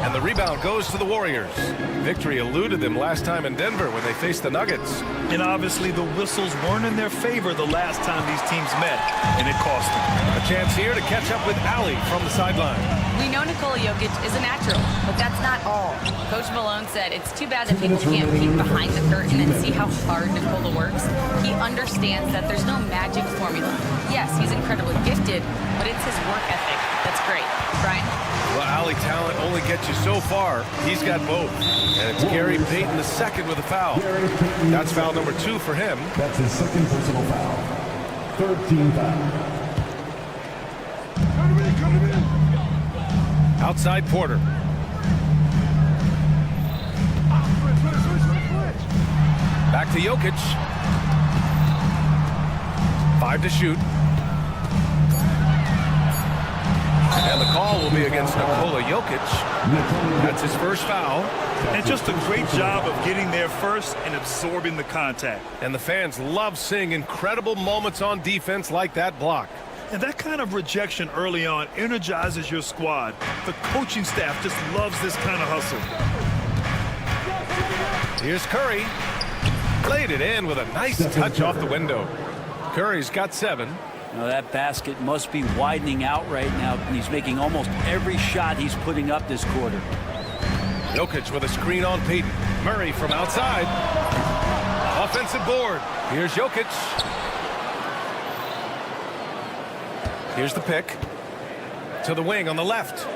And the rebound goes to the Warriors. Victory eluded them last time in Denver when they faced the Nuggets. And obviously the whistles weren't in their favor the last time these teams met, and it cost them. A chance here to catch up with Ali from the sideline. We know Nikola Jokic is a natural, but that's not all. Coach Malone said it's too bad that people can't peek behind the curtain and see how hard Nikola works. He understands that there's no magic formula. Yes, he's incredibly gifted, but it's his work ethic that's great. Brian? Well, Ali, talent only gets you so far. He's got both. And it's Gary Payton II with a foul. That's foul number 2 for him. That's his second personal foul. Third team foul. Outside Porter. Back to Jokic. 5 to shoot. And the call will be against Nikola Jokic. That's his first foul. And just a great job of getting there first and absorbing the contact. And the fans love seeing incredible moments on defense like that block. And that kind of rejection early on energizes your squad. The coaching staff just loves this kind of hustle. Here's Curry. Laid it in with a nice touch off the window. Curry's got 7. Now that basket must be widening out right now, and he's making almost every shot he's putting up this quarter. Jokic with a screen on Payton. Murray from outside. Offensive board. Here's Jokic. Here's the pick. To the wing on the left.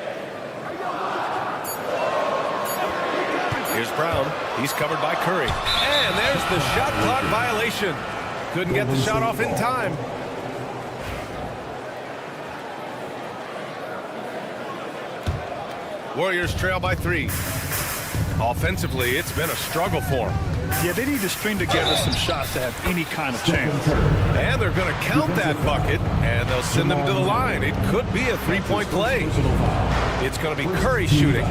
Here's Brown. He's covered by Curry. And there's the shot clock violation. Couldn't get the shot off in time. Warriors trail by 3. Offensively, it's been a struggle for them. Yeah, they need to string together some shots to have any kind of chance. And they're going to count that bucket, and they'll send them to the line. It could be a three-point play. It's going to be Curry shooting.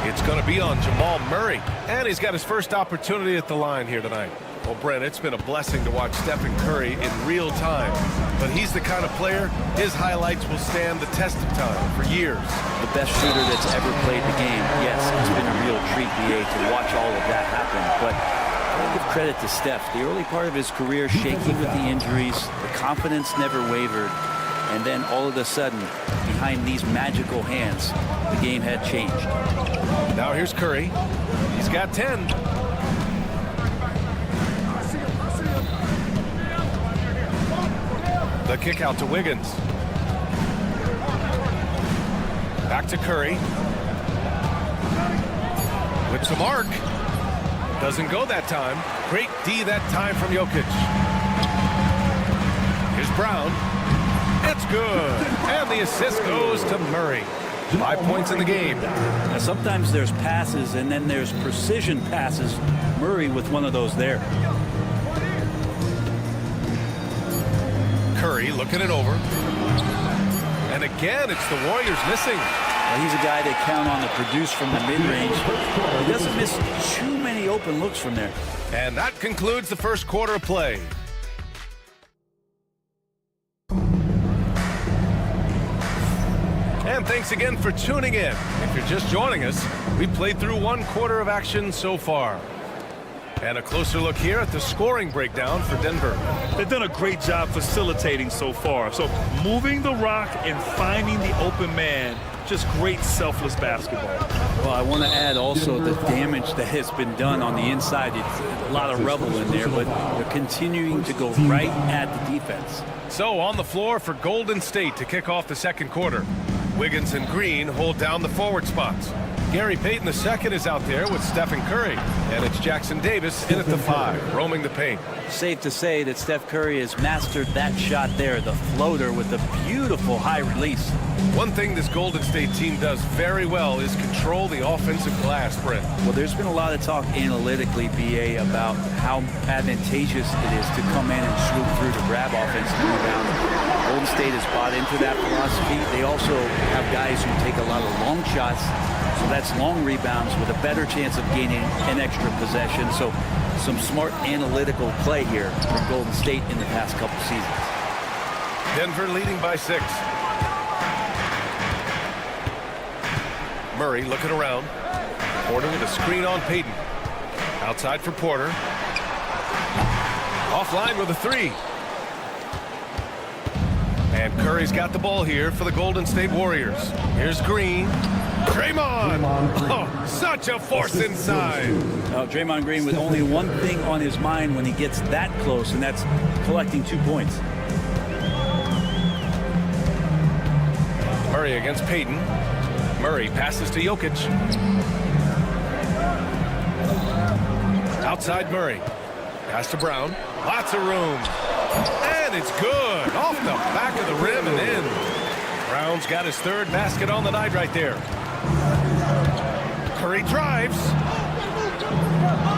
It's going to be on Jamal Murray. And he's got his first opportunity at the line here tonight. Well, Brent, it's been a blessing to watch Stephen Curry in real time. But he's the kind of player, his highlights will stand the test of time for years. The best shooter that's ever played the game. Yes, it's been a real treat, BA, to watch all of that happen. But I give credit to Steph. The early part of his career, shaky with the injuries, the confidence never wavered. And then all of a sudden, behind these magical hands, the game had changed. Now here's Curry. He's got 10. The kick out to Wiggins. Back to Curry. Whips a mark. Doesn't go that time. Great D that time from Jokic. Here's Brown. It's good. And the assist goes to Murray. 5 points in the game. Now, sometimes there's passes and then there's precision passes. Murray with one of those there. Curry looking it over. And again, it's the Warriors missing. Well, he's a guy they count on to produce from the mid-range. He doesn't miss too many open looks from there. And that concludes the first quarter of play. And thanks again for tuning in. If you're just joining us, we played through 1 quarter of action so far. And a closer look here at the scoring breakdown for Denver. They've done a great job facilitating so far. So moving the rock and finding the open man, just great selfless basketball. Well, I want to add also the damage that has been done on the inside. It's a lot of rubble in there, but they're continuing to go right at the defense. So on the floor for Golden State to kick off the second quarter. Wiggins and Green hold down the forward spots. Gary Payton II is out there with Stephen Curry. And it's Jackson Davis in at the 5, roaming the paint. Safe to say that Steph Curry has mastered that shot there, the floater with a beautiful high release. One thing this Golden State team does very well is control the offensive glass, Brent. Well, there's been a lot of talk analytically, BA, about how advantageous it is to come in and swoop through to grab offensive rebound. Golden State has bought into that philosophy. They also have guys who take a lot of long shots. So that's long rebounds with a better chance of gaining an extra possession. So some smart analytical play here from Golden State in the past couple seasons. Denver leading by 6. Murray looking around. Porter with a screen on Payton. Outside for Porter. Offline with a 3. And Curry's got the ball here for the Golden State Warriors. Here's Green. Draymond! Oh, such a force inside. Draymond Green with only one thing on his mind when he gets that close, and that's collecting 2 points. Murray against Payton. Murray passes to Jokic. Outside Murray. Pass to Brown. Lots of room. And it's good. Off the back of the rim and in. Brown's got his 3rd basket on the night right there. Curry drives.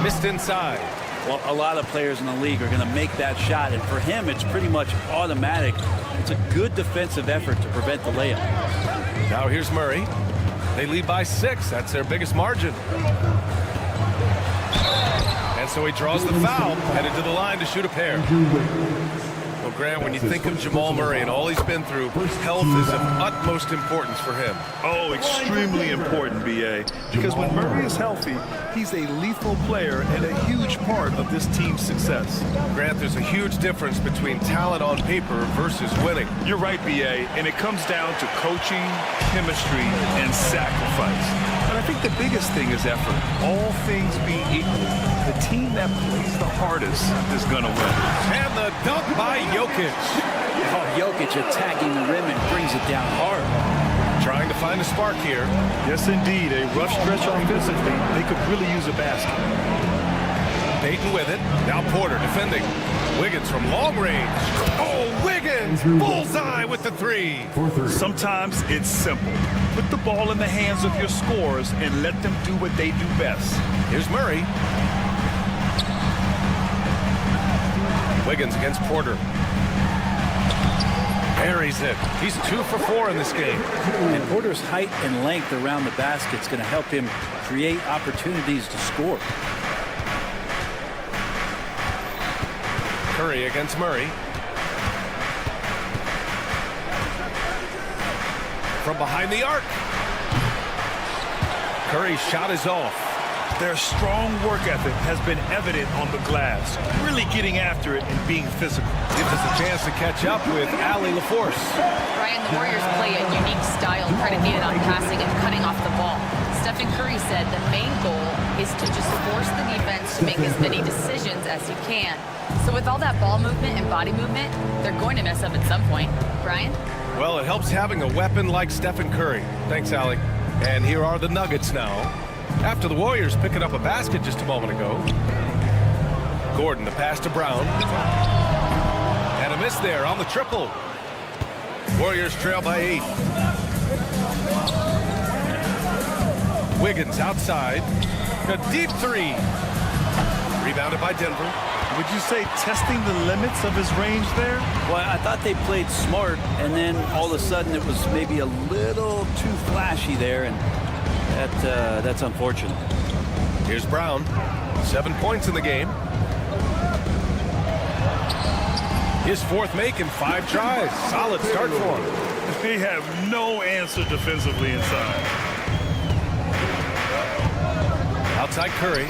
Missed inside. Well, a lot of players in the league are going to make that shot, and for him, it's pretty much automatic. It's a good defensive effort to prevent the layup. Now here's Murray. They lead by 6. That's their biggest margin. And so he draws the foul, headed to the line to shoot a pair. Well, Grant, when you think of Jamal Murray and all he's been through, health is of utmost importance for him. Oh, extremely important, B.A. Because when Murray is healthy, he's a lethal player and a huge part of this team's success. Grant, there's a huge difference between talent on paper versus winning. You're right, B.A., and it comes down to coaching, chemistry, and sacrifice. But I think the biggest thing is effort. All things being equal, the team that plays the hardest is going to win. And the dunk by Jokic. Oh, Jokic attacking the rim and brings it down hard. Trying to find a spark here. Yes, indeed. A rough stretch offensively. They could really use a basket. Payton with it. Now Porter defending. Wiggins from long range. Oh, Wiggins! Bullseye with the three. Sometimes it's simple. Put the ball in the hands of your scorers and let them do what they do best. Here's Murray. Wiggins against Porter. Buries it. He's 2 for 4 in this game. And Porter's height and length around the basket is going to help him create opportunities to score. Curry against Murray. From behind the arc. Curry's shot is off. Their strong work ethic has been evident on the glass, really getting after it and being physical. Gives us a chance to catch up with Allie LaForce. Ryan, the Warriors play a unique style predicated on passing and cutting off the ball. Stephen Curry said the main goal is to just force the defense to make as many decisions as you can. So with all that ball movement and body movement, they're going to mess up at some point. Brian? Well, it helps having a weapon like Stephen Curry. Thanks, Allie. And here are the Nuggets now. After the Warriors picking up a basket just a moment ago. Gordon, the pass to Brown. And a miss there on the triple. Warriors trail by 8. Wiggins outside. A deep three. Rebounded by Denver. Would you say testing the limits of his range there? Well, I thought they played smart, and then all of a sudden it was maybe a little too flashy there, and that's unfortunate. Here's Brown. 7 points in the game. His 4th make in 5 tries. Solid start for him. They have no answer defensively inside. Outside Curry.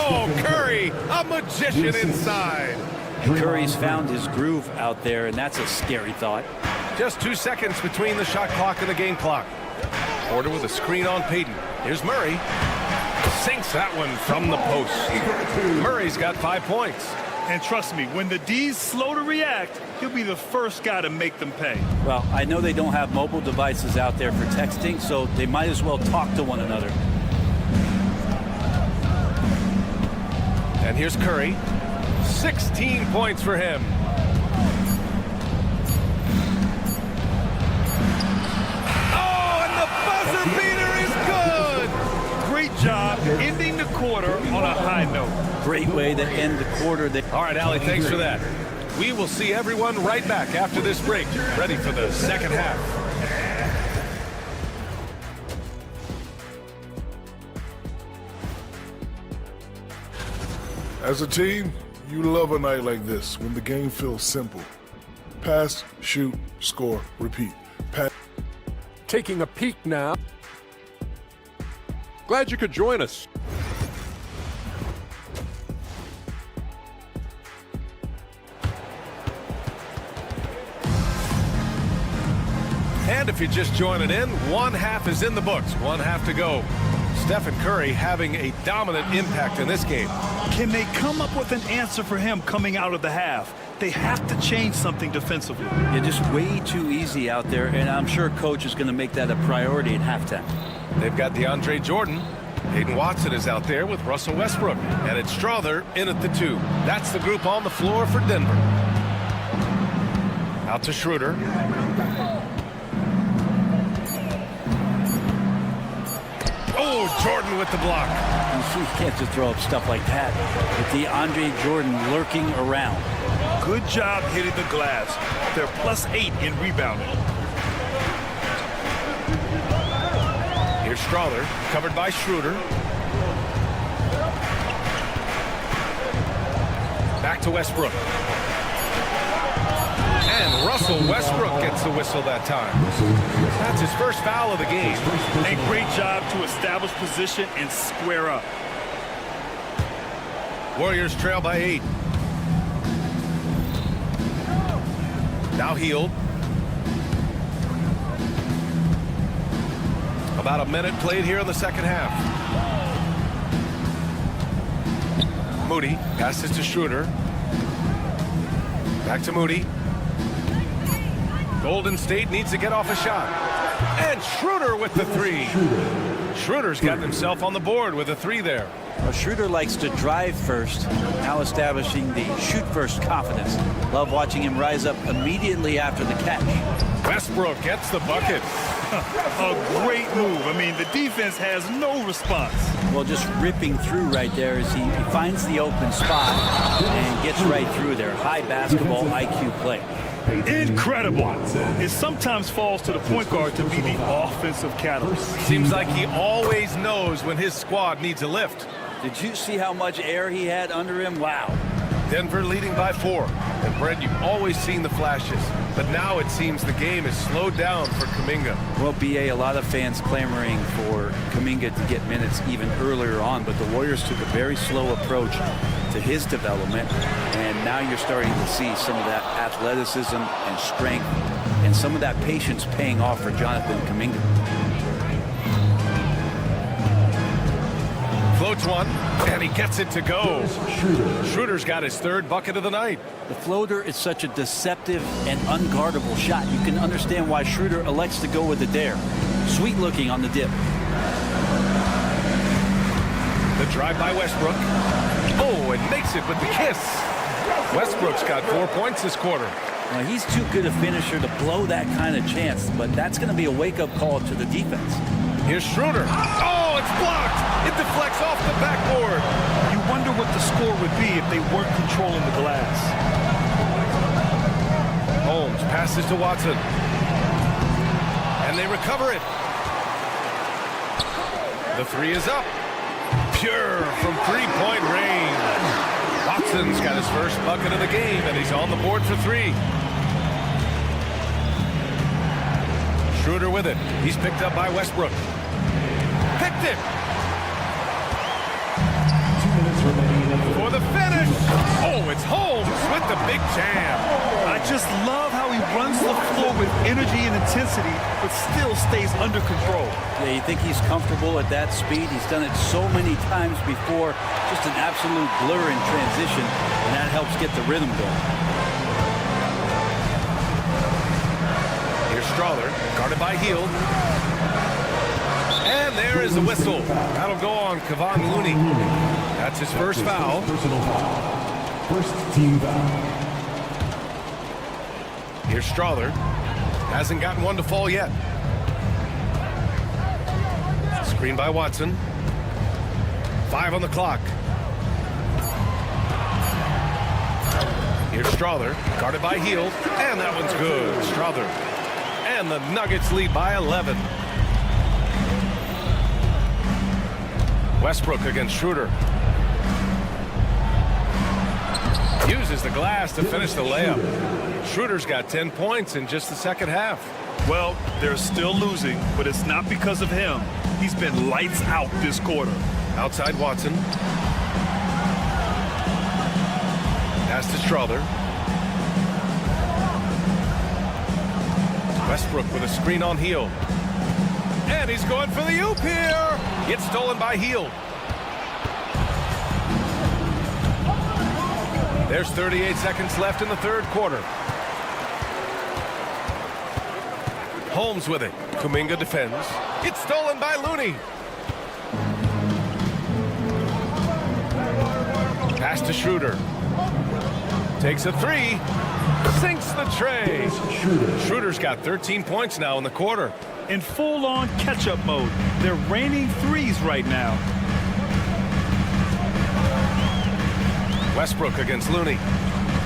Oh, Curry, a magician inside. Curry's found his groove out there, and that's a scary thought. Just 2 seconds between the shot clock and the game clock. Porter with a screen on Payton. Here's Murray. Sinks that one from the post. Murray's got 5 points. And trust me, when the D's slow to react, he'll be the first guy to make them pay. Well, I know they don't have mobile devices out there for texting, so they might as well talk to one another. And here's Curry. 16 points for him. Oh, and the buzzer beater is good. Great job ending the quarter on a high note. Great way to end the quarter. All right, Allie, thanks for that. We will see everyone right back after this break, ready for the second half. As a team, you love a night like this when the game feels simple. Pass, shoot, score, repeat. Pass. Taking a peek now. Glad you could join us. And if you're just joining in, 1 half is in the books, 1 half to go. Stephen Curry having a dominant impact in this game. Can they come up with an answer for him coming out of the half? They have to change something defensively. You're just way too easy out there, and I'm sure coach is going to make that a priority at halftime. They've got DeAndre Jordan. Hayden Watson is out there with Russell Westbrook. And it's Strother in at the 2. That's the group on the floor for Denver. Out to Schroeder. Oh, Jordan with the block. You can't just throw up stuff like that. With DeAndre Jordan lurking around. Good job hitting the glass. They're +8 in rebounding. Here's Strother, covered by Schroeder. Back to Westbrook. And Russell Westbrook gets the whistle that time. That's his first foul of the game. A great job to establish position and square up. Warriors trail by 8. Now Hield. About a minute played here in the second half. Moody passes to Schroeder. Back to Moody. Golden State needs to get off a shot. And Schroeder with the three. Schroeder's gotten himself on the board with a three there. Well, Schroeder likes to drive first, now establishing the shoot-first confidence. Love watching him rise up immediately after the catch. Westbrook gets the bucket. A great move. I mean, the defense has no response. Well, just ripping through right there as he finds the open spot and gets right through there. High basketball IQ play. Incredible. It sometimes falls to the point guard to be the offensive catalyst. Seems like he always knows when his squad needs a lift. Did you see how much air he had under him? Wow. Denver leading by 4. And Brent, you've always seen the flashes, but now it seems the game is slowed down for Kuminga. Well, BA, a lot of fans clamoring for Kuminga to get minutes even earlier on, but the Warriors took a very slow approach to his development, and now you're starting to see some of that athleticism and strength and some of that patience paying off for Jonathan Kuminga. Floats one, and he gets it to go. Schroeder's got his third bucket of the night. The floater is such a deceptive and unguardable shot. You can understand why Schroeder elects to go with the dare. Sweet looking on the dip. The drive by Westbrook. Oh, and makes it with the kiss. Westbrook's got 4 points this quarter. Now, he's too good a finisher to blow that kind of chance, but that's going to be a wake-up call to the defense. Here's Schroeder. Oh, it's blocked. It deflects off the backboard. You wonder what the score would be if they weren't controlling the glass. Holmes passes to Watson. And they recover it. The three is up. Pure from three-point range. Watson's got his first bucket of the game, and he's on the board for 3. Schroeder with it. He's picked up by Westbrook. Picked it. 2 minutes remaining. For the finish. Oh, it's Holmes with the big jam. I just love how he runs the floor with energy and intensity, but still stays under control. Yeah, you think he's comfortable at that speed? He's done it so many times before. Just an absolute blur in transition, and that helps get the rhythm going. Here's Strother, guarded by Hield. And there is the whistle. That'll go on Kevon Looney. That's his first foul. Personal foul. First team foul. Here's Strother. Hasn't gotten one to fall yet. Screen by Watson. 5 on the clock. Here's Strother, guarded by Hield. And that one's good. Strother. And the Nuggets lead by 11. Westbrook against Schroeder. Uses the glass to finish the layup. Schroeder's got 10 points in just the second half. Well, they're still losing, but it's not because of him. He's been lights out this quarter. Outside Watson. Pass to Strother. Westbrook with a screen on Hield. And he's going for the oop here. It's stolen by Hield. There's 38 seconds left in the third quarter. Holmes with it. Kuminga defends. It's stolen by Looney. Pass to Schroeder. Takes a three. Sinks the tray. Schroeder's got 13 points now in the quarter. In full-on catch-up mode. They're raining threes right now. Westbrook against Looney.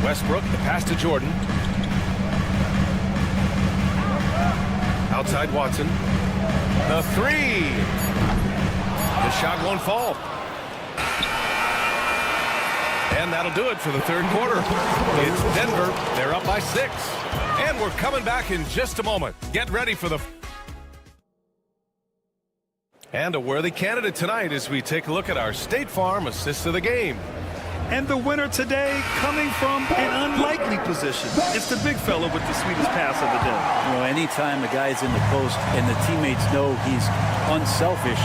Westbrook, the pass to Jordan. Outside Watson. The three. The shot won't fall. And that'll do it for the third quarter. It's Denver. They're up by 6. And we're coming back in just a moment. Get ready for the... And a worthy candidate tonight as we take a look at our State Farm assist of the game. And the winner today coming from an unlikely position. It's the big fella with the sweetest pass of the day. You know, anytime a guy's in the post and the teammates know he's unselfish,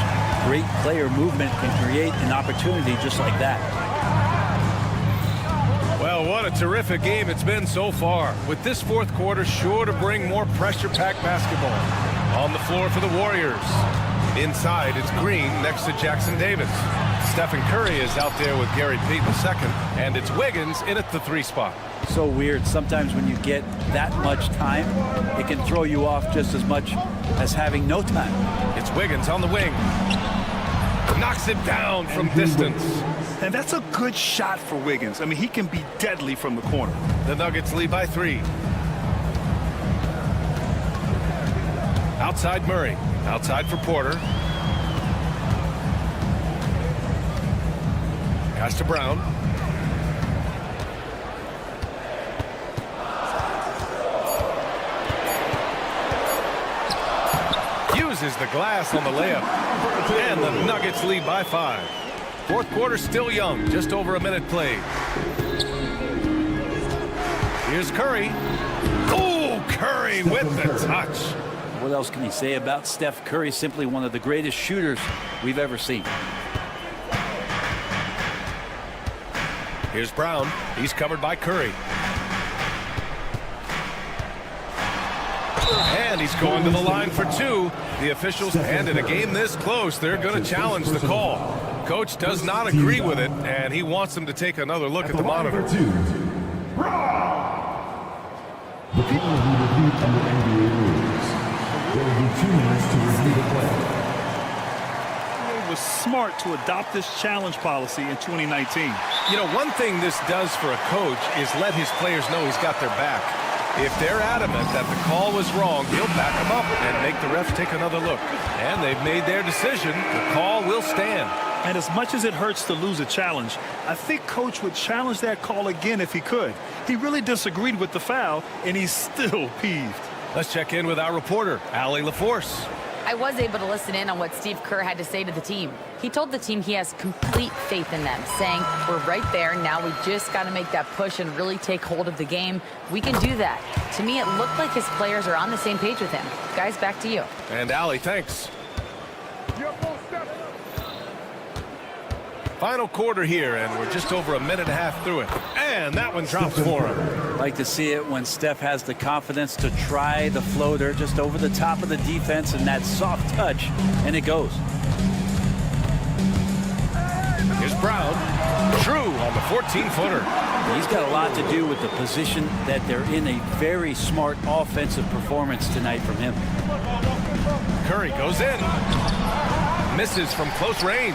great player movement can create an opportunity just like that. Well, what a terrific game it's been so far, with this fourth quarter sure to bring more pressure-packed basketball. On the floor for the Warriors. Inside, it's Green next to Jackson Davis. Stephen Curry is out there with Gary Payton II, and it's Wiggins in at the 3 spot. So weird. Sometimes when you get that much time, it can throw you off just as much as having no time. It's Wiggins on the wing. Knocks it down from distance. And that's a good shot for Wiggins. I mean, he can be deadly from the corner. The Nuggets lead by 3. Outside Murray. Outside for Porter. Pass to Brown. Uses the glass on the layup. And the Nuggets lead by 5. Fourth quarter still young. Just over a minute played. Here's Curry. Oh, Curry with the touch. What else can you say about Steph Curry? Simply one of the greatest shooters we've ever seen. Here's Brown. He's covered by Curry. And he's going to the line for 2. The officials, and in a game this close, they're going to challenge the call. Coach does not agree with it, and he wants them to take another look at the monitor. The people who reviewed under NBA rules. There will be 2 minutes to review the play. It was smart to adopt this challenge policy in 2019. You know, one thing this does for a coach is let his players know he's got their back. If they're adamant that the call was wrong, he'll back them up and make the refs take another look. And they've made their decision. The call will stand. And as much as it hurts to lose a challenge, I think Coach would challenge that call again if he could. He really disagreed with the foul, and he's still peeved. Let's check in with our reporter, Allie LaForce. I was able to listen in on what Steve Kerr had to say to the team. He told the team he has complete faith in them, saying, we're right there. Now we just got to make that push and really take hold of the game. We can do that. To me, it looked like his players are on the same page with him. Guys, back to you. And Allie, thanks. Final quarter here, and we're just over a minute and a half through it. And that one drops for him. Like to see it when Steph has the confidence to try the floater just over the top of the defense and that soft touch, and it goes. Here's Brown. True on the 14-footer. He's got a lot to do with the position that they're in. A very smart offensive performance tonight from him. Curry goes in. Misses from close range.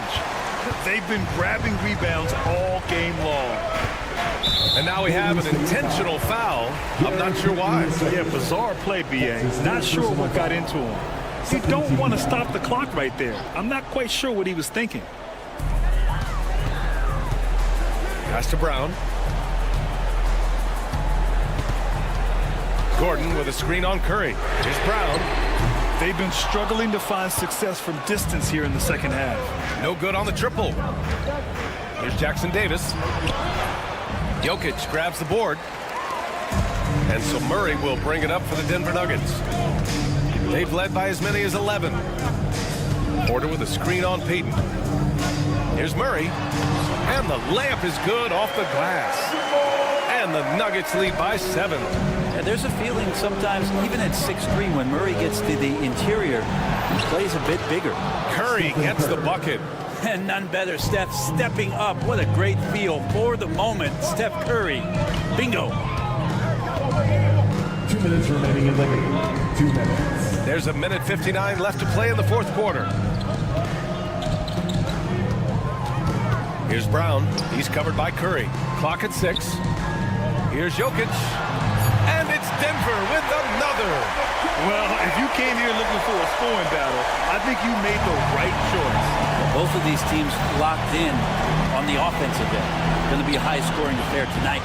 They've been grabbing rebounds all game long. And now we have an intentional foul. I'm not sure why. Yeah, bizarre play, B.A. Not sure what got into him. You don't want to stop the clock right there. I'm not quite sure what he was thinking. Pass to Brown. Gordon with a screen on Curry. Here's Brown. They've been struggling to find success from distance here in the second half. No good on the triple. Here's Jackson Davis. Jokic grabs the board. And so Murray will bring it up for the Denver Nuggets. They've led by as many as 11. Porter with a screen on Payton. Here's Murray. And the layup is good off the glass. And the Nuggets lead by 7. And there's a feeling sometimes, even at 6'3", when Murray gets to the interior, he plays a bit bigger. Curry gets the bucket. And none better, Steph stepping up. What a great feel for the moment. Steph Curry. Bingo. 2 minutes remaining in the game. 2 minutes. There's a minute 59 left to play in the fourth quarter. Here's Brown. He's covered by Curry. Clock at 6. Here's Jokic. And it's Denver with another. Well, if you came here looking for a scoring battle, I think you made the right choice. Both of these teams locked in on the offensive end. Going to be a high-scoring affair tonight.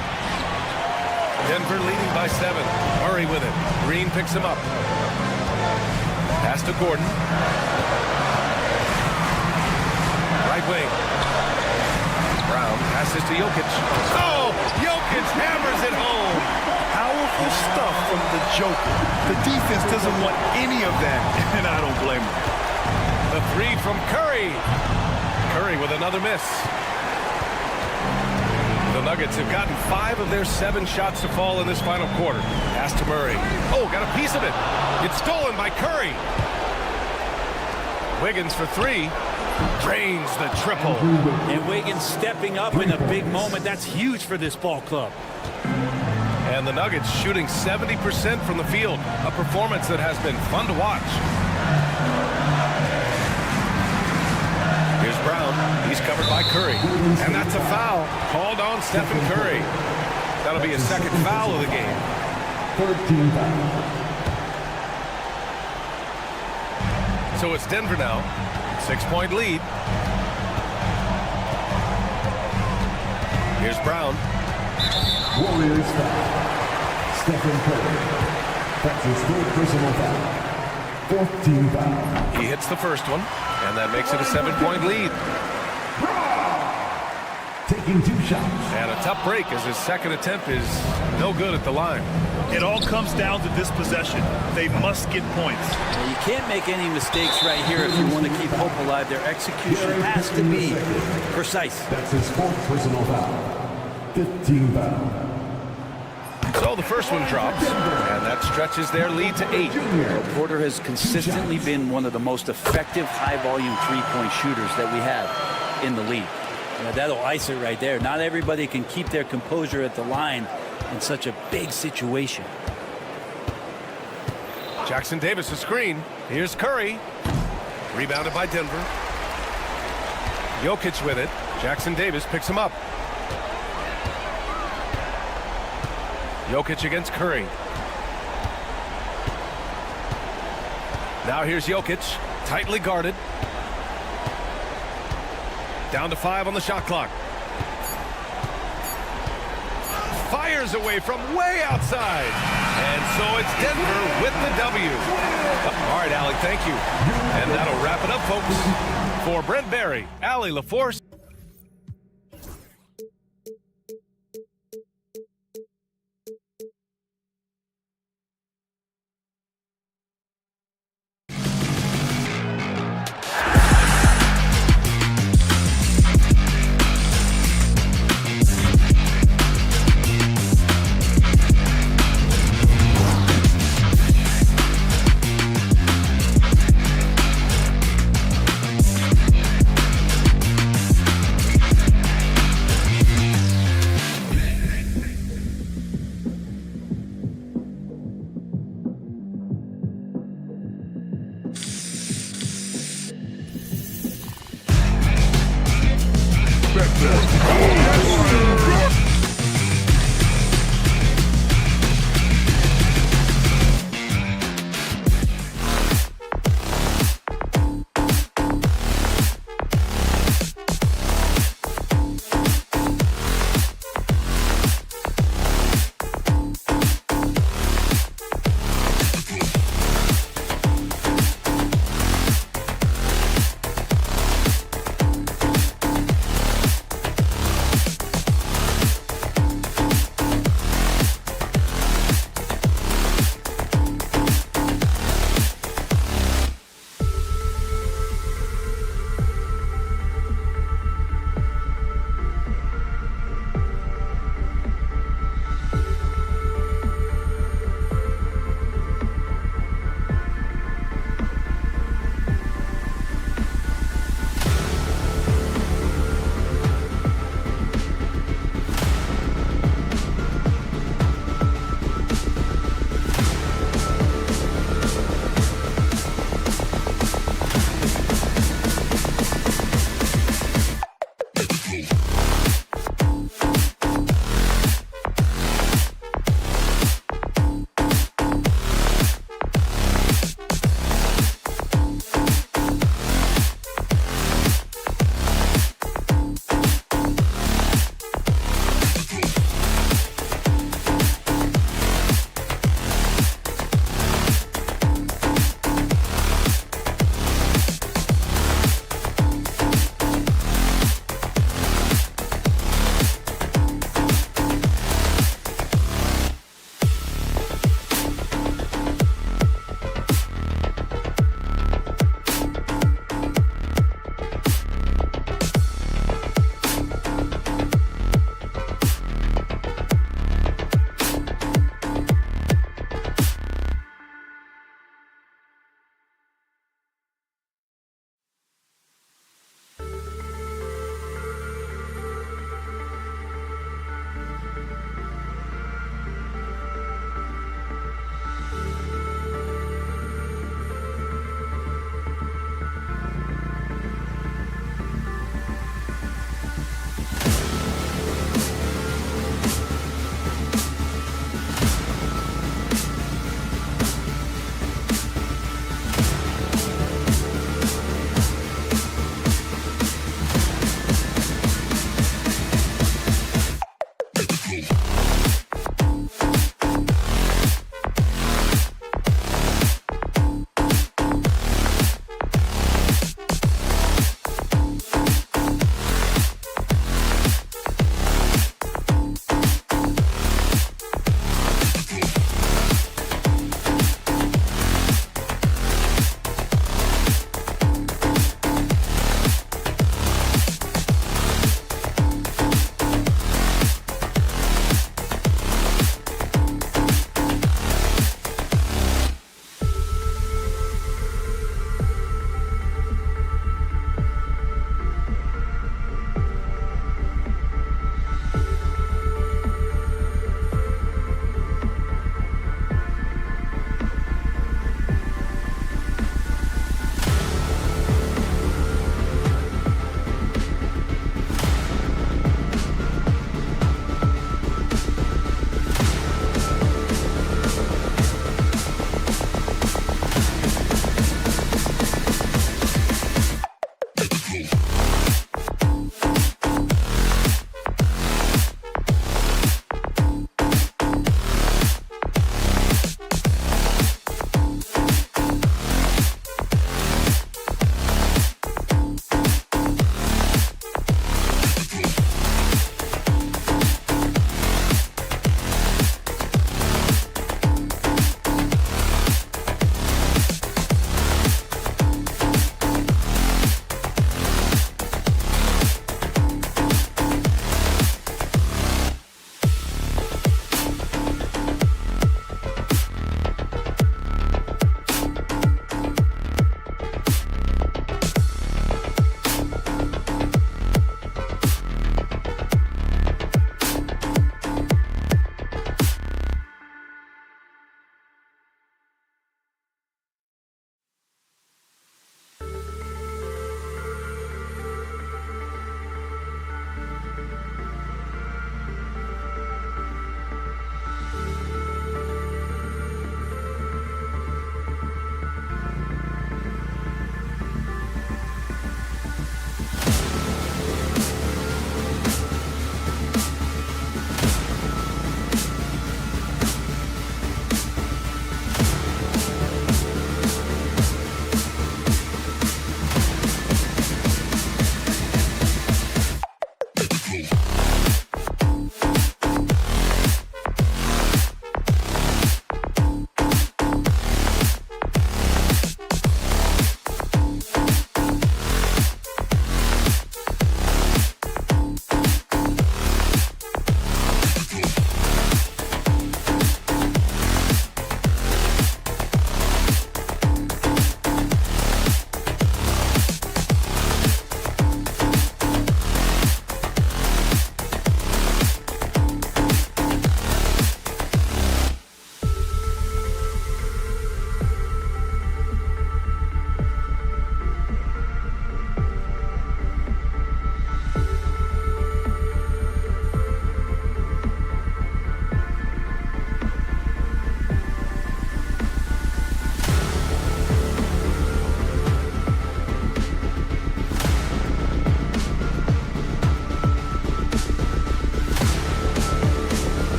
Denver leading by 7. Murray with it. Green picks him up. Pass to Gordon. Right wing. Brown passes to Jokic. Oh, Jokic hammers it home. Powerful stuff from the Joker. The defense doesn't want any of that, and I don't blame them. The 3 from Curry. Curry with another miss. The Nuggets have gotten 5 of their 7 shots to fall in this final quarter. Pass to Murray. Oh, got a piece of it. It's stolen by Curry. Wiggins for 3. Drains the triple. And Wiggins stepping up in a big moment. That's huge for this ball club. And the Nuggets shooting 70% from the field. A performance that has been fun to watch. Here's Brown. He's covered by Curry. And that's a foul. Called on Stephen Curry. That'll be his second foul of the game. 13 foul. So it's Denver now. 6-point lead. Here's Brown. Warriors foul. Stephen Curry. That's his 4th personal foul. 14 foul. He hits the first one, and that makes it a 7-point lead. Taking 2 shots. And a tough break as his second attempt is no good at the line. It all comes down to this possession. They must get points. Well, you can't make any mistakes right here if you want to keep hope alive. Their execution has to be precise. That's his 4th personal foul. 15 foul. So the first one drops, and that stretches their lead to 8. Well, Porter has consistently been one of the most effective high-volume three-point shooters that we have in the league. That'll ice it right there. Not everybody can keep their composure at the line in such a big situation. Jackson Davis a screen. Here's Curry. Rebounded by Denver. Jokic with it. Jackson Davis picks him up. Jokic against Curry. Now here's Jokic, tightly guarded. Down to 5 on the shot clock. Fires away from way outside. And so it's Denver with the W. All right, Allie, thank you. And that'll wrap it up, folks. For Brent Barry, Allie LaForce.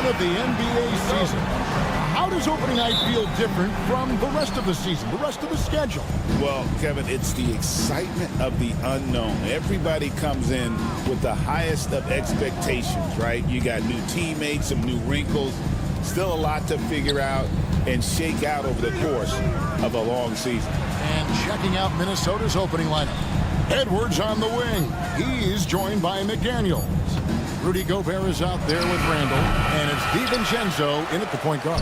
of the NBA season. How does opening night feel different from the rest of the season, the rest of the schedule? Well, Kevin, it's the excitement of the unknown. Everybody comes in with the highest of expectations, right? You got new teammates, some new wrinkles, still a lot to figure out and shake out over the course of a long season. And checking out Minnesota's opening lineup. Edwards on the wing. He's joined by McDaniels. Rudy Gobert is out there with Randall, and it's DiVincenzo in at the point guard.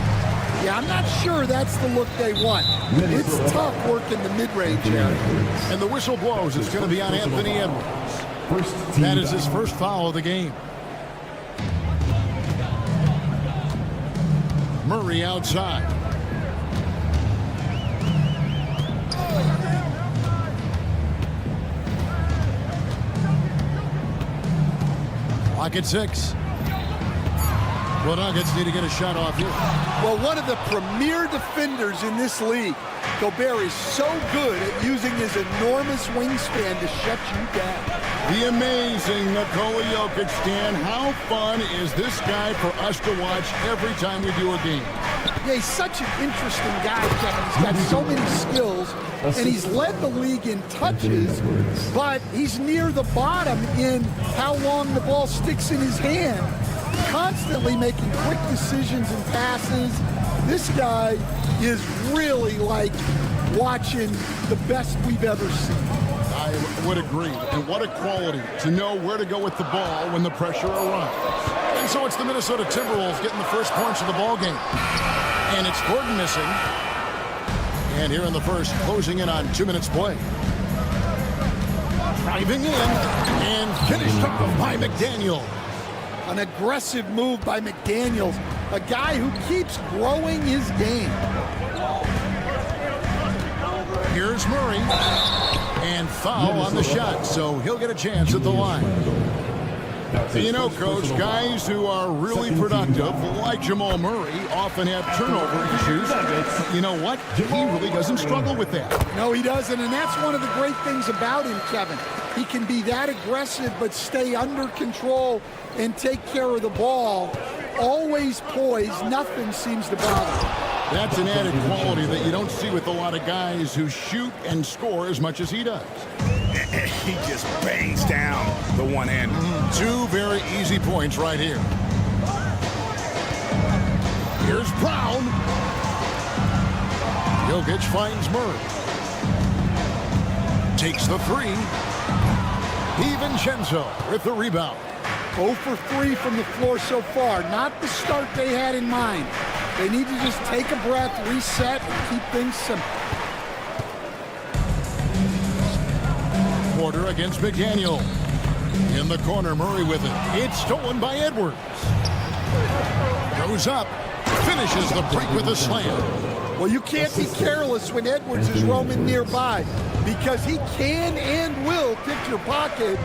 Yeah, I'm not sure that's the look they want. It's tough work in the mid-range area. And the whistle blows. It's going to be on Anthony Edwards. That is his first foul of the game. Murray outside. Clock at 6. Well, Nuggets need to get a shot off here. Well, one of the premier defenders in this league, Gobert, is so good at using his enormous wingspan to shut you down. The amazing Nikola Jokic, Stan. How fun is this guy for us to watch every time we do a game? Yeah, he's such an interesting guy, Kevin. He's got so many skills, and he's led the league in touches, but he's near the bottom in how long the ball sticks in his hand. Constantly making quick decisions and passes. This guy is really like watching the best we've ever seen. I would agree. And what a quality to know where to go with the ball when the pressure arrives. And so it's the Minnesota Timberwolves getting the first points of the ball game. And it's Gordon missing. And here in the first, closing in on 2 minutes play. Driving in and finished off by McDaniel. An aggressive move by McDaniels, a guy who keeps growing his game. Here's Murray. And foul on the shot, so he'll get a chance at the line. You know, Coach, guys who are really productive, like Jamal Murray, often have turnover issues. You know what? He really doesn't struggle with that. No, he doesn't, and that's one of the great things about him, Kevin. He can be that aggressive but stay under control and take care of the ball. Always poised, nothing seems to bother him. That's an added quality that you don't see with a lot of guys who shoot and score as much as he does. He just bangs down the one-hander. 2 very easy points right here. Here's Brown. Jokic finds Murray. Takes the 3. DiVincenzo with the rebound. 0 for 3 from the floor so far. Not the start they had in mind. They need to just take a breath, reset, and keep things simple. Porter against McDaniel. In the corner, Murray with it. It's stolen by Edwards. Goes up. Finishes the break with a slam. Well, you can't be careless when Edwards is roaming nearby because he can and will pick your pocket,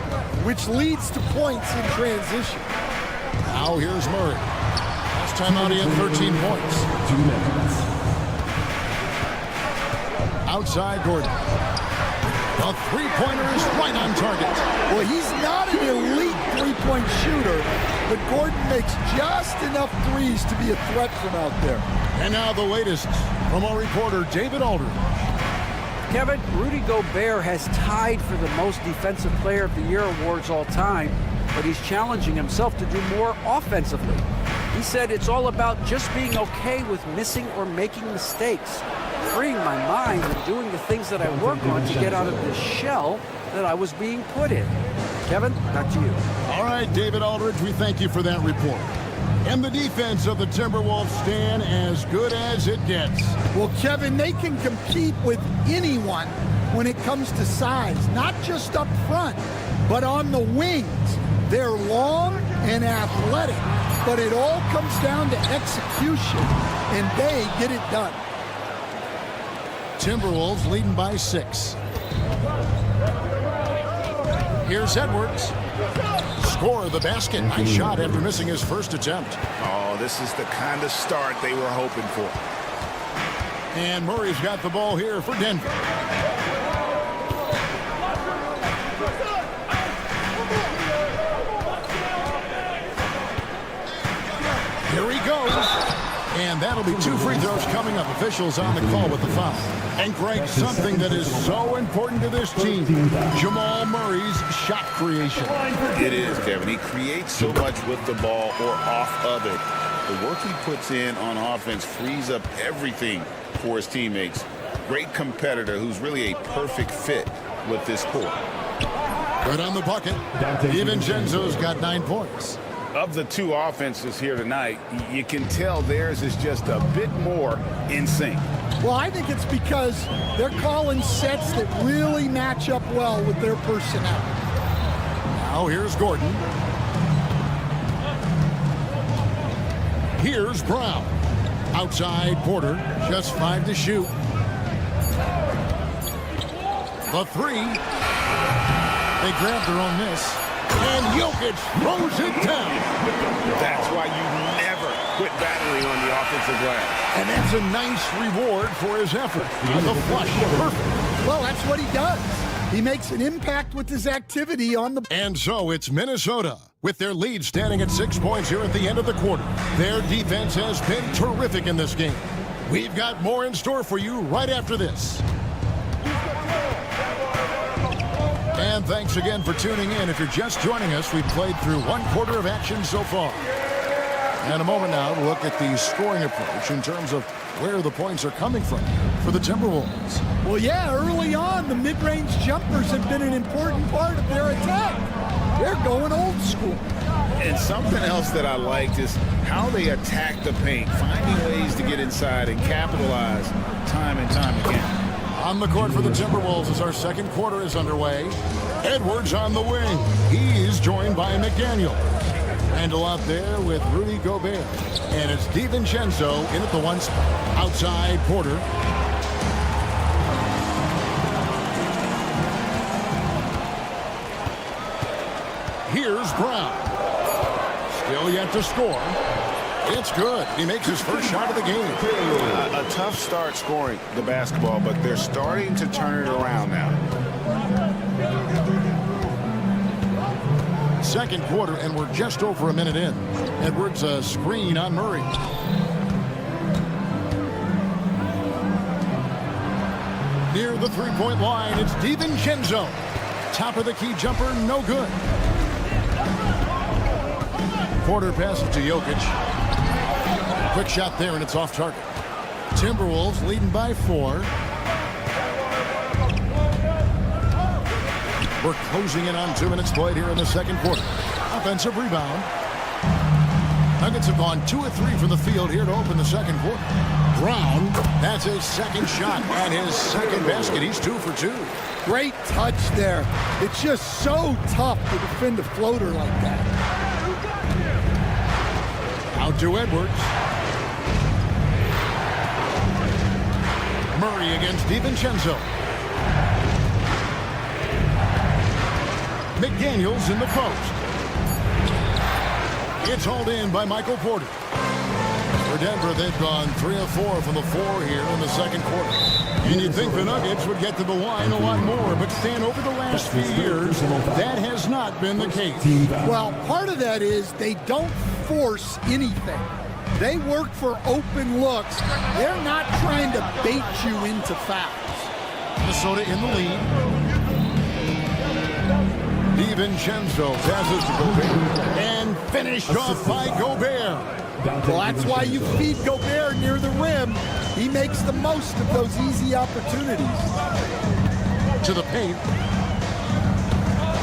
which leads to points in transition. Now here's Murray. Last time out he had 13 points. 2 minutes. Outside Gordon. The three-pointer is right on target. Well, he's not an elite three-point shooter, but Gordon makes just enough threes to be a threat from out there. And now the latest from our reporter, David Aldridge. Kevin, Rudy Gobert has tied for the most Defensive Player of the Year awards all time, but he's challenging himself to do more offensively. He said it's all about just being okay with missing or making mistakes, freeing my mind and doing the things that I work on to get out of this shell that I was being put in. Kevin, back to you. All right, David Aldridge, we thank you for that report. And the defense of the Timberwolves stand as good as it gets. Well, Kevin, they can compete with anyone when it comes to size, not just up front, but on the wings. They're long and athletic, but it all comes down to execution, and they get it done. Timberwolves leading by 6. Here's Edwards. Score the basket. Nice shot after missing his first attempt. Oh, this is the kind of start they were hoping for. And Murray's got the ball here for Denver. Here he goes. And that'll be 2 free throws coming up. Officials on the call with the foul. And Greg, something that is so important to this team, Jamal Murray's shot creation. It is, Kevin. He creates so much with the ball or off of it. The work he puts in on offense frees up everything for his teammates. Great competitor who's really a perfect fit with this court. Right on the bucket. DiVincenzo's got 9 points. Of the 2 offenses here tonight, you can tell theirs is just a bit more in sync. Well, I think it's because they're calling sets that really match up well with their personnel. Now here's Gordon. Here's Brown. Outside Porter, just 5 to shoot. The 3. They grabbed their own miss. And Jokic throws it down. That's why you never quit battling on the offensive glass. And that's a nice reward for his effort. The flush, perfect. Well, that's what he does. He makes an impact with his activity on the... And so it's Minnesota, with their lead standing at 6 points here at the end of the quarter. Their defense has been terrific in this game. We've got more in store for you right after this. And thanks again for tuning in. If you're just joining us, we've played through 1 quarter of action so far. And a moment now to look at the scoring approach in terms of where the points are coming from for the Timberwolves. Well, yeah, early on, the mid-range jumpers have been an important part of their attack. They're going old school. And something else that I liked is how they attack the paint, finding ways to get inside and capitalize time and time again. On the court for the Timberwolves as our second quarter is underway. Edwards on the wing. He's joined by McDaniel. Randall out there with Rudy Gobert. And it's DiVincenzo in at the 1 spot. Outside Porter. Here's Brown. Still yet to score. It's good. He makes his first shot of the game. A tough start scoring the basketball, but they're starting to turn it around now. Second quarter, and we're just over a minute in. Edwards a screen on Murray. Near the 3-point line, it's DiVincenzo. Top of the key jumper, no good. Porter passes to Jokic. Quick shot there, and it's off target. Timberwolves leading by 4. We're closing in on 2 minutes played here in the second quarter. Offensive rebound. Nuggets have gone 2 of 3 from the field here to open the second quarter. Brown, that's his second shot and his second basket. He's 2 for 2. Great touch there. It's just so tough to defend a floater like that. Out to Edwards. Murray against DiVincenzo. McDaniels in the post. It's hauled in by Michael Porter. For Denver, they've gone 3 of 4 from the floor here in the second quarter. And you'd think the Nuggets would get to the line a lot more, but Stan, over the last few years, that has not been the case. Well, part of that is they don't force anything. They work for open looks. They're not trying to bait you into fouls. Minnesota in the lead. DiVincenzo passes to Gobert and finished off by Gobert. Well, that's why you feed Gobert near the rim. He makes the most of those easy opportunities. To the paint.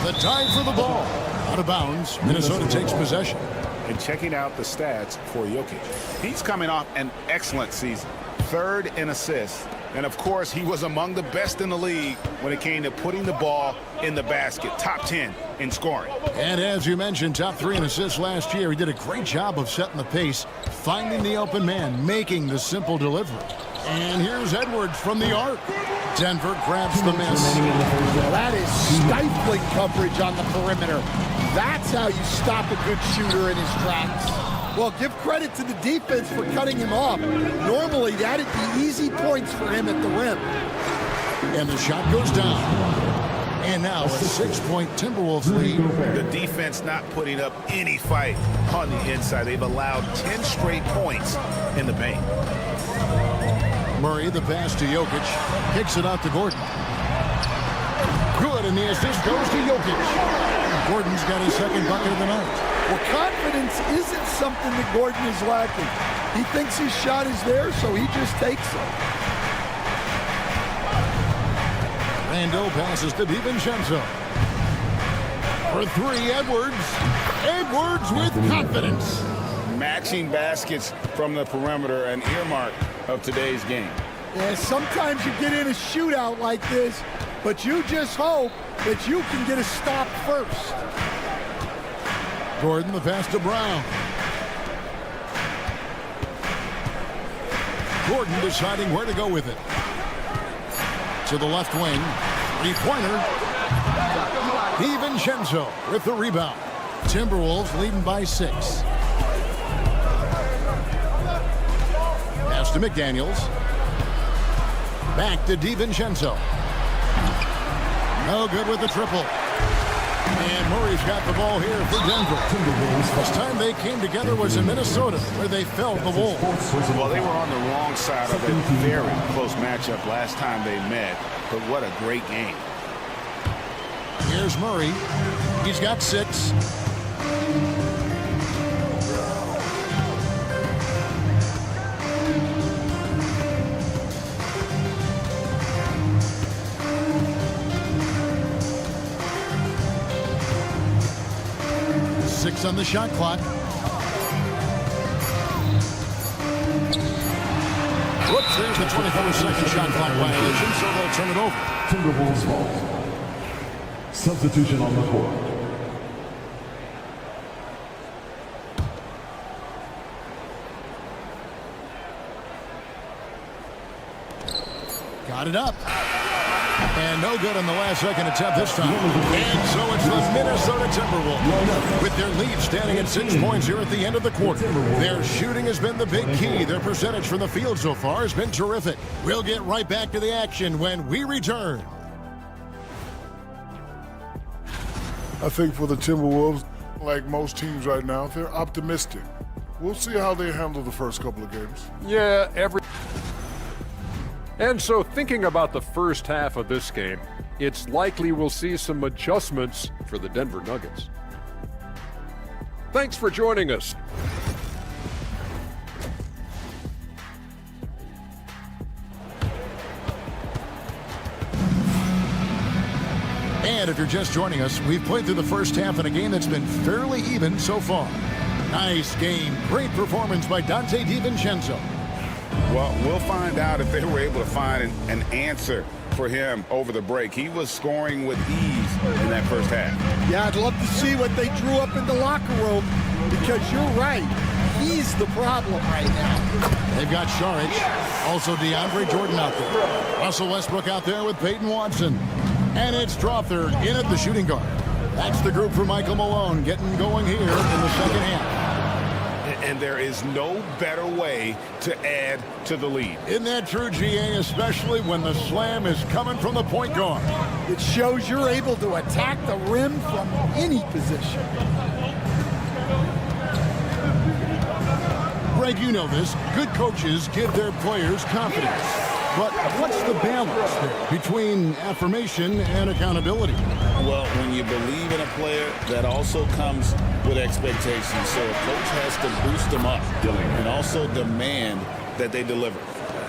The dive for the ball. Out of bounds. Minnesota takes possession. And checking out the stats for Jokic. He's coming off an excellent season. 3rd in assists. And, of course, he was among the best in the league when it came to putting the ball in the basket. Top 10 in scoring. And as you mentioned, top 3 in assists last year. He did a great job of setting the pace, finding the open man, making the simple delivery. And here's Edwards from the arc. Denver grabs the miss. Well, that is stifling coverage on the perimeter. That's how you stop a good shooter in his tracks. Well, give credit to the defense for cutting him off. Normally, that'd be easy points for him at the rim. And the shot goes down. And now a 6-point Timberwolves lead. The defense not putting up any fight on the inside. They've allowed 10 straight points in the paint. Murray, the pass to Jokic. Kicks it out to Gordon. Good, and the assist goes to Jokic. Gordon's got his second bucket of the night. Well, confidence isn't something that Gordon is lacking. He thinks his shot is there, so he just takes it. Randle passes to DiVincenzo. For three, Edwards. Edwards with confidence. Matching baskets from the perimeter, an earmark of today's game. Yeah, sometimes you get in a shootout like this, but you just hope that you can get a stop first. Gordon, the pass to Brown. Gordon deciding where to go with it. To the left wing. Three-pointer. DiVincenzo with the rebound. Timberwolves leading by 6. Pass to McDaniels. Back to DiVincenzo. No good with the triple. And Murray's got the ball here for Denver. Last time they came together was in Minnesota, where they felled the Wolves. Well, they were on the wrong side of a very close matchup last time they met, but what a great game. Here's Murray. He's got 6. On the shot clock. Whoops, there's the 24-second shot clock violation, so they'll turn it over. Timberwolves fault. Substitution on the court. Got it up. And no good on the last second attempt this time. And so it's the Minnesota Timberwolves with their lead standing at 6 points here at the end of the quarter. Their shooting has been the big key. Their percentage from the field so far has been terrific. We'll get right back to the action when we return. I think for the Timberwolves, like most teams right now, they're optimistic. We'll see how they handle the first couple of games. Yeah, And so thinking about the first half of this game, it's likely we'll see some adjustments for the Denver Nuggets. Thanks for joining us. And if you're just joining us, we've played through the first half in a game that's been fairly even so far. Nice game. Great performance by Dante DiVincenzo. Well, we'll find out if they were able to find an answer for him over the break. He was scoring with ease in that first half. Yeah, I'd love to see what they drew up in the locker room, because you're right. He's the problem right now. They've got Saric, also DeAndre Jordan out there. Russell Westbrook out there with Peyton Watson. And it's Strawther in at the shooting guard. That's the group for Michael Malone getting going here in the second half. And there is no better way to add to the lead. Isn't that true, GA, especially when the slam is coming from the point guard? It shows you're able to attack the rim from any position. Greg, you know this. Good coaches give their players confidence. But what's the balance there between affirmation and accountability? Well, when you believe in a player, that also comes with expectations. So a coach has to boost them up and also demand that they deliver.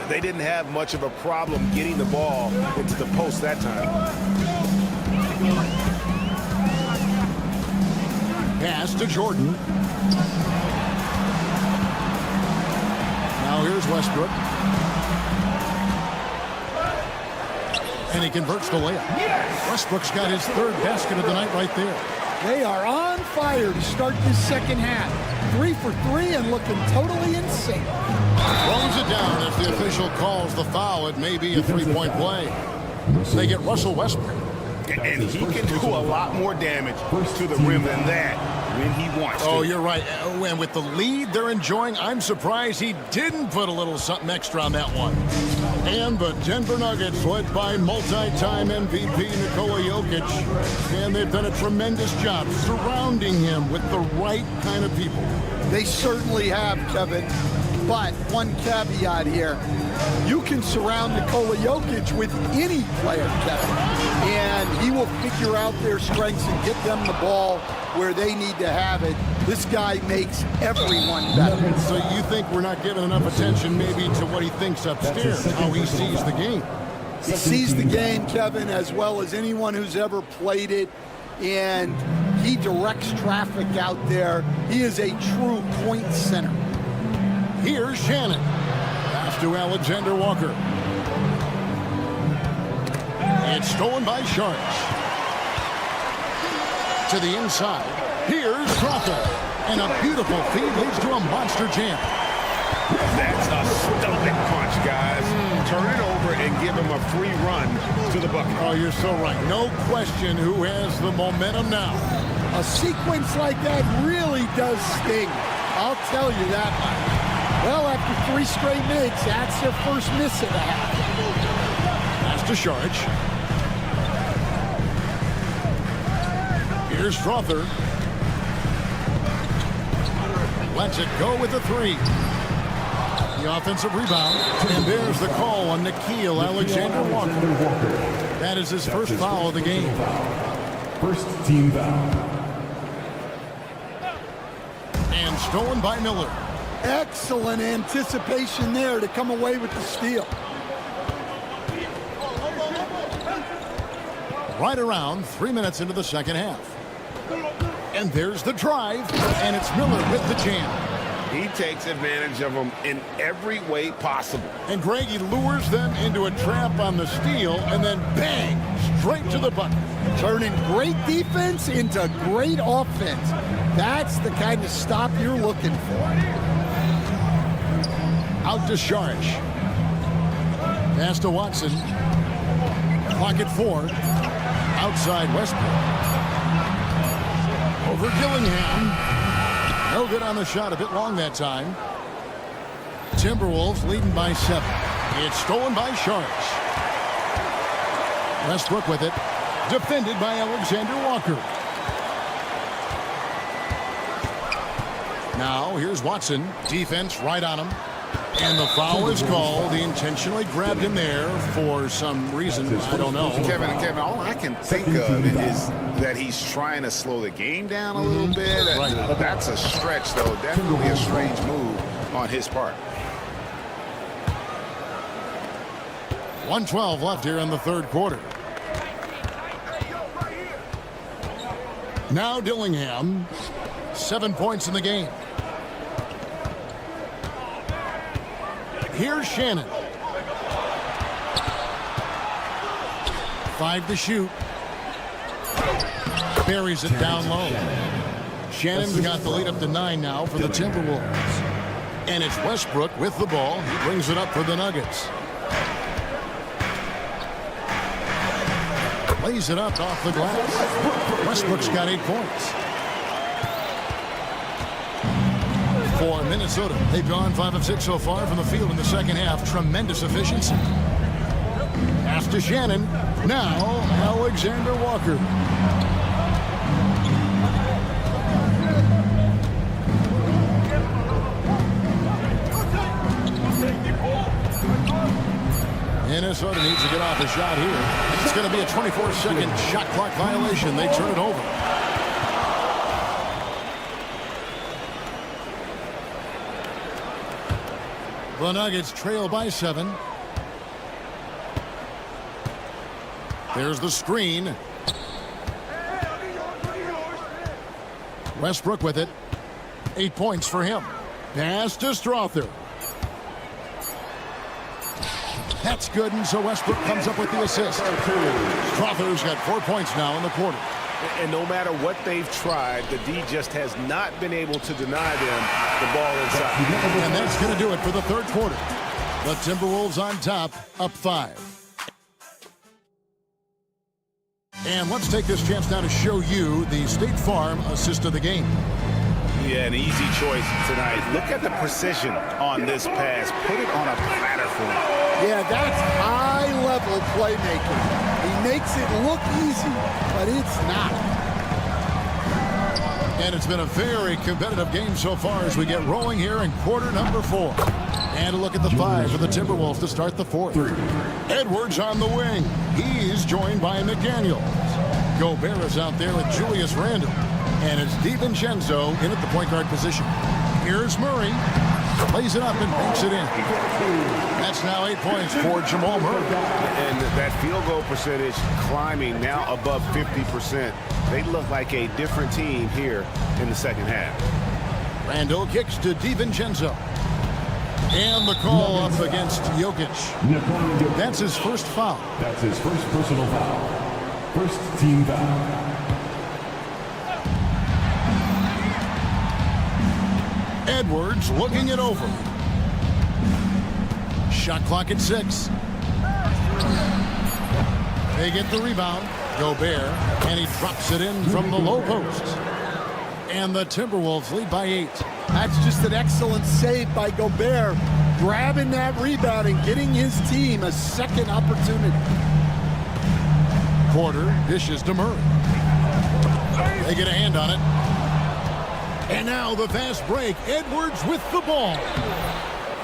They didn't have much of a problem getting the ball into the post that time. Pass to Jordan. Now here's Westbrook. And he converts the layup. Westbrook's got his third basket of the night right there. They are on fire to start this second half. 3 for 3 and looking totally insane. Throws it down as the official calls the foul. It may be a three-point play. They get Russell Westbrook. And he can do a lot more damage to the rim than that when he wants to. Oh, you're right. And with the lead they're enjoying, I'm surprised he didn't put a little something extra on that one. And the Denver Nuggets, led by multi-time MVP Nikola Jokic, and they've done a tremendous job surrounding him with the right kind of people. They certainly have, Kevin. But one caveat here. You can surround Nikola Jokic with any player, Kevin, and he will figure out their strengths and get them the ball where they need to have it. This guy makes everyone better. So you think we're not giving enough attention maybe to what he thinks upstairs, how he sees the game? He sees the game, Kevin, as well as anyone who's ever played it, and he directs traffic out there. He is a true point center. Here's Shannon. Pass to Alexander Walker. It's stolen by Sharks. To the inside. Here's Crawford. And a beautiful feed leads to a monster jam. That's a stomach punch, guys. Turn it over and give him a free run to the bucket. Oh, you're so right. No question who has the momentum now. A sequence like that really does sting. I'll tell you that much. Well, after 3 straight makes, that's their first miss of the half. Pass to Sharch. Here's Strother. Lets it go with the 3. The offensive rebound. And there's the call on Nickeil Alexander-Walker. That is his first foul of the game. First team foul. And stolen by Miller. Excellent anticipation there to come away with the steal. Right around 3 minutes into the second half. And there's the drive, and it's Miller with the jam. He takes advantage of them in every way possible. And Greg, he lures them into a trap on the steal, and then bang, straight to the bucket. Turning great defense into great offense. That's the kind of stop you're looking for. Out to Sharch. Pass to Watson. Clock at 4. Outside Westbrook. Over Gillingham. No good on the shot. A bit long that time. Timberwolves leading by 7. It's stolen by Sharch. Westbrook with it. Defended by Alexander Walker. Now here's Watson. Defense right on him. And the foul is called. He intentionally grabbed him there for some reason. I don't know. Kevin, all I can think of is that he's trying to slow the game down a little bit. Right. That's a stretch, though. Definitely a strange move on his part. 1:12 left here in the third quarter. Now Dillingham. 7 points in the game. Here's Shannon. 5 to shoot. Buries it down low. Shannon's got the lead up to 9 now for the Timberwolves. And it's Westbrook with the ball. He brings it up for the Nuggets. Lays it up off the glass. Westbrook's got 8 points. For Minnesota, they've gone 5 of 6 so far from the field in the second half. Tremendous efficiency. Pass to Shannon. Now Alexander Walker. Minnesota needs to get off the shot here. It's going to be a 24-second shot clock violation. They turn it over. The Nuggets trail by 7. There's the screen. Westbrook with it. 8 points for him. Pass to Strother. That's good, and so Westbrook comes up with the assist. Strother's got 4 points now in the quarter. And no matter what they've tried, the D just has not been able to deny them the ball inside. And that's going to do it for the third quarter. The Timberwolves on top, up 5. And let's take this chance now to show you the State Farm assist of the game. Yeah, an easy choice tonight. Look at the precision on this pass. Put it on a platter for him. Yeah, that's high-level playmaking. He makes it look easy, but it's not. And it's been a very competitive game so far as we get rolling here in quarter number 4. And a look at the 5 for the Timberwolves to start the 4th. Edwards on the wing. He's joined by McDaniels. Gobert is out there with Julius Randle. And it's DiVincenzo in at the point guard position. Here's Murray. Plays it up and banks it in. That's now 8 points for Jamal Murray. And that field goal percentage climbing now above 50%. They look like a different team here in the second half. Randle kicks to DiVincenzo. And the call up against Jokic. That's his first foul. That's his first personal foul. First team foul. Edwards looking it over. Shot clock at 6. They get the rebound. Gobert, and he drops it in from the low post. And the Timberwolves lead by 8. That's just an excellent save by Gobert, grabbing that rebound and getting his team a second opportunity. Porter dishes to Murray. They get a hand on it. And now the fast break. Edwards with the ball.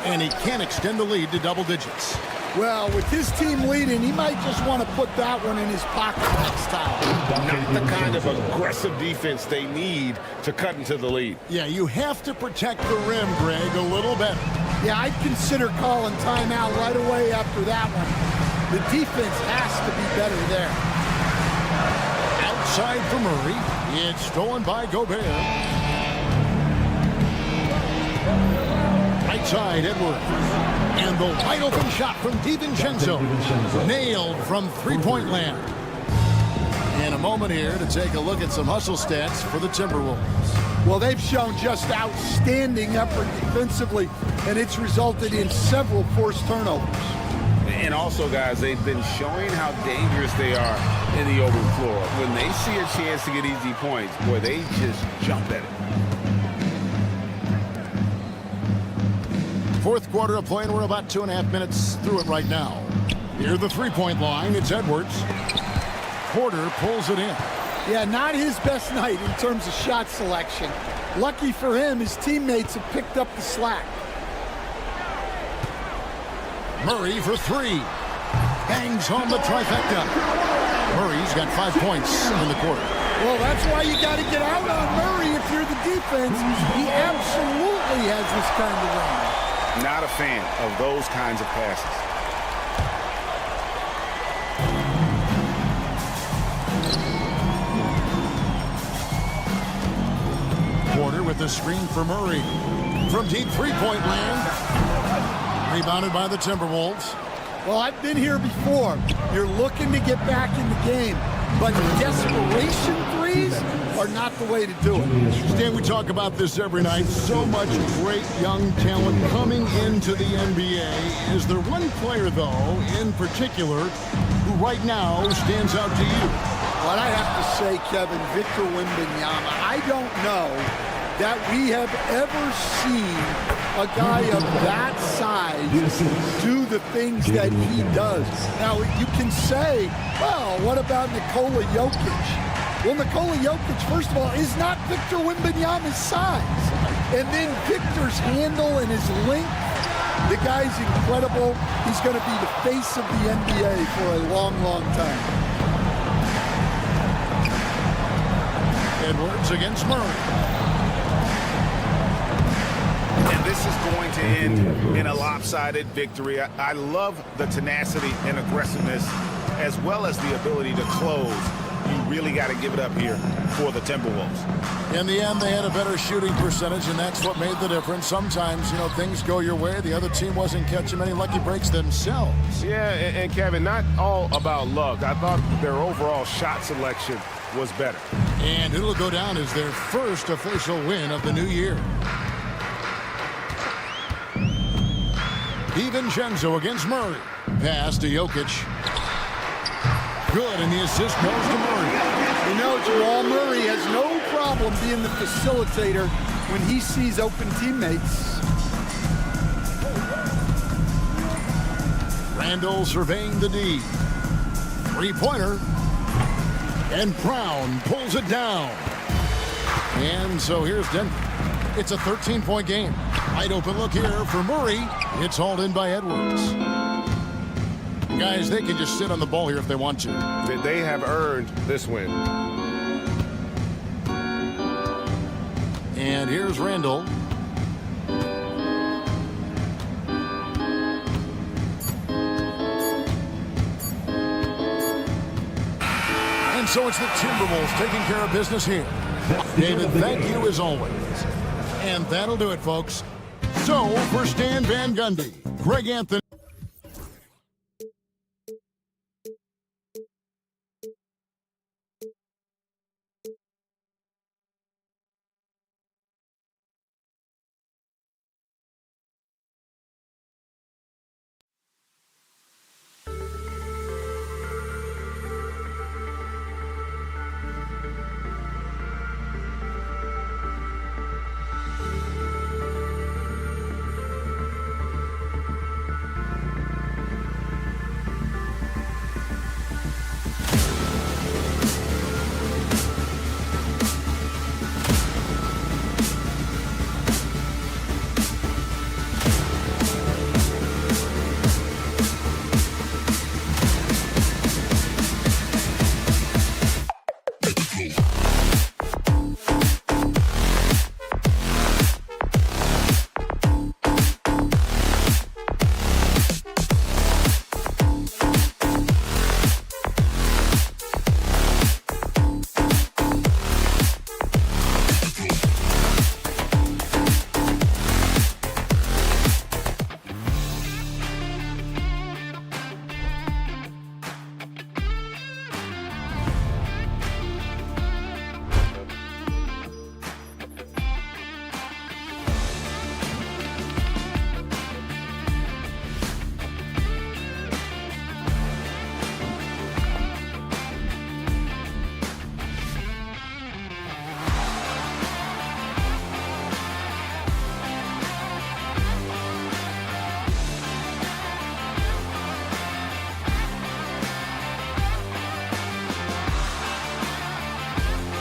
And he can't extend the lead to double digits. Well, with his team leading, he might just want to put that one in his pocket next time. Not the kind of aggressive defense they need to cut into the lead. Yeah, you have to protect the rim, Greg, a little better. Yeah, I'd consider calling timeout right away after that one. The defense has to be better there. Outside for Murray. It's stolen by Gobert. Right side, Edwards. And the wide open shot from DiVincenzo. Nailed from three-point land. In a moment here to take a look at some hustle stats for the Timberwolves. Well, they've shown just outstanding effort defensively, and it's resulted in several forced turnovers. And also, guys, they've been showing how dangerous they are in the open floor. When they see a chance to get easy points, boy, they just jump at it. Fourth quarter of play, and we're about 2.5 minutes through it right now. Near the three-point line, it's Edwards. Porter pulls it in. Yeah, not his best night in terms of shot selection. Lucky for him, his teammates have picked up the slack. Murray for 3. Bangs home the trifecta. Murray's got 5 points in the quarter. Well, that's why you got to get out on Murray if you're the defense. He absolutely has this kind of range. Not a fan of those kinds of passes. Porter with the screen for Murray. From deep three-point land. Rebounded by the Timberwolves. Well, I've been here before. You're looking to get back in the game, but desperation threes are not the way to do it. Stan, we talk about this every night. So much great young talent coming into the NBA. Is there one player, though, in particular, who right now stands out to you? Well, I have to say, Kevin, Victor Wembanyama. I don't know that we have ever seen a guy of that size do the things that he does. Now, you can say, well, what about Nikola Jokic? Well, Nikola Jokic, first of all, is not Victor Wembanyama's size. And then Victor's handle and his length, the guy's incredible. He's going to be the face of the NBA for a long, long time. Edwards against Murray. And this is going to end in a lopsided victory. I love the tenacity and aggressiveness as well as the ability to close. You really got to give it up here for the Timberwolves. In the end, they had a better shooting percentage, and that's what made the difference. Sometimes, you know, things go your way. The other team wasn't catching many lucky breaks themselves. Yeah, and Kevin, not all about luck. I thought their overall shot selection was better. And it'll go down as their first official win of the new year. DiVincenzo against Murray. Pass to Jokic. good, and the assist goes to Murray. You know, Jamal Murray has no problem being the facilitator when he sees open teammates. Randall surveying the D. Three-pointer. And Brown pulls it down. And so here's Denver. It's a 13-point game. Wide open look here for Murray. It's hauled in by Edwards. Guys, they can just sit on the ball here if they want to. They have earned this win. And here's Randall. And so it's the Timberwolves taking care of business here. David, thank you as always. And that'll do it, folks. So, for Stan Van Gundy, Greg Anthony.